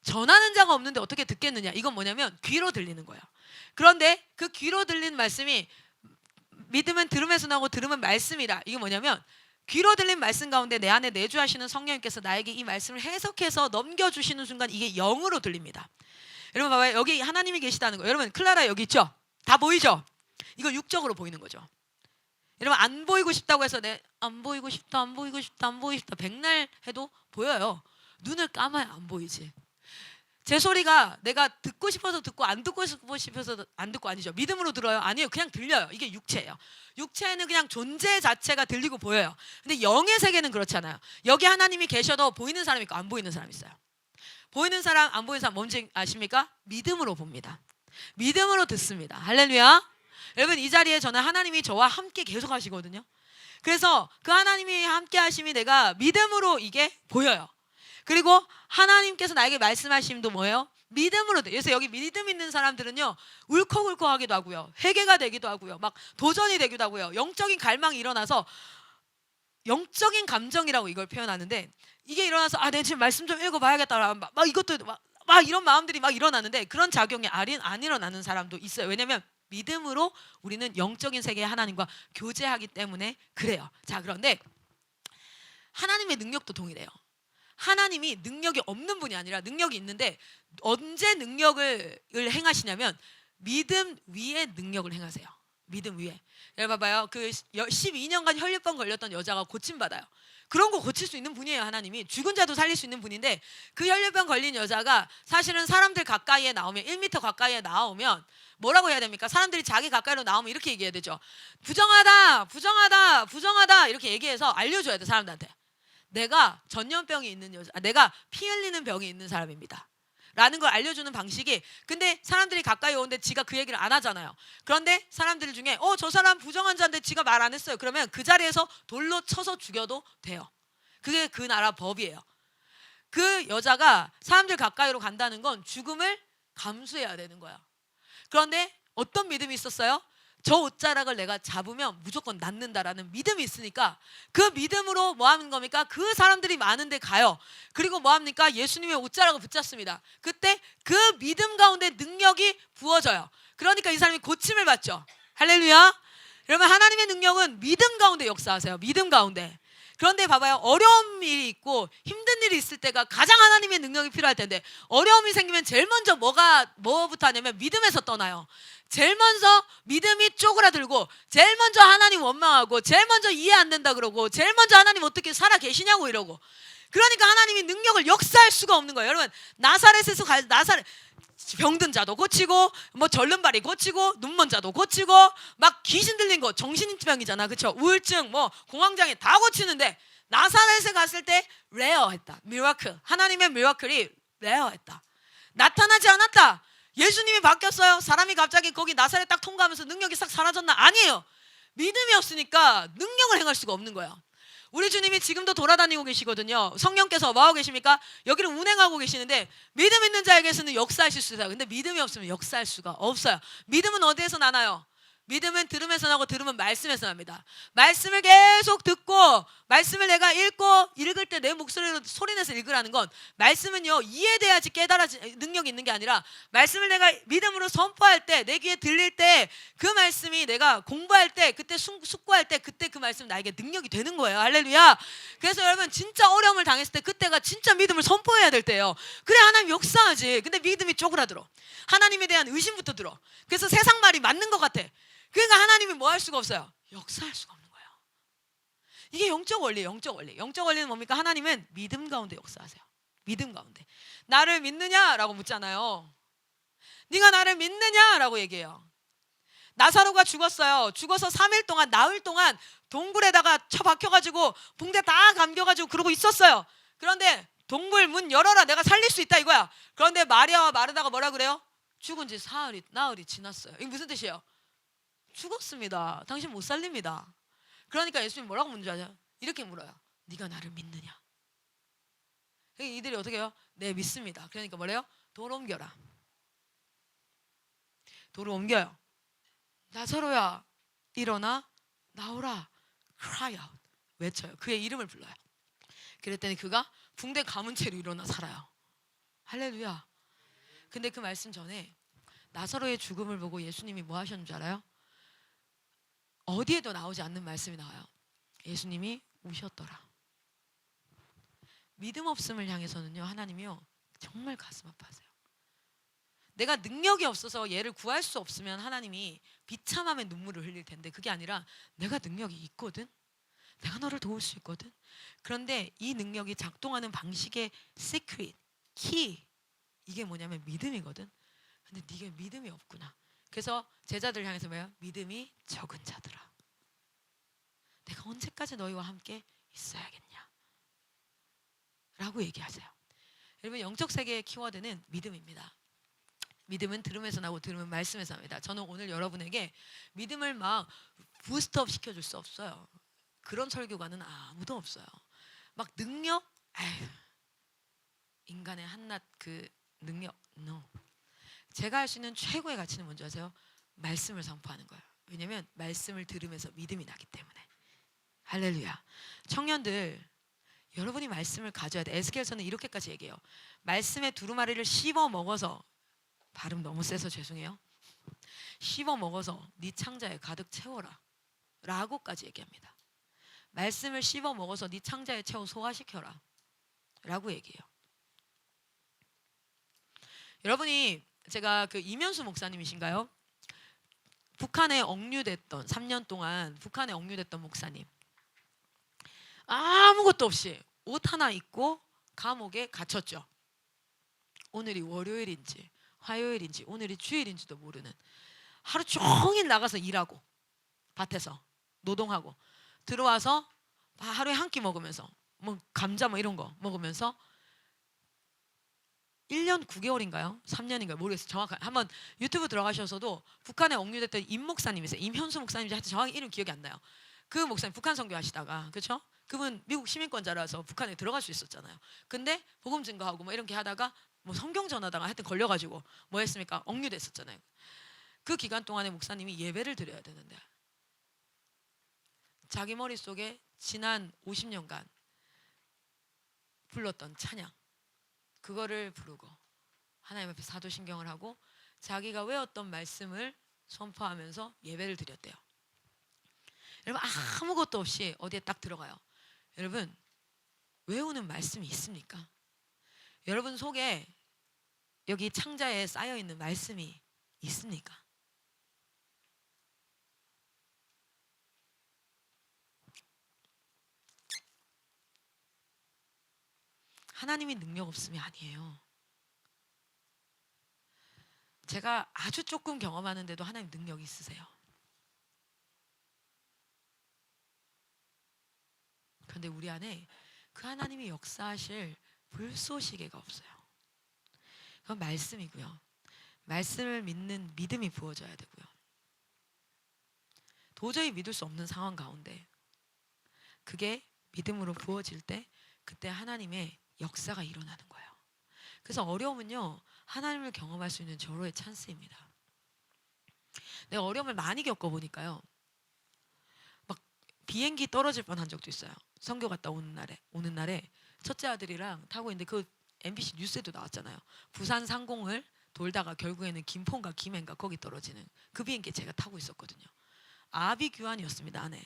전하는 자가 없는데 어떻게 듣겠느냐. 이건 뭐냐면 귀로 들리는 거예요. 그런데 그 귀로 들리는 말씀이 믿으면 들음에서 나오고 들으면 말씀이라. 이게 뭐냐면 귀로 들린 말씀 가운데 내 안에 내주하시는 성령님께서 나에게 이 말씀을 해석해서 넘겨주시는 순간 이게 영으로 들립니다. 여러분 봐봐요. 여기 하나님이 계시다는 거. 여러분 클라라 여기 있죠? 다 보이죠? 이거 육적으로 보이는 거죠. 여러분 안 보이고 싶다고 해서 안 보이고 싶다 안 보이고 싶다 안 보이고 싶다 백날 해도 보여요. 눈을 감아야 안 보이지. 제 소리가 내가 듣고 싶어서 듣고 안 듣고 싶어서 안 듣고 아니죠. 믿음으로 들어요? 아니에요. 그냥 들려요. 이게 육체예요. 육체는 그냥 존재 자체가 들리고 보여요. 근데 영의 세계는 그렇지 않아요. 여기 하나님이 계셔도 보이는 사람이 있고 안 보이는 사람이 있어요. 보이는 사람 안 보이는 사람 뭔지 아십니까? 믿음으로 봅니다. 믿음으로 듣습니다. 할렐루야. 여러분 이 자리에 저는 하나님이 저와 함께 계속 하시거든요. 그래서 그 하나님이 함께 하심이 내가 믿음으로 이게 보여요. 그리고 하나님께서 나에게 말씀하심도 뭐예요? 믿음으로 돼. 그래서 여기 믿음 있는 사람들은요 울컥울컥하기도 하고요, 회개가 되기도 하고요, 막 도전이 되기도 하고요, 영적인 갈망이 일어나서 영적인 감정이라고 이걸 표현하는데 이게 일어나서 내가 지금 말씀 좀 읽어봐야겠다 막 이것도 막 이런 마음들이 막 일어나는데 그런 작용이 안 일어나는 사람도 있어요. 왜냐하면 믿음으로 우리는 영적인 세계의 하나님과 교제하기 때문에 그래요. 자, 그런데 하나님의 능력도 동일해요. 하나님이 능력이 없는 분이 아니라 능력이 있는데 언제 능력을 행하시냐면 믿음 위에 능력을 행하세요. 믿음 위에. 여러분 봐봐요. 그 12년간 혈류병 걸렸던 여자가 고침받아요. 그런 거 고칠 수 있는 분이에요. 하나님이 죽은 자도 살릴 수 있는 분인데 그 혈류병 걸린 여자가 사실은 사람들 가까이에 나오면 1m 가까이에 나오면 뭐라고 해야 됩니까? 사람들이 자기 가까이로 나오면 이렇게 얘기해야 되죠. 부정하다 부정하다 부정하다 이렇게 얘기해서 알려줘야 돼. 사람들한테 내가 전염병이 있는 여자, 내가 피 흘리는 병이 있는 사람입니다 라는 걸 알려주는 방식이. 근데 사람들이 가까이 오는데 지가 그 얘기를 안 하잖아요. 그런데 사람들 중에 저 사람 부정한 자인데 지가 말 안 했어요. 그러면 그 자리에서 돌로 쳐서 죽여도 돼요. 그게 그 나라 법이에요. 그 여자가 사람들 가까이로 간다는 건 죽음을 감수해야 되는 거야. 그런데 어떤 믿음이 있었어요? 저 옷자락을 내가 잡으면 무조건 낫는다라는 믿음이 있으니까 그 믿음으로 뭐 하는 겁니까? 그 사람들이 많은데 가요. 그리고 뭐 합니까? 예수님의 옷자락을 붙잡습니다. 그때 그 믿음 가운데 능력이 부어져요. 그러니까 이 사람이 고침을 받죠. 할렐루야. 여러분 하나님의 능력은 믿음 가운데 역사하세요. 믿음 가운데. 그런데 봐봐요. 어려운 일이 있고 힘든 일이 있을 때가 가장 하나님의 능력이 필요할 텐데 어려움이 생기면 제일 먼저 뭐부터 하냐면 믿음에서 떠나요. 제일 먼저 믿음이 쪼그라들고 제일 먼저 하나님 원망하고 제일 먼저 이해 안 된다 그러고 제일 먼저 하나님 어떻게 살아 계시냐고 이러고. 그러니까 하나님이 능력을 역사할 수가 없는 거예요. 여러분 나사렛에서 나사렛 병든 자도 고치고 뭐 절름발이 고치고 눈먼 자도 고치고 막 귀신 들린 거 정신병이잖아, 그렇죠? 우울증 뭐 공황장애 다 고치는데 나사렛에 갔을 때 레어했다. 미라클, 하나님의 미라클이 레어했다. 나타나지 않았다. 예수님이 바뀌었어요? 사람이 갑자기 거기 나사렛 딱 통과하면서 능력이 싹 사라졌나? 아니에요. 믿음이 없으니까 능력을 행할 수가 없는 거예요. 우리 주님이 지금도 돌아다니고 계시거든요. 성령께서 뭐하고 계십니까? 여기를 운행하고 계시는데 믿음 있는 자에게서는 역사하실 수 있어요. 근데 믿음이 없으면 역사할 수가 없어요. 믿음은 어디에서 나나요? 믿음은 들음에서 나고 들음은 말씀에서 납니다. 말씀을 계속 듣고 말씀을 내가 읽을 때 내 목소리로 소리내서 읽으라는 건 말씀은요 이해돼야지 깨달아지 능력이 있는 게 아니라 말씀을 내가 믿음으로 선포할 때 내 귀에 들릴 때 그 말씀이 내가 공부할 때 그때 숙고할 때 그때 그 말씀 나에게 능력이 되는 거예요. 할렐루야. 그래서 여러분 진짜 어려움을 당했을 때 그때가 진짜 믿음을 선포해야 될 때예요. 그래 하나님 역사하지. 근데 믿음이 쪼그라들어. 하나님에 대한 의심부터 들어. 그래서 세상 말이 맞는 것 같아. 그러니까 하나님이 뭐 할 수가 없어요? 역사할 수가 없는 거예요. 이게 영적 원리예요. 영적 원리. 영적 원리는 뭡니까? 하나님은 믿음 가운데 역사하세요. 믿음 가운데. 나를 믿느냐라고 묻잖아요. 네가 나를 믿느냐라고 얘기해요. 나사로가 죽었어요. 죽어서 3일 동안 나흘 동안 동굴에다가 처박혀가지고 붕대 다 감겨가지고 그러고 있었어요. 그런데 동굴 문 열어라. 내가 살릴 수 있다 이거야. 그런데 마리아와 마르다가 뭐라 그래요? 죽은 지 나흘이 지났어요. 이게 무슨 뜻이에요? 죽었습니다. 당신 못 살립니다. 그러니까 예수님 뭐라고 묻는지 아세요? 이렇게 물어요. 네가 나를 믿느냐? 이들이 어떻게 해요? 네 믿습니다. 그러니까 뭐래요? 돌 옮겨라. 돌을 옮겨요. 나사로야 일어나 나오라. cry out. 외쳐요. 그의 이름을 불러요. 그랬더니 그가 붕대 감은 채로 일어나 살아요. 할렐루야. 근데 그 말씀 전에 나사로의 죽음을 보고 예수님이 뭐 하셨는 줄 알아요? 어디에도 나오지 않는 말씀이 나와요. 예수님이 우셨더라. 믿음 없음을 향해서는요 하나님이요 정말 가슴 아파하세요. 내가 능력이 없어서 얘를 구할 수 없으면 하나님이 비참함의 눈물을 흘릴 텐데 그게 아니라 내가 능력이 있거든. 내가 너를 도울 수 있거든. 그런데 이 능력이 작동하는 방식의 시크릿, 키 이게 뭐냐면 믿음이거든. 근데 네가 믿음이 없구나. 그래서 제자들 향해서 뭐예요? 믿음이 적은 자들아. 내가 언제까지 너희와 함께 있어야겠냐? 라고 얘기하세요. 여러분 영적 세계의 키워드는 믿음입니다. 믿음은 들음에서 나고 들음은 말씀에서 납니다. 저는 오늘 여러분에게 믿음을 막 부스트업 시켜줄 수 없어요. 그런 설교가는 아무도 없어요. 막 능력? 에휴, 인간의 한낱 그 능력? No. 제가 할 수 있는 최고의 가치는 뭔지 아세요? 말씀을 선포하는 거예요. 왜냐하면 말씀을 들으면서 믿음이 나기 때문에. 할렐루야. 청년들 여러분이 말씀을 가져야 돼. 에스겔서는 이렇게까지 얘기해요. 말씀의 두루마리를 씹어 먹어서 발음 너무 세서 죄송해요. 씹어 먹어서 네 창자에 가득 채워라 라고까지 얘기합니다. 말씀을 씹어 먹어서 네 창자에 채워 소화시켜라 라고 얘기해요. 여러분이 제가 그 이면수 목사님이신가요? 북한에 억류됐던 3년 동안 북한에 억류됐던 목사님 아무것도 없이 옷 하나 입고 감옥에 갇혔죠. 오늘이 월요일인지 화요일인지 오늘이 주일인지도 모르는 하루 종일 나가서 일하고 밭에서 노동하고 들어와서 하루에 한 끼 먹으면서 뭐 감자 뭐 이런 거 먹으면서 1년 9개월인가요? 3년인가요? 모르겠어요. 정확하게 한번 유튜브 들어가셔서도 북한에 억류됐던 임 목사님이세요. 임현수 목사님인지 하여튼 정확히 이름 기억이 안 나요. 그 목사님 북한 선교하시다가 그렇죠? 그분 미국 시민권자라서 북한에 들어갈 수 있었잖아요. 근데 복음 증거하고 뭐 이렇게 하다가 뭐 성경 전하다가 하여튼 걸려가지고 뭐 했습니까? 억류됐었잖아요. 그 기간 동안에 목사님이 예배를 드려야 되는데 자기 머릿속에 지난 50년간 불렀던 찬양 그거를 부르고 하나님 앞에 사도신경을 하고 자기가 외웠던 말씀을 선포하면서 예배를 드렸대요. 여러분 아무것도 없이 어디에 딱 들어가요. 여러분 외우는 말씀이 있습니까? 여러분 속에 여기 창자에 쌓여있는 말씀이 있습니까? 하나님이 능력 없음이 아니에요. 제가 아주 조금 경험하는데도 하나님 능력이 있으세요. 그런데 우리 안에 그 하나님이 역사하실 불쏘시개가 없어요. 그건 말씀이고요. 말씀을 믿는 믿음이 부어져야 되고요. 도저히 믿을 수 없는 상황 가운데 그게 믿음으로 부어질 때 그때 하나님의 역사가 일어나는 거예요. 그래서 어려움은요, 하나님을 경험할 수 있는 절호의 찬스입니다. 내가 어려움을 많이 겪어보니까요, 막 비행기 떨어질 뻔한 적도 있어요. 선교 갔다 오는 날에 첫째 아들이랑 타고 있는데 그 MBC 뉴스에도 나왔잖아요. 부산 상공을 돌다가 결국에는 김포인가 김해인가 거기 떨어지는 그 비행기에 제가 타고 있었거든요. 아비규환이었습니다. 안에.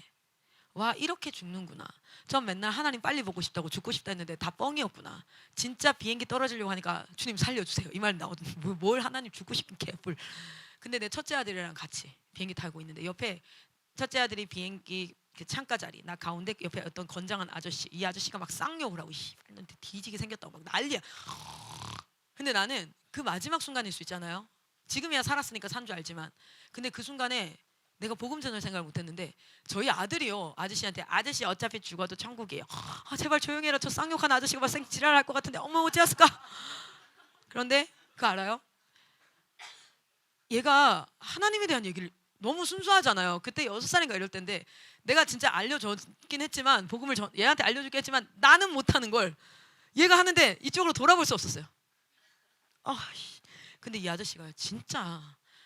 와, 이렇게 죽는구나. 전 맨날 하나님 빨리 보고 싶다고 죽고 싶다 했는데 다 뻥이었구나. 진짜 비행기 떨어지려고 하니까 주님 살려주세요. 이 말 나오던데 뭘 하나님 죽고 싶은 개뿔. 근데 내 첫째 아들이랑 같이 비행기 타고 있는데 옆에 첫째 아들이 비행기 그 창가 자리, 나 가운데 옆에 어떤 건장한 아저씨, 이 아저씨가 막 쌍욕을 하고 너한테 뒤지게 생겼다고 막 난리야. 근데 나는 그 마지막 순간일 수 있잖아요. 지금이야 살았으니까 산 줄 알지만, 근데 그 순간에 내가 복음 전을 생각을 못했는데 저희 아들이요, 아저씨한테 아저씨 어차피 죽어도 천국이에요. 아, 제발 조용히 해라. 저 쌍욕한 아저씨가 막 지랄할 것 같은데 엄마 어찌했을까? 그런데 그거 알아요? 얘가 하나님에 대한 얘기를 너무 순수하잖아요. 그때 6살인가 이럴 때인데 내가 진짜 알려줬긴 했지만 복음을 얘한테 알려주긴 했지만 나는 못하는 걸 얘가 하는데 이쪽으로 돌아볼 수 없었어요. 근데 이 아저씨가 진짜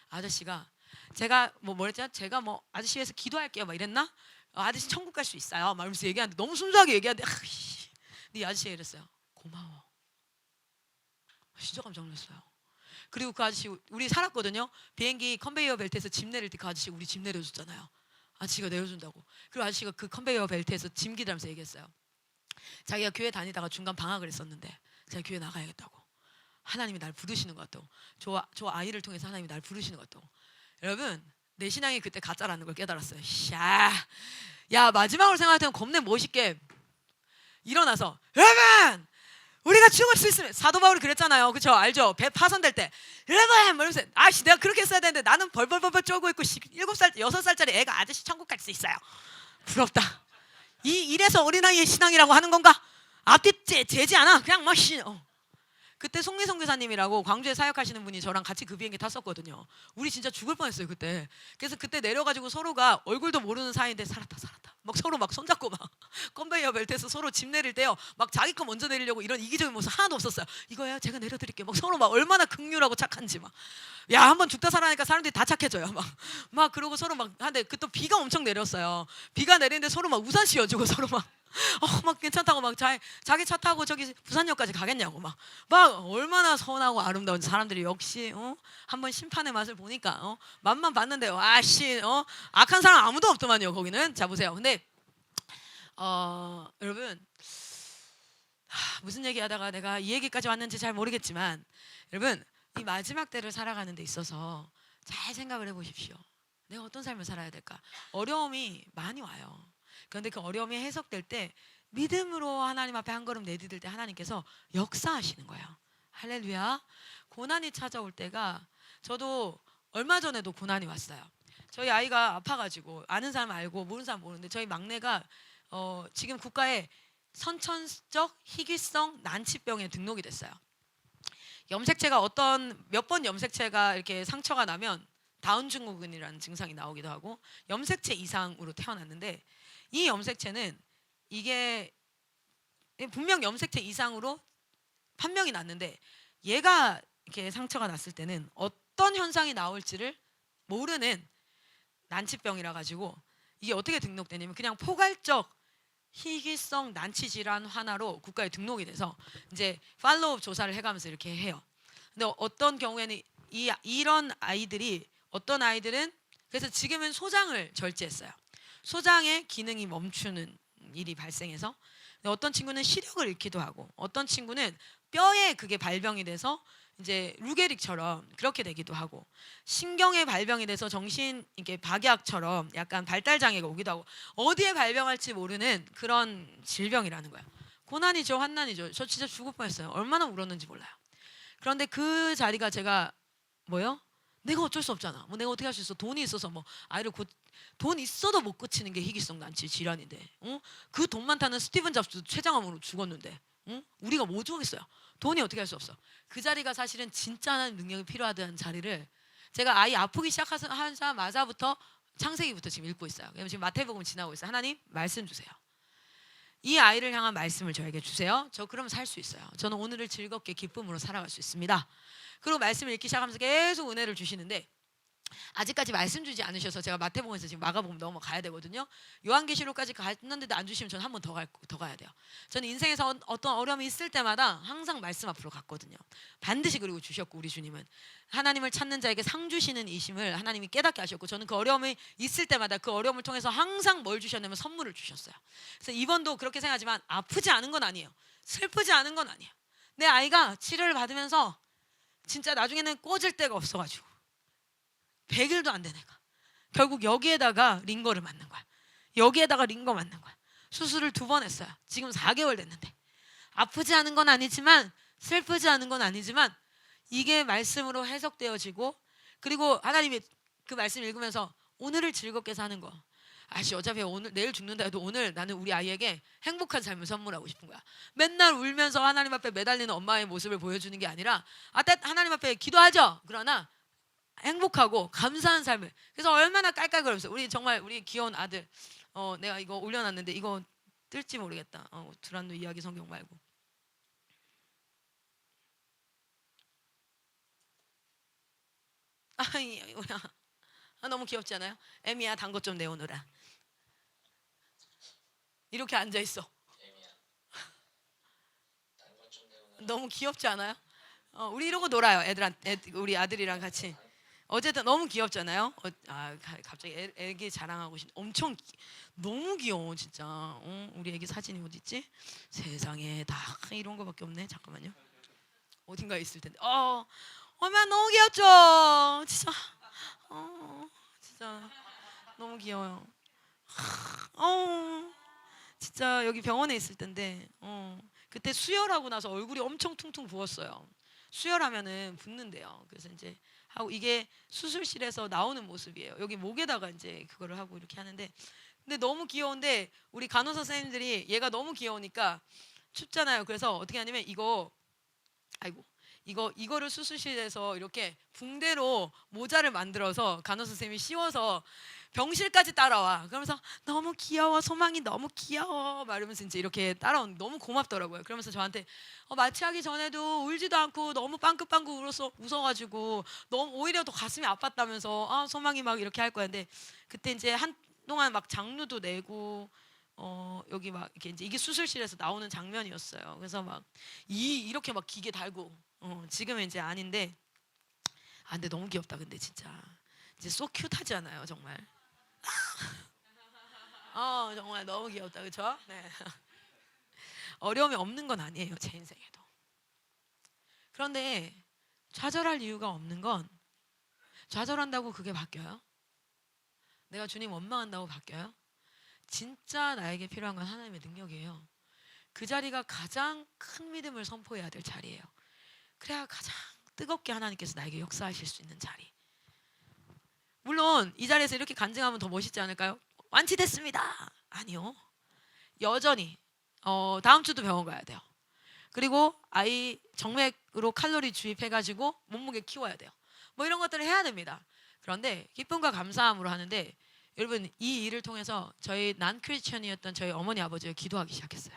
아저씨가 제가 뭐랬죠? 제가 뭐 아저씨 위해서 기도할게요 막 이랬나? 아저씨 천국 갈 수 있어요 막 이러면서 얘기하는데 너무 순수하게 얘기하는데 근데 이 아저씨가 이랬어요. 고마워. 진짜 깜짝 놀랐어요. 그리고 그 아저씨 우리 살았거든요. 비행기 컨베이어 벨트에서 짐 내릴 때 그 아저씨 우리 짐 내려줬잖아요. 아저씨가 내려준다고. 그리고 아저씨가 그 컨베이어 벨트에서 짐 기다리면서 얘기했어요. 자기가 교회 다니다가 중간 방학을 했었는데 제가 교회 나가야겠다고. 하나님이 날 부르시는 것 같다고. 저 아이를 통해서 하나님이 날 부르시는 것 같다고. 여러분, 내 신앙이 그때 가짜라는 걸 깨달았어요. 야, 마지막으로 생각할 때는 겁내 멋있게 일어나서 여러분! 우리가 죽을 수 있으면 사도 바울이 그랬잖아요. 그쵸? 알죠? 배 파손될 때 여러분! 이러면서 아씨 내가 그렇게 했어야 되는데 나는 벌벌벌벌 쫄고 있고 7살, 6살짜리 애가 아저씨 천국 갈 수 있어요. 부럽다. 이래서 어린아이의 신앙이라고 하는 건가? 앞뒤 재지 않아. 그냥 막 그때 송미성 교사님이라고 광주에 사역하시는 분이 저랑 같이 그 비행기 탔었거든요. 우리 진짜 죽을 뻔했어요 그때. 그래서 그때 내려가지고 서로가 얼굴도 모르는 사이인데 살았다 막 서로 막 손잡고 막 컨베이어 벨트에서 서로 짐 내릴 때요 막 자기 거 먼저 내리려고 이런 이기적인 모습 하나도 없었어요. 이거요 제가 내려드릴게요. 막 서로 막 얼마나 긍휼하고 착한지 막. 야, 한번 죽다 살아나니까 사람들이 다 착해져요. 막 그러고 서로 막 하는데 그 또 비가 엄청 내렸어요. 비가 내리는데 서로 막 우산 씌워주고 서로 막 괜찮다고 막 자기 차 타고 저기 부산역까지 가겠냐고 막 얼마나 선하고 아름다운 사람들이 역시 한번 심판의 맛을 보니까 맛만 봤는데 아씨 악한 사람 아무도 없더만요 거기는. 자 보세요. 근데 여러분 무슨 얘기하다가 내가 이 얘기까지 왔는지 잘 모르겠지만 여러분 이 마지막 때를 살아가는 데 있어서 잘 생각을 해보십시오. 내가 어떤 삶을 살아야 될까? 어려움이 많이 와요. 그런데 그 어려움이 해석될 때 믿음으로 하나님 앞에 한 걸음 내디딜 때 하나님께서 역사하시는 거예요. 할렐루야. 고난이 찾아올 때가 저도 얼마 전에도 고난이 왔어요. 저희 아이가 아파가지고 아는 사람 알고 모르는 사람 모르는데 저희 막내가 지금 국가에 선천적 희귀성 난치병에 등록이 됐어요. 염색체가 몇 번 염색체가 이렇게 상처가 나면 다운 증후군이라는 증상이 나오기도 하고 염색체 이상으로 태어났는데 이 염색체는 이게 분명 염색체 이상으로 판명이 났는데 얘가 이렇게 상처가 났을 때는 어떤 현상이 나올지를 모르는 난치병이라 가지고 이게 어떻게 등록되냐면 그냥 포괄적 희귀성 난치 질환 하나로 국가에 등록이 돼서 이제 팔로우 조사를 해가면서 이렇게 해요. 근데 어떤 경우에는 이런 아이들이 어떤 아이들은 그래서 지금은 소장을 절제했어요. 소장의 기능이 멈추는 일이 발생해서 어떤 친구는 시력을 잃기도 하고 어떤 친구는 뼈에 그게 발병이 돼서 이제 루게릭처럼 그렇게 되기도 하고 신경에 발병이 돼서 정신 이게 박약처럼 약간 발달 장애가 오기도 하고 어디에 발병할지 모르는 그런 질병이라는 거야. 고난이죠, 환난이죠. 저 진짜 죽을 뻔했어요. 얼마나 울었는지 몰라요. 그런데 그 자리가 제가 내가 어쩔 수 없잖아. 내가 어떻게 할 수 있어? 돈이 있어서 아이를 돈 있어도 못 고치는 게 희귀성 난치 질환인데, 그 돈 많다는 스티븐 잡스도 췌장암으로 죽었는데, 응? 우리가 뭐 주겠어요? 돈이 어떻게 할 수 없어. 그 자리가 사실은 진짜 하나님 능력이 필요하다는 자리를 제가 아이 아프기 시작하자마자부터 창세기부터 지금 읽고 있어요. 왜냐면 지금 마태복음 지나고 있어요. 하나님 말씀 주세요. 이 아이를 향한 말씀을 저에게 주세요. 저 그러면 살 수 있어요. 저는 오늘을 즐겁게 기쁨으로 살아갈 수 있습니다. 그리고 말씀을 읽기 시작하면서 계속 은혜를 주시는데 아직까지 말씀 주지 않으셔서 제가 마태복음에서 지금 마가복음 넘어가야 되거든요. 요한계시록까지 갔는데도 안 주시면 저는 한 번 더 가야 돼요. 저는 인생에서 어떤 어려움이 있을 때마다 항상 말씀 앞으로 갔거든요. 반드시 그리고 주셨고 우리 주님은 하나님을 찾는 자에게 상 주시는 이심을 하나님이 깨닫게 하셨고 저는 그 어려움이 있을 때마다 그 어려움을 통해서 항상 뭘 주셨냐면 선물을 주셨어요. 그래서 이번도 그렇게 생각하지만 아프지 않은 건 아니에요. 슬프지 않은 건 아니에요. 내 아이가 치료를 받으면서 진짜 나중에는 꽂을 데가 없어가지고 100일도 안 된 애가 결국 여기에다가 링거를 맞는 거야. 여기에다가 링거 맞는 거야. 수술을 2번 했어요. 지금 4개월 됐는데 아프지 않은 건 아니지만 슬프지 않은 건 아니지만 이게 말씀으로 해석되어지고 그리고 하나님이 그 말씀 읽으면서 오늘을 즐겁게 사는 거. 아씨 어차피 오늘 내일 죽는다 해도 오늘 나는 우리 아이에게 행복한 삶을 선물하고 싶은 거야. 맨날 울면서 하나님 앞에 매달리는 엄마의 모습을 보여주는 게 아니라 하나님 앞에 기도하죠. 그러나 행복하고 감사한 삶을. 그래서 얼마나 깔깔거리면서 우리 정말 우리 귀여운 아들 내가 이거 올려놨는데 이거 뜰지 모르겠다. 두란노 이야기 성경 말고 너무 귀엽지 않아요? 에미야 단 것 좀 내오너라. 이렇게 앉아있어. 너무 귀엽지 않아요? 우리 이러고 놀아요. 우리 아들이랑 같이. 어쨌든 너무 귀엽잖아요. 갑자기 애기 자랑하고 엄청 너무 귀여워 진짜. 우리 애기 사진이 어디 있지? 세상에 다 이런 거밖에 없네. 잠깐만요. 어딘가에 있을 텐데. 엄마 너무 귀엽죠? 진짜. 진짜 너무 귀여워요. 진짜 여기 병원에 있을 텐데 그때 수혈하고 나서 얼굴이 엄청 퉁퉁 부었어요. 수혈하면은 붓는데요. 그래서 이제 하고 이게 수술실에서 나오는 모습이에요. 여기 목에다가 이제 그거를 하고 이렇게 하는데 근데 너무 귀여운데 우리 간호사 선생님들이 얘가 너무 귀여우니까 춥잖아요. 그래서 어떻게 하냐면 이거를 수술실에서 이렇게 붕대로 모자를 만들어서 간호사 선생님이 씌워서 병실까지 따라와. 그러면서 너무 귀여워, 소망이 너무 귀여워 말하면서 이제 이렇게 따라온. 너무 고맙더라고요. 그러면서 저한테 마취하기 전에도 울지도 않고 너무 빵긋빵긋 웃어가지고 너무 오히려 더 가슴이 아팠다면서 소망이 막 이렇게 할 거야. 근데 그때 이제 한동안 막 장르도 내고 여기 막 이렇게 이제 이게 수술실에서 나오는 장면이었어요. 그래서 막 이렇게 막 기계 달고 지금은 이제 아닌데 근데 너무 귀엽다. 근데 진짜 이제 소 큐트하지 않아요 정말. 정말 너무 귀엽다 그렇죠? 네. 어려움이 없는 건 아니에요 제 인생에도. 그런데 좌절할 이유가 없는 건 좌절한다고 그게 바뀌어요? 내가 주님 원망한다고 바뀌어요? 진짜 나에게 필요한 건 하나님의 능력이에요. 그 자리가 가장 큰 믿음을 선포해야 될 자리예요. 그래야 가장 뜨겁게 하나님께서 나에게 역사하실 수 있는 자리. 물론 이 자리에서 이렇게 간증하면 더 멋있지 않을까요? 완치됐습니다. 아니요. 여전히 다음 주도 병원 가야 돼요. 그리고 아이 정맥으로 칼로리 주입해가지고 몸무게 키워야 돼요. 뭐 이런 것들을 해야 됩니다. 그런데 기쁨과 감사함으로 하는데 여러분 이 일을 통해서 저희 난 크리스천이었던 저희 어머니 아버지가 기도하기 시작했어요.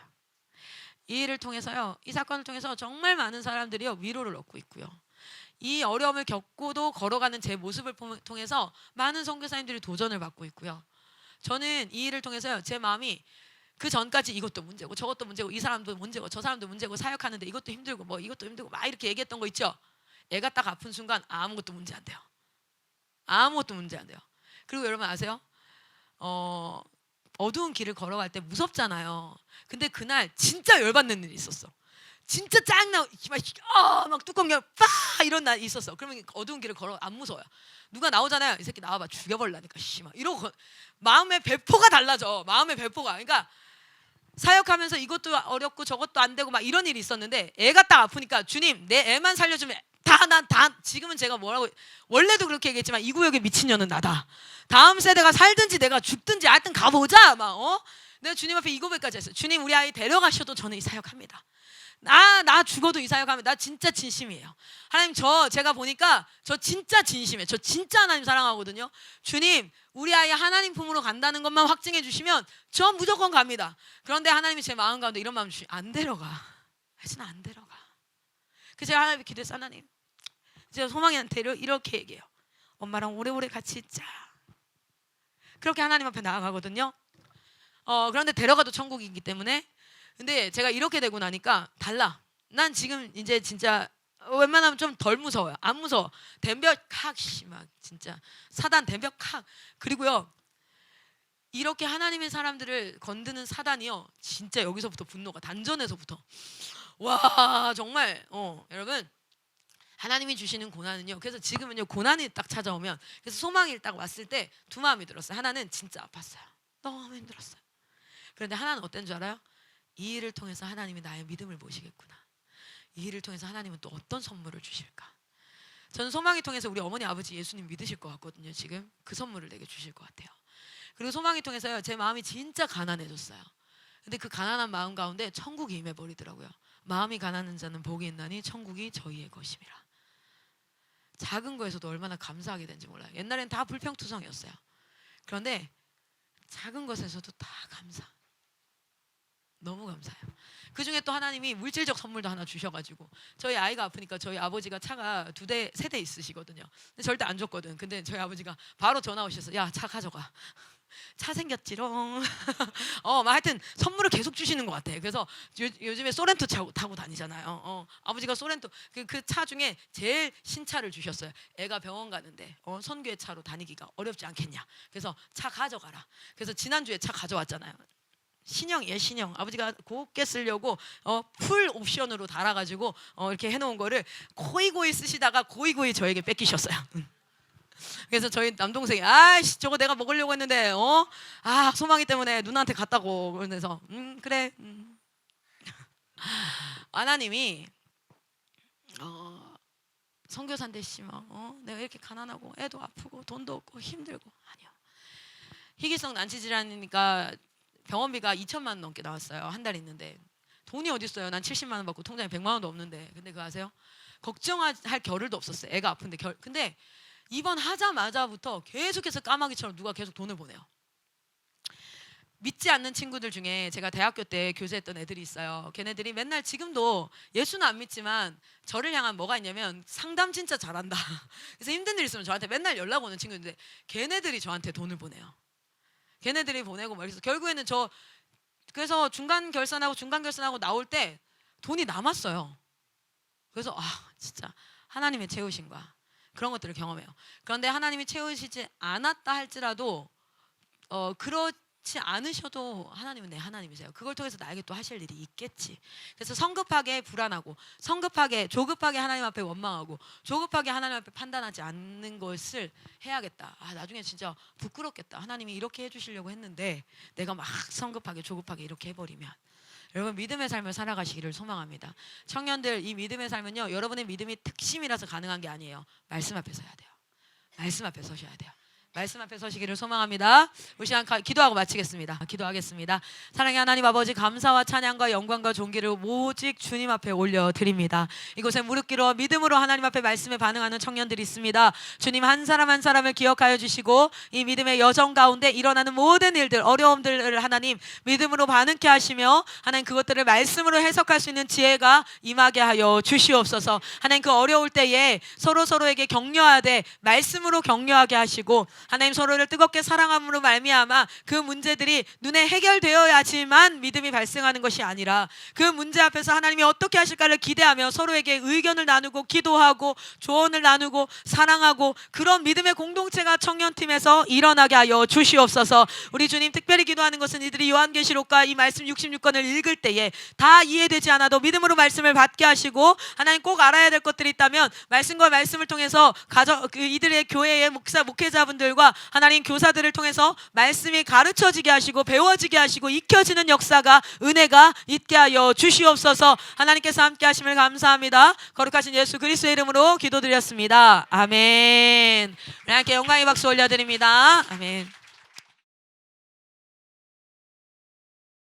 이 일을 통해서요. 이 사건을 통해서 정말 많은 사람들이요 위로를 얻고 있고요. 이 어려움을 겪고도 걸어가는 제 모습을 통해서 많은 선교사님들이 도전을 받고 있고요. 저는 이 일을 통해서요. 제 마음이 그 전까지 이것도 문제고 저것도 문제고 이 사람도 문제고 저 사람도 문제고 사역하는데 이것도 힘들고 뭐 이것도 힘들고 막 이렇게 얘기했던 거 있죠. 애가 딱 아픈 순간 아무것도 문제 안 돼요. 아무것도 문제 안 돼요. 그리고 여러분 아세요? 어두운 길을 걸어갈 때 무섭잖아요. 근데 그날 진짜 열받는 일이 있었어. 진짜 짜증나 막 뚜껑 열빠 이런 날 있었어. 그러면 어두운 길을 걸어 안 무서워요. 누가 나오잖아요. 이 새끼 나와봐 죽여버리라니까 막 이러고 마음의 배포가 달라져. 마음의 배포가. 그러니까 사역하면서 이것도 어렵고 저것도 안 되고 막 이런 일이 있었는데 애가 딱 아프니까 주님 내 애만 살려주면 다 지금은 제가 뭐라고 원래도 그렇게 얘기했지만 이 구역의 미친년은 나다. 다음 세대가 살든지 내가 죽든지 하여튼 가보자 막 내가 주님 앞에 이 고백까지 했어요. 주님 우리 아이 데려가셔도 저는 이 사역합니다. 나 죽어도 이 사역 하면 나 진짜 진심이에요. 하나님 제가 보니까 저 진짜 진심이에요. 저 진짜 하나님 사랑하거든요. 주님 우리 아이 하나님 품으로 간다는 것만 확증해 주시면 저 무조건 갑니다. 그런데 하나님이 제 마음 가운데 이런 마음 주시 안 데려가. 혜진아 안 데려가. 그래서 제가 하나님께 기도했어. 하나님 제가 소망이한테 이렇게 얘기해요. 엄마랑 오래오래 같이 있자. 그렇게 하나님 앞에 나아가거든요. 그런데 데려가도 천국이기 때문에. 근데 제가 이렇게 되고 나니까 달라. 난 지금 이제 진짜 웬만하면 좀 덜 무서워요. 안 무서워. 덤벼칵 막 진짜 사단 덤벼칵. 그리고요 이렇게 하나님의 사람들을 건드는 사단이요 진짜 여기서부터 분노가 단전에서부터 와 정말 여러분 하나님이 주시는 고난은요. 그래서 지금은요 고난이 딱 찾아오면 그래서 소망이 딱 왔을 때 두 마음이 들었어요. 하나는 진짜 아팠어요. 너무 힘들었어요. 그런데 하나는 어떤 줄 알아요? 이 일을 통해서 하나님이 나의 믿음을 보시겠구나. 이 일을 통해서 하나님은 또 어떤 선물을 주실까? 저는 소망이 통해서 우리 어머니 아버지 예수님 믿으실 것 같거든요. 지금 그 선물을 내게 주실 것 같아요. 그리고 소망이 통해서요 제 마음이 진짜 가난해졌어요. 근데 그 가난한 마음 가운데 천국이 임해버리더라고요. 마음이 가난한 자는 복이 있나니 천국이 저희의 것임이라. 작은 거에서도 얼마나 감사하게 되는지 몰라요. 옛날엔 다 불평투성이었어요. 그런데 작은 것에서도 다 감사. 너무 감사해요. 그 중에 또 하나님이 물질적 선물도 하나 주셔가지고 저희 아이가 아프니까 저희 아버지가 차가 2대, 3대 있으시거든요. 근데 절대 안 줬거든. 근데 저희 아버지가 바로 전화 오셔서 야, 차 가져가. 차 생겼지롱. 막 하여튼 선물을 계속 주시는 것 같아요. 그래서 요즘에 소렌토 타고 다니잖아요. 아버지가 소렌토 그 차 중에 제일 신차를 주셨어요. 애가 병원 가는데 선교의 차로 다니기가 어렵지 않겠냐. 그래서 차 가져가라. 그래서 지난주에 차 가져왔잖아요. 신형이에요, 신형. 아버지가 곱게 쓰려고 풀 옵션으로 달아가지고 이렇게 해놓은 거를 고이고이 쓰시다가 고이고이 저에게 뺏기셨어요. 그래서 저희 남동생이 아이씨 저거 내가 먹으려고 했는데 소망이 때문에 누나한테 갔다고. 그래서 그래. 하나님이 선교사인데 씨막 내가 이렇게 가난하고 애도 아프고 돈도 없고 힘들고 아니요. 희귀성 난치 질환이니까 병원비가 2천만 원 넘게 나왔어요. 한 달 있는데 돈이 어디 있어요? 난 70만 원 받고 통장에 100만 원도 없는데. 근데 그거 아세요? 걱정할 겨를도 없었어요. 애가 아픈데 근데 입원하자마자부터 계속해서 까마귀처럼 누가 계속 돈을 보내요. 믿지 않는 친구들 중에 제가 대학교 때 교제했던 애들이 있어요. 걔네들이 맨날 지금도 예수는 안 믿지만 저를 향한 뭐가 있냐면 상담 진짜 잘한다. 그래서 힘든 일 있으면 저한테 맨날 연락 오는 친구인데 걔네들이 저한테 돈을 보내요. 걔네들이 보내고 막 그래서 결국에는 그래서 중간 결산하고 나올 때 돈이 남았어요. 그래서 진짜 하나님의 채우심과 그런 것들을 경험해요. 그런데 하나님이 채우시지 않았다 할지라도 그렇지 않으셔도 하나님은 내 하나님이세요. 그걸 통해서 나에게 또 하실 일이 있겠지. 그래서 성급하게 불안하고 조급하게 하나님 앞에 원망하고 조급하게 하나님 앞에 판단하지 않는 것을 해야겠다. 나중에 진짜 부끄럽겠다. 하나님이 이렇게 해주시려고 했는데 내가 막 성급하게 조급하게 이렇게 해버리면. 여러분 믿음의 삶을 살아가시기를 소망합니다. 청년들 이 믿음의 삶은요 여러분의 믿음이 특심이라서 가능한 게 아니에요. 말씀 앞에 서야 돼요. 말씀 앞에 서셔야 돼요. 말씀 앞에 서시기를 소망합니다. 우리 시간 기도하고 마치겠습니다. 기도하겠습니다. 사랑의 하나님 아버지 감사와 찬양과 영광과 존귀를 오직 주님 앞에 올려드립니다. 이곳에 무릎 꿇어 믿음으로 하나님 앞에 말씀에 반응하는 청년들이 있습니다. 주님 한 사람 한 사람을 기억하여 주시고 이 믿음의 여정 가운데 일어나는 모든 일들 어려움들을 하나님 믿음으로 반응케 하시며 하나님 그것들을 말씀으로 해석할 수 있는 지혜가 임하게 하여 주시옵소서. 하나님 그 어려울 때에 서로에게 격려하되 말씀으로 격려하게 하시고 하나님 서로를 뜨겁게 사랑함으로 말미암아 그 문제들이 눈에 해결되어야지만 믿음이 발생하는 것이 아니라 그 문제 앞에서 하나님이 어떻게 하실까를 기대하며 서로에게 의견을 나누고 기도하고 조언을 나누고 사랑하고 그런 믿음의 공동체가 청년팀에서 일어나게 하여 주시옵소서. 우리 주님 특별히 기도하는 것은 이들이 요한계시록과 이 말씀 66권을 읽을 때에 다 이해되지 않아도 믿음으로 말씀을 받게 하시고 하나님 꼭 알아야 될 것들이 있다면 말씀과 말씀을 통해서 이들의 교회의 목회자분들 하나님 교사들을 통해서 말씀이 가르쳐지게 하시고 배워지게 하시고 익혀지는 역사가 은혜가 있게 하여 주시옵소서. 하나님께서 함께 하심을 감사합니다. 거룩하신 예수 그리스도의 이름으로 기도드렸습니다. 아멘. 하나님께 영광의 박수 올려드립니다. 아멘.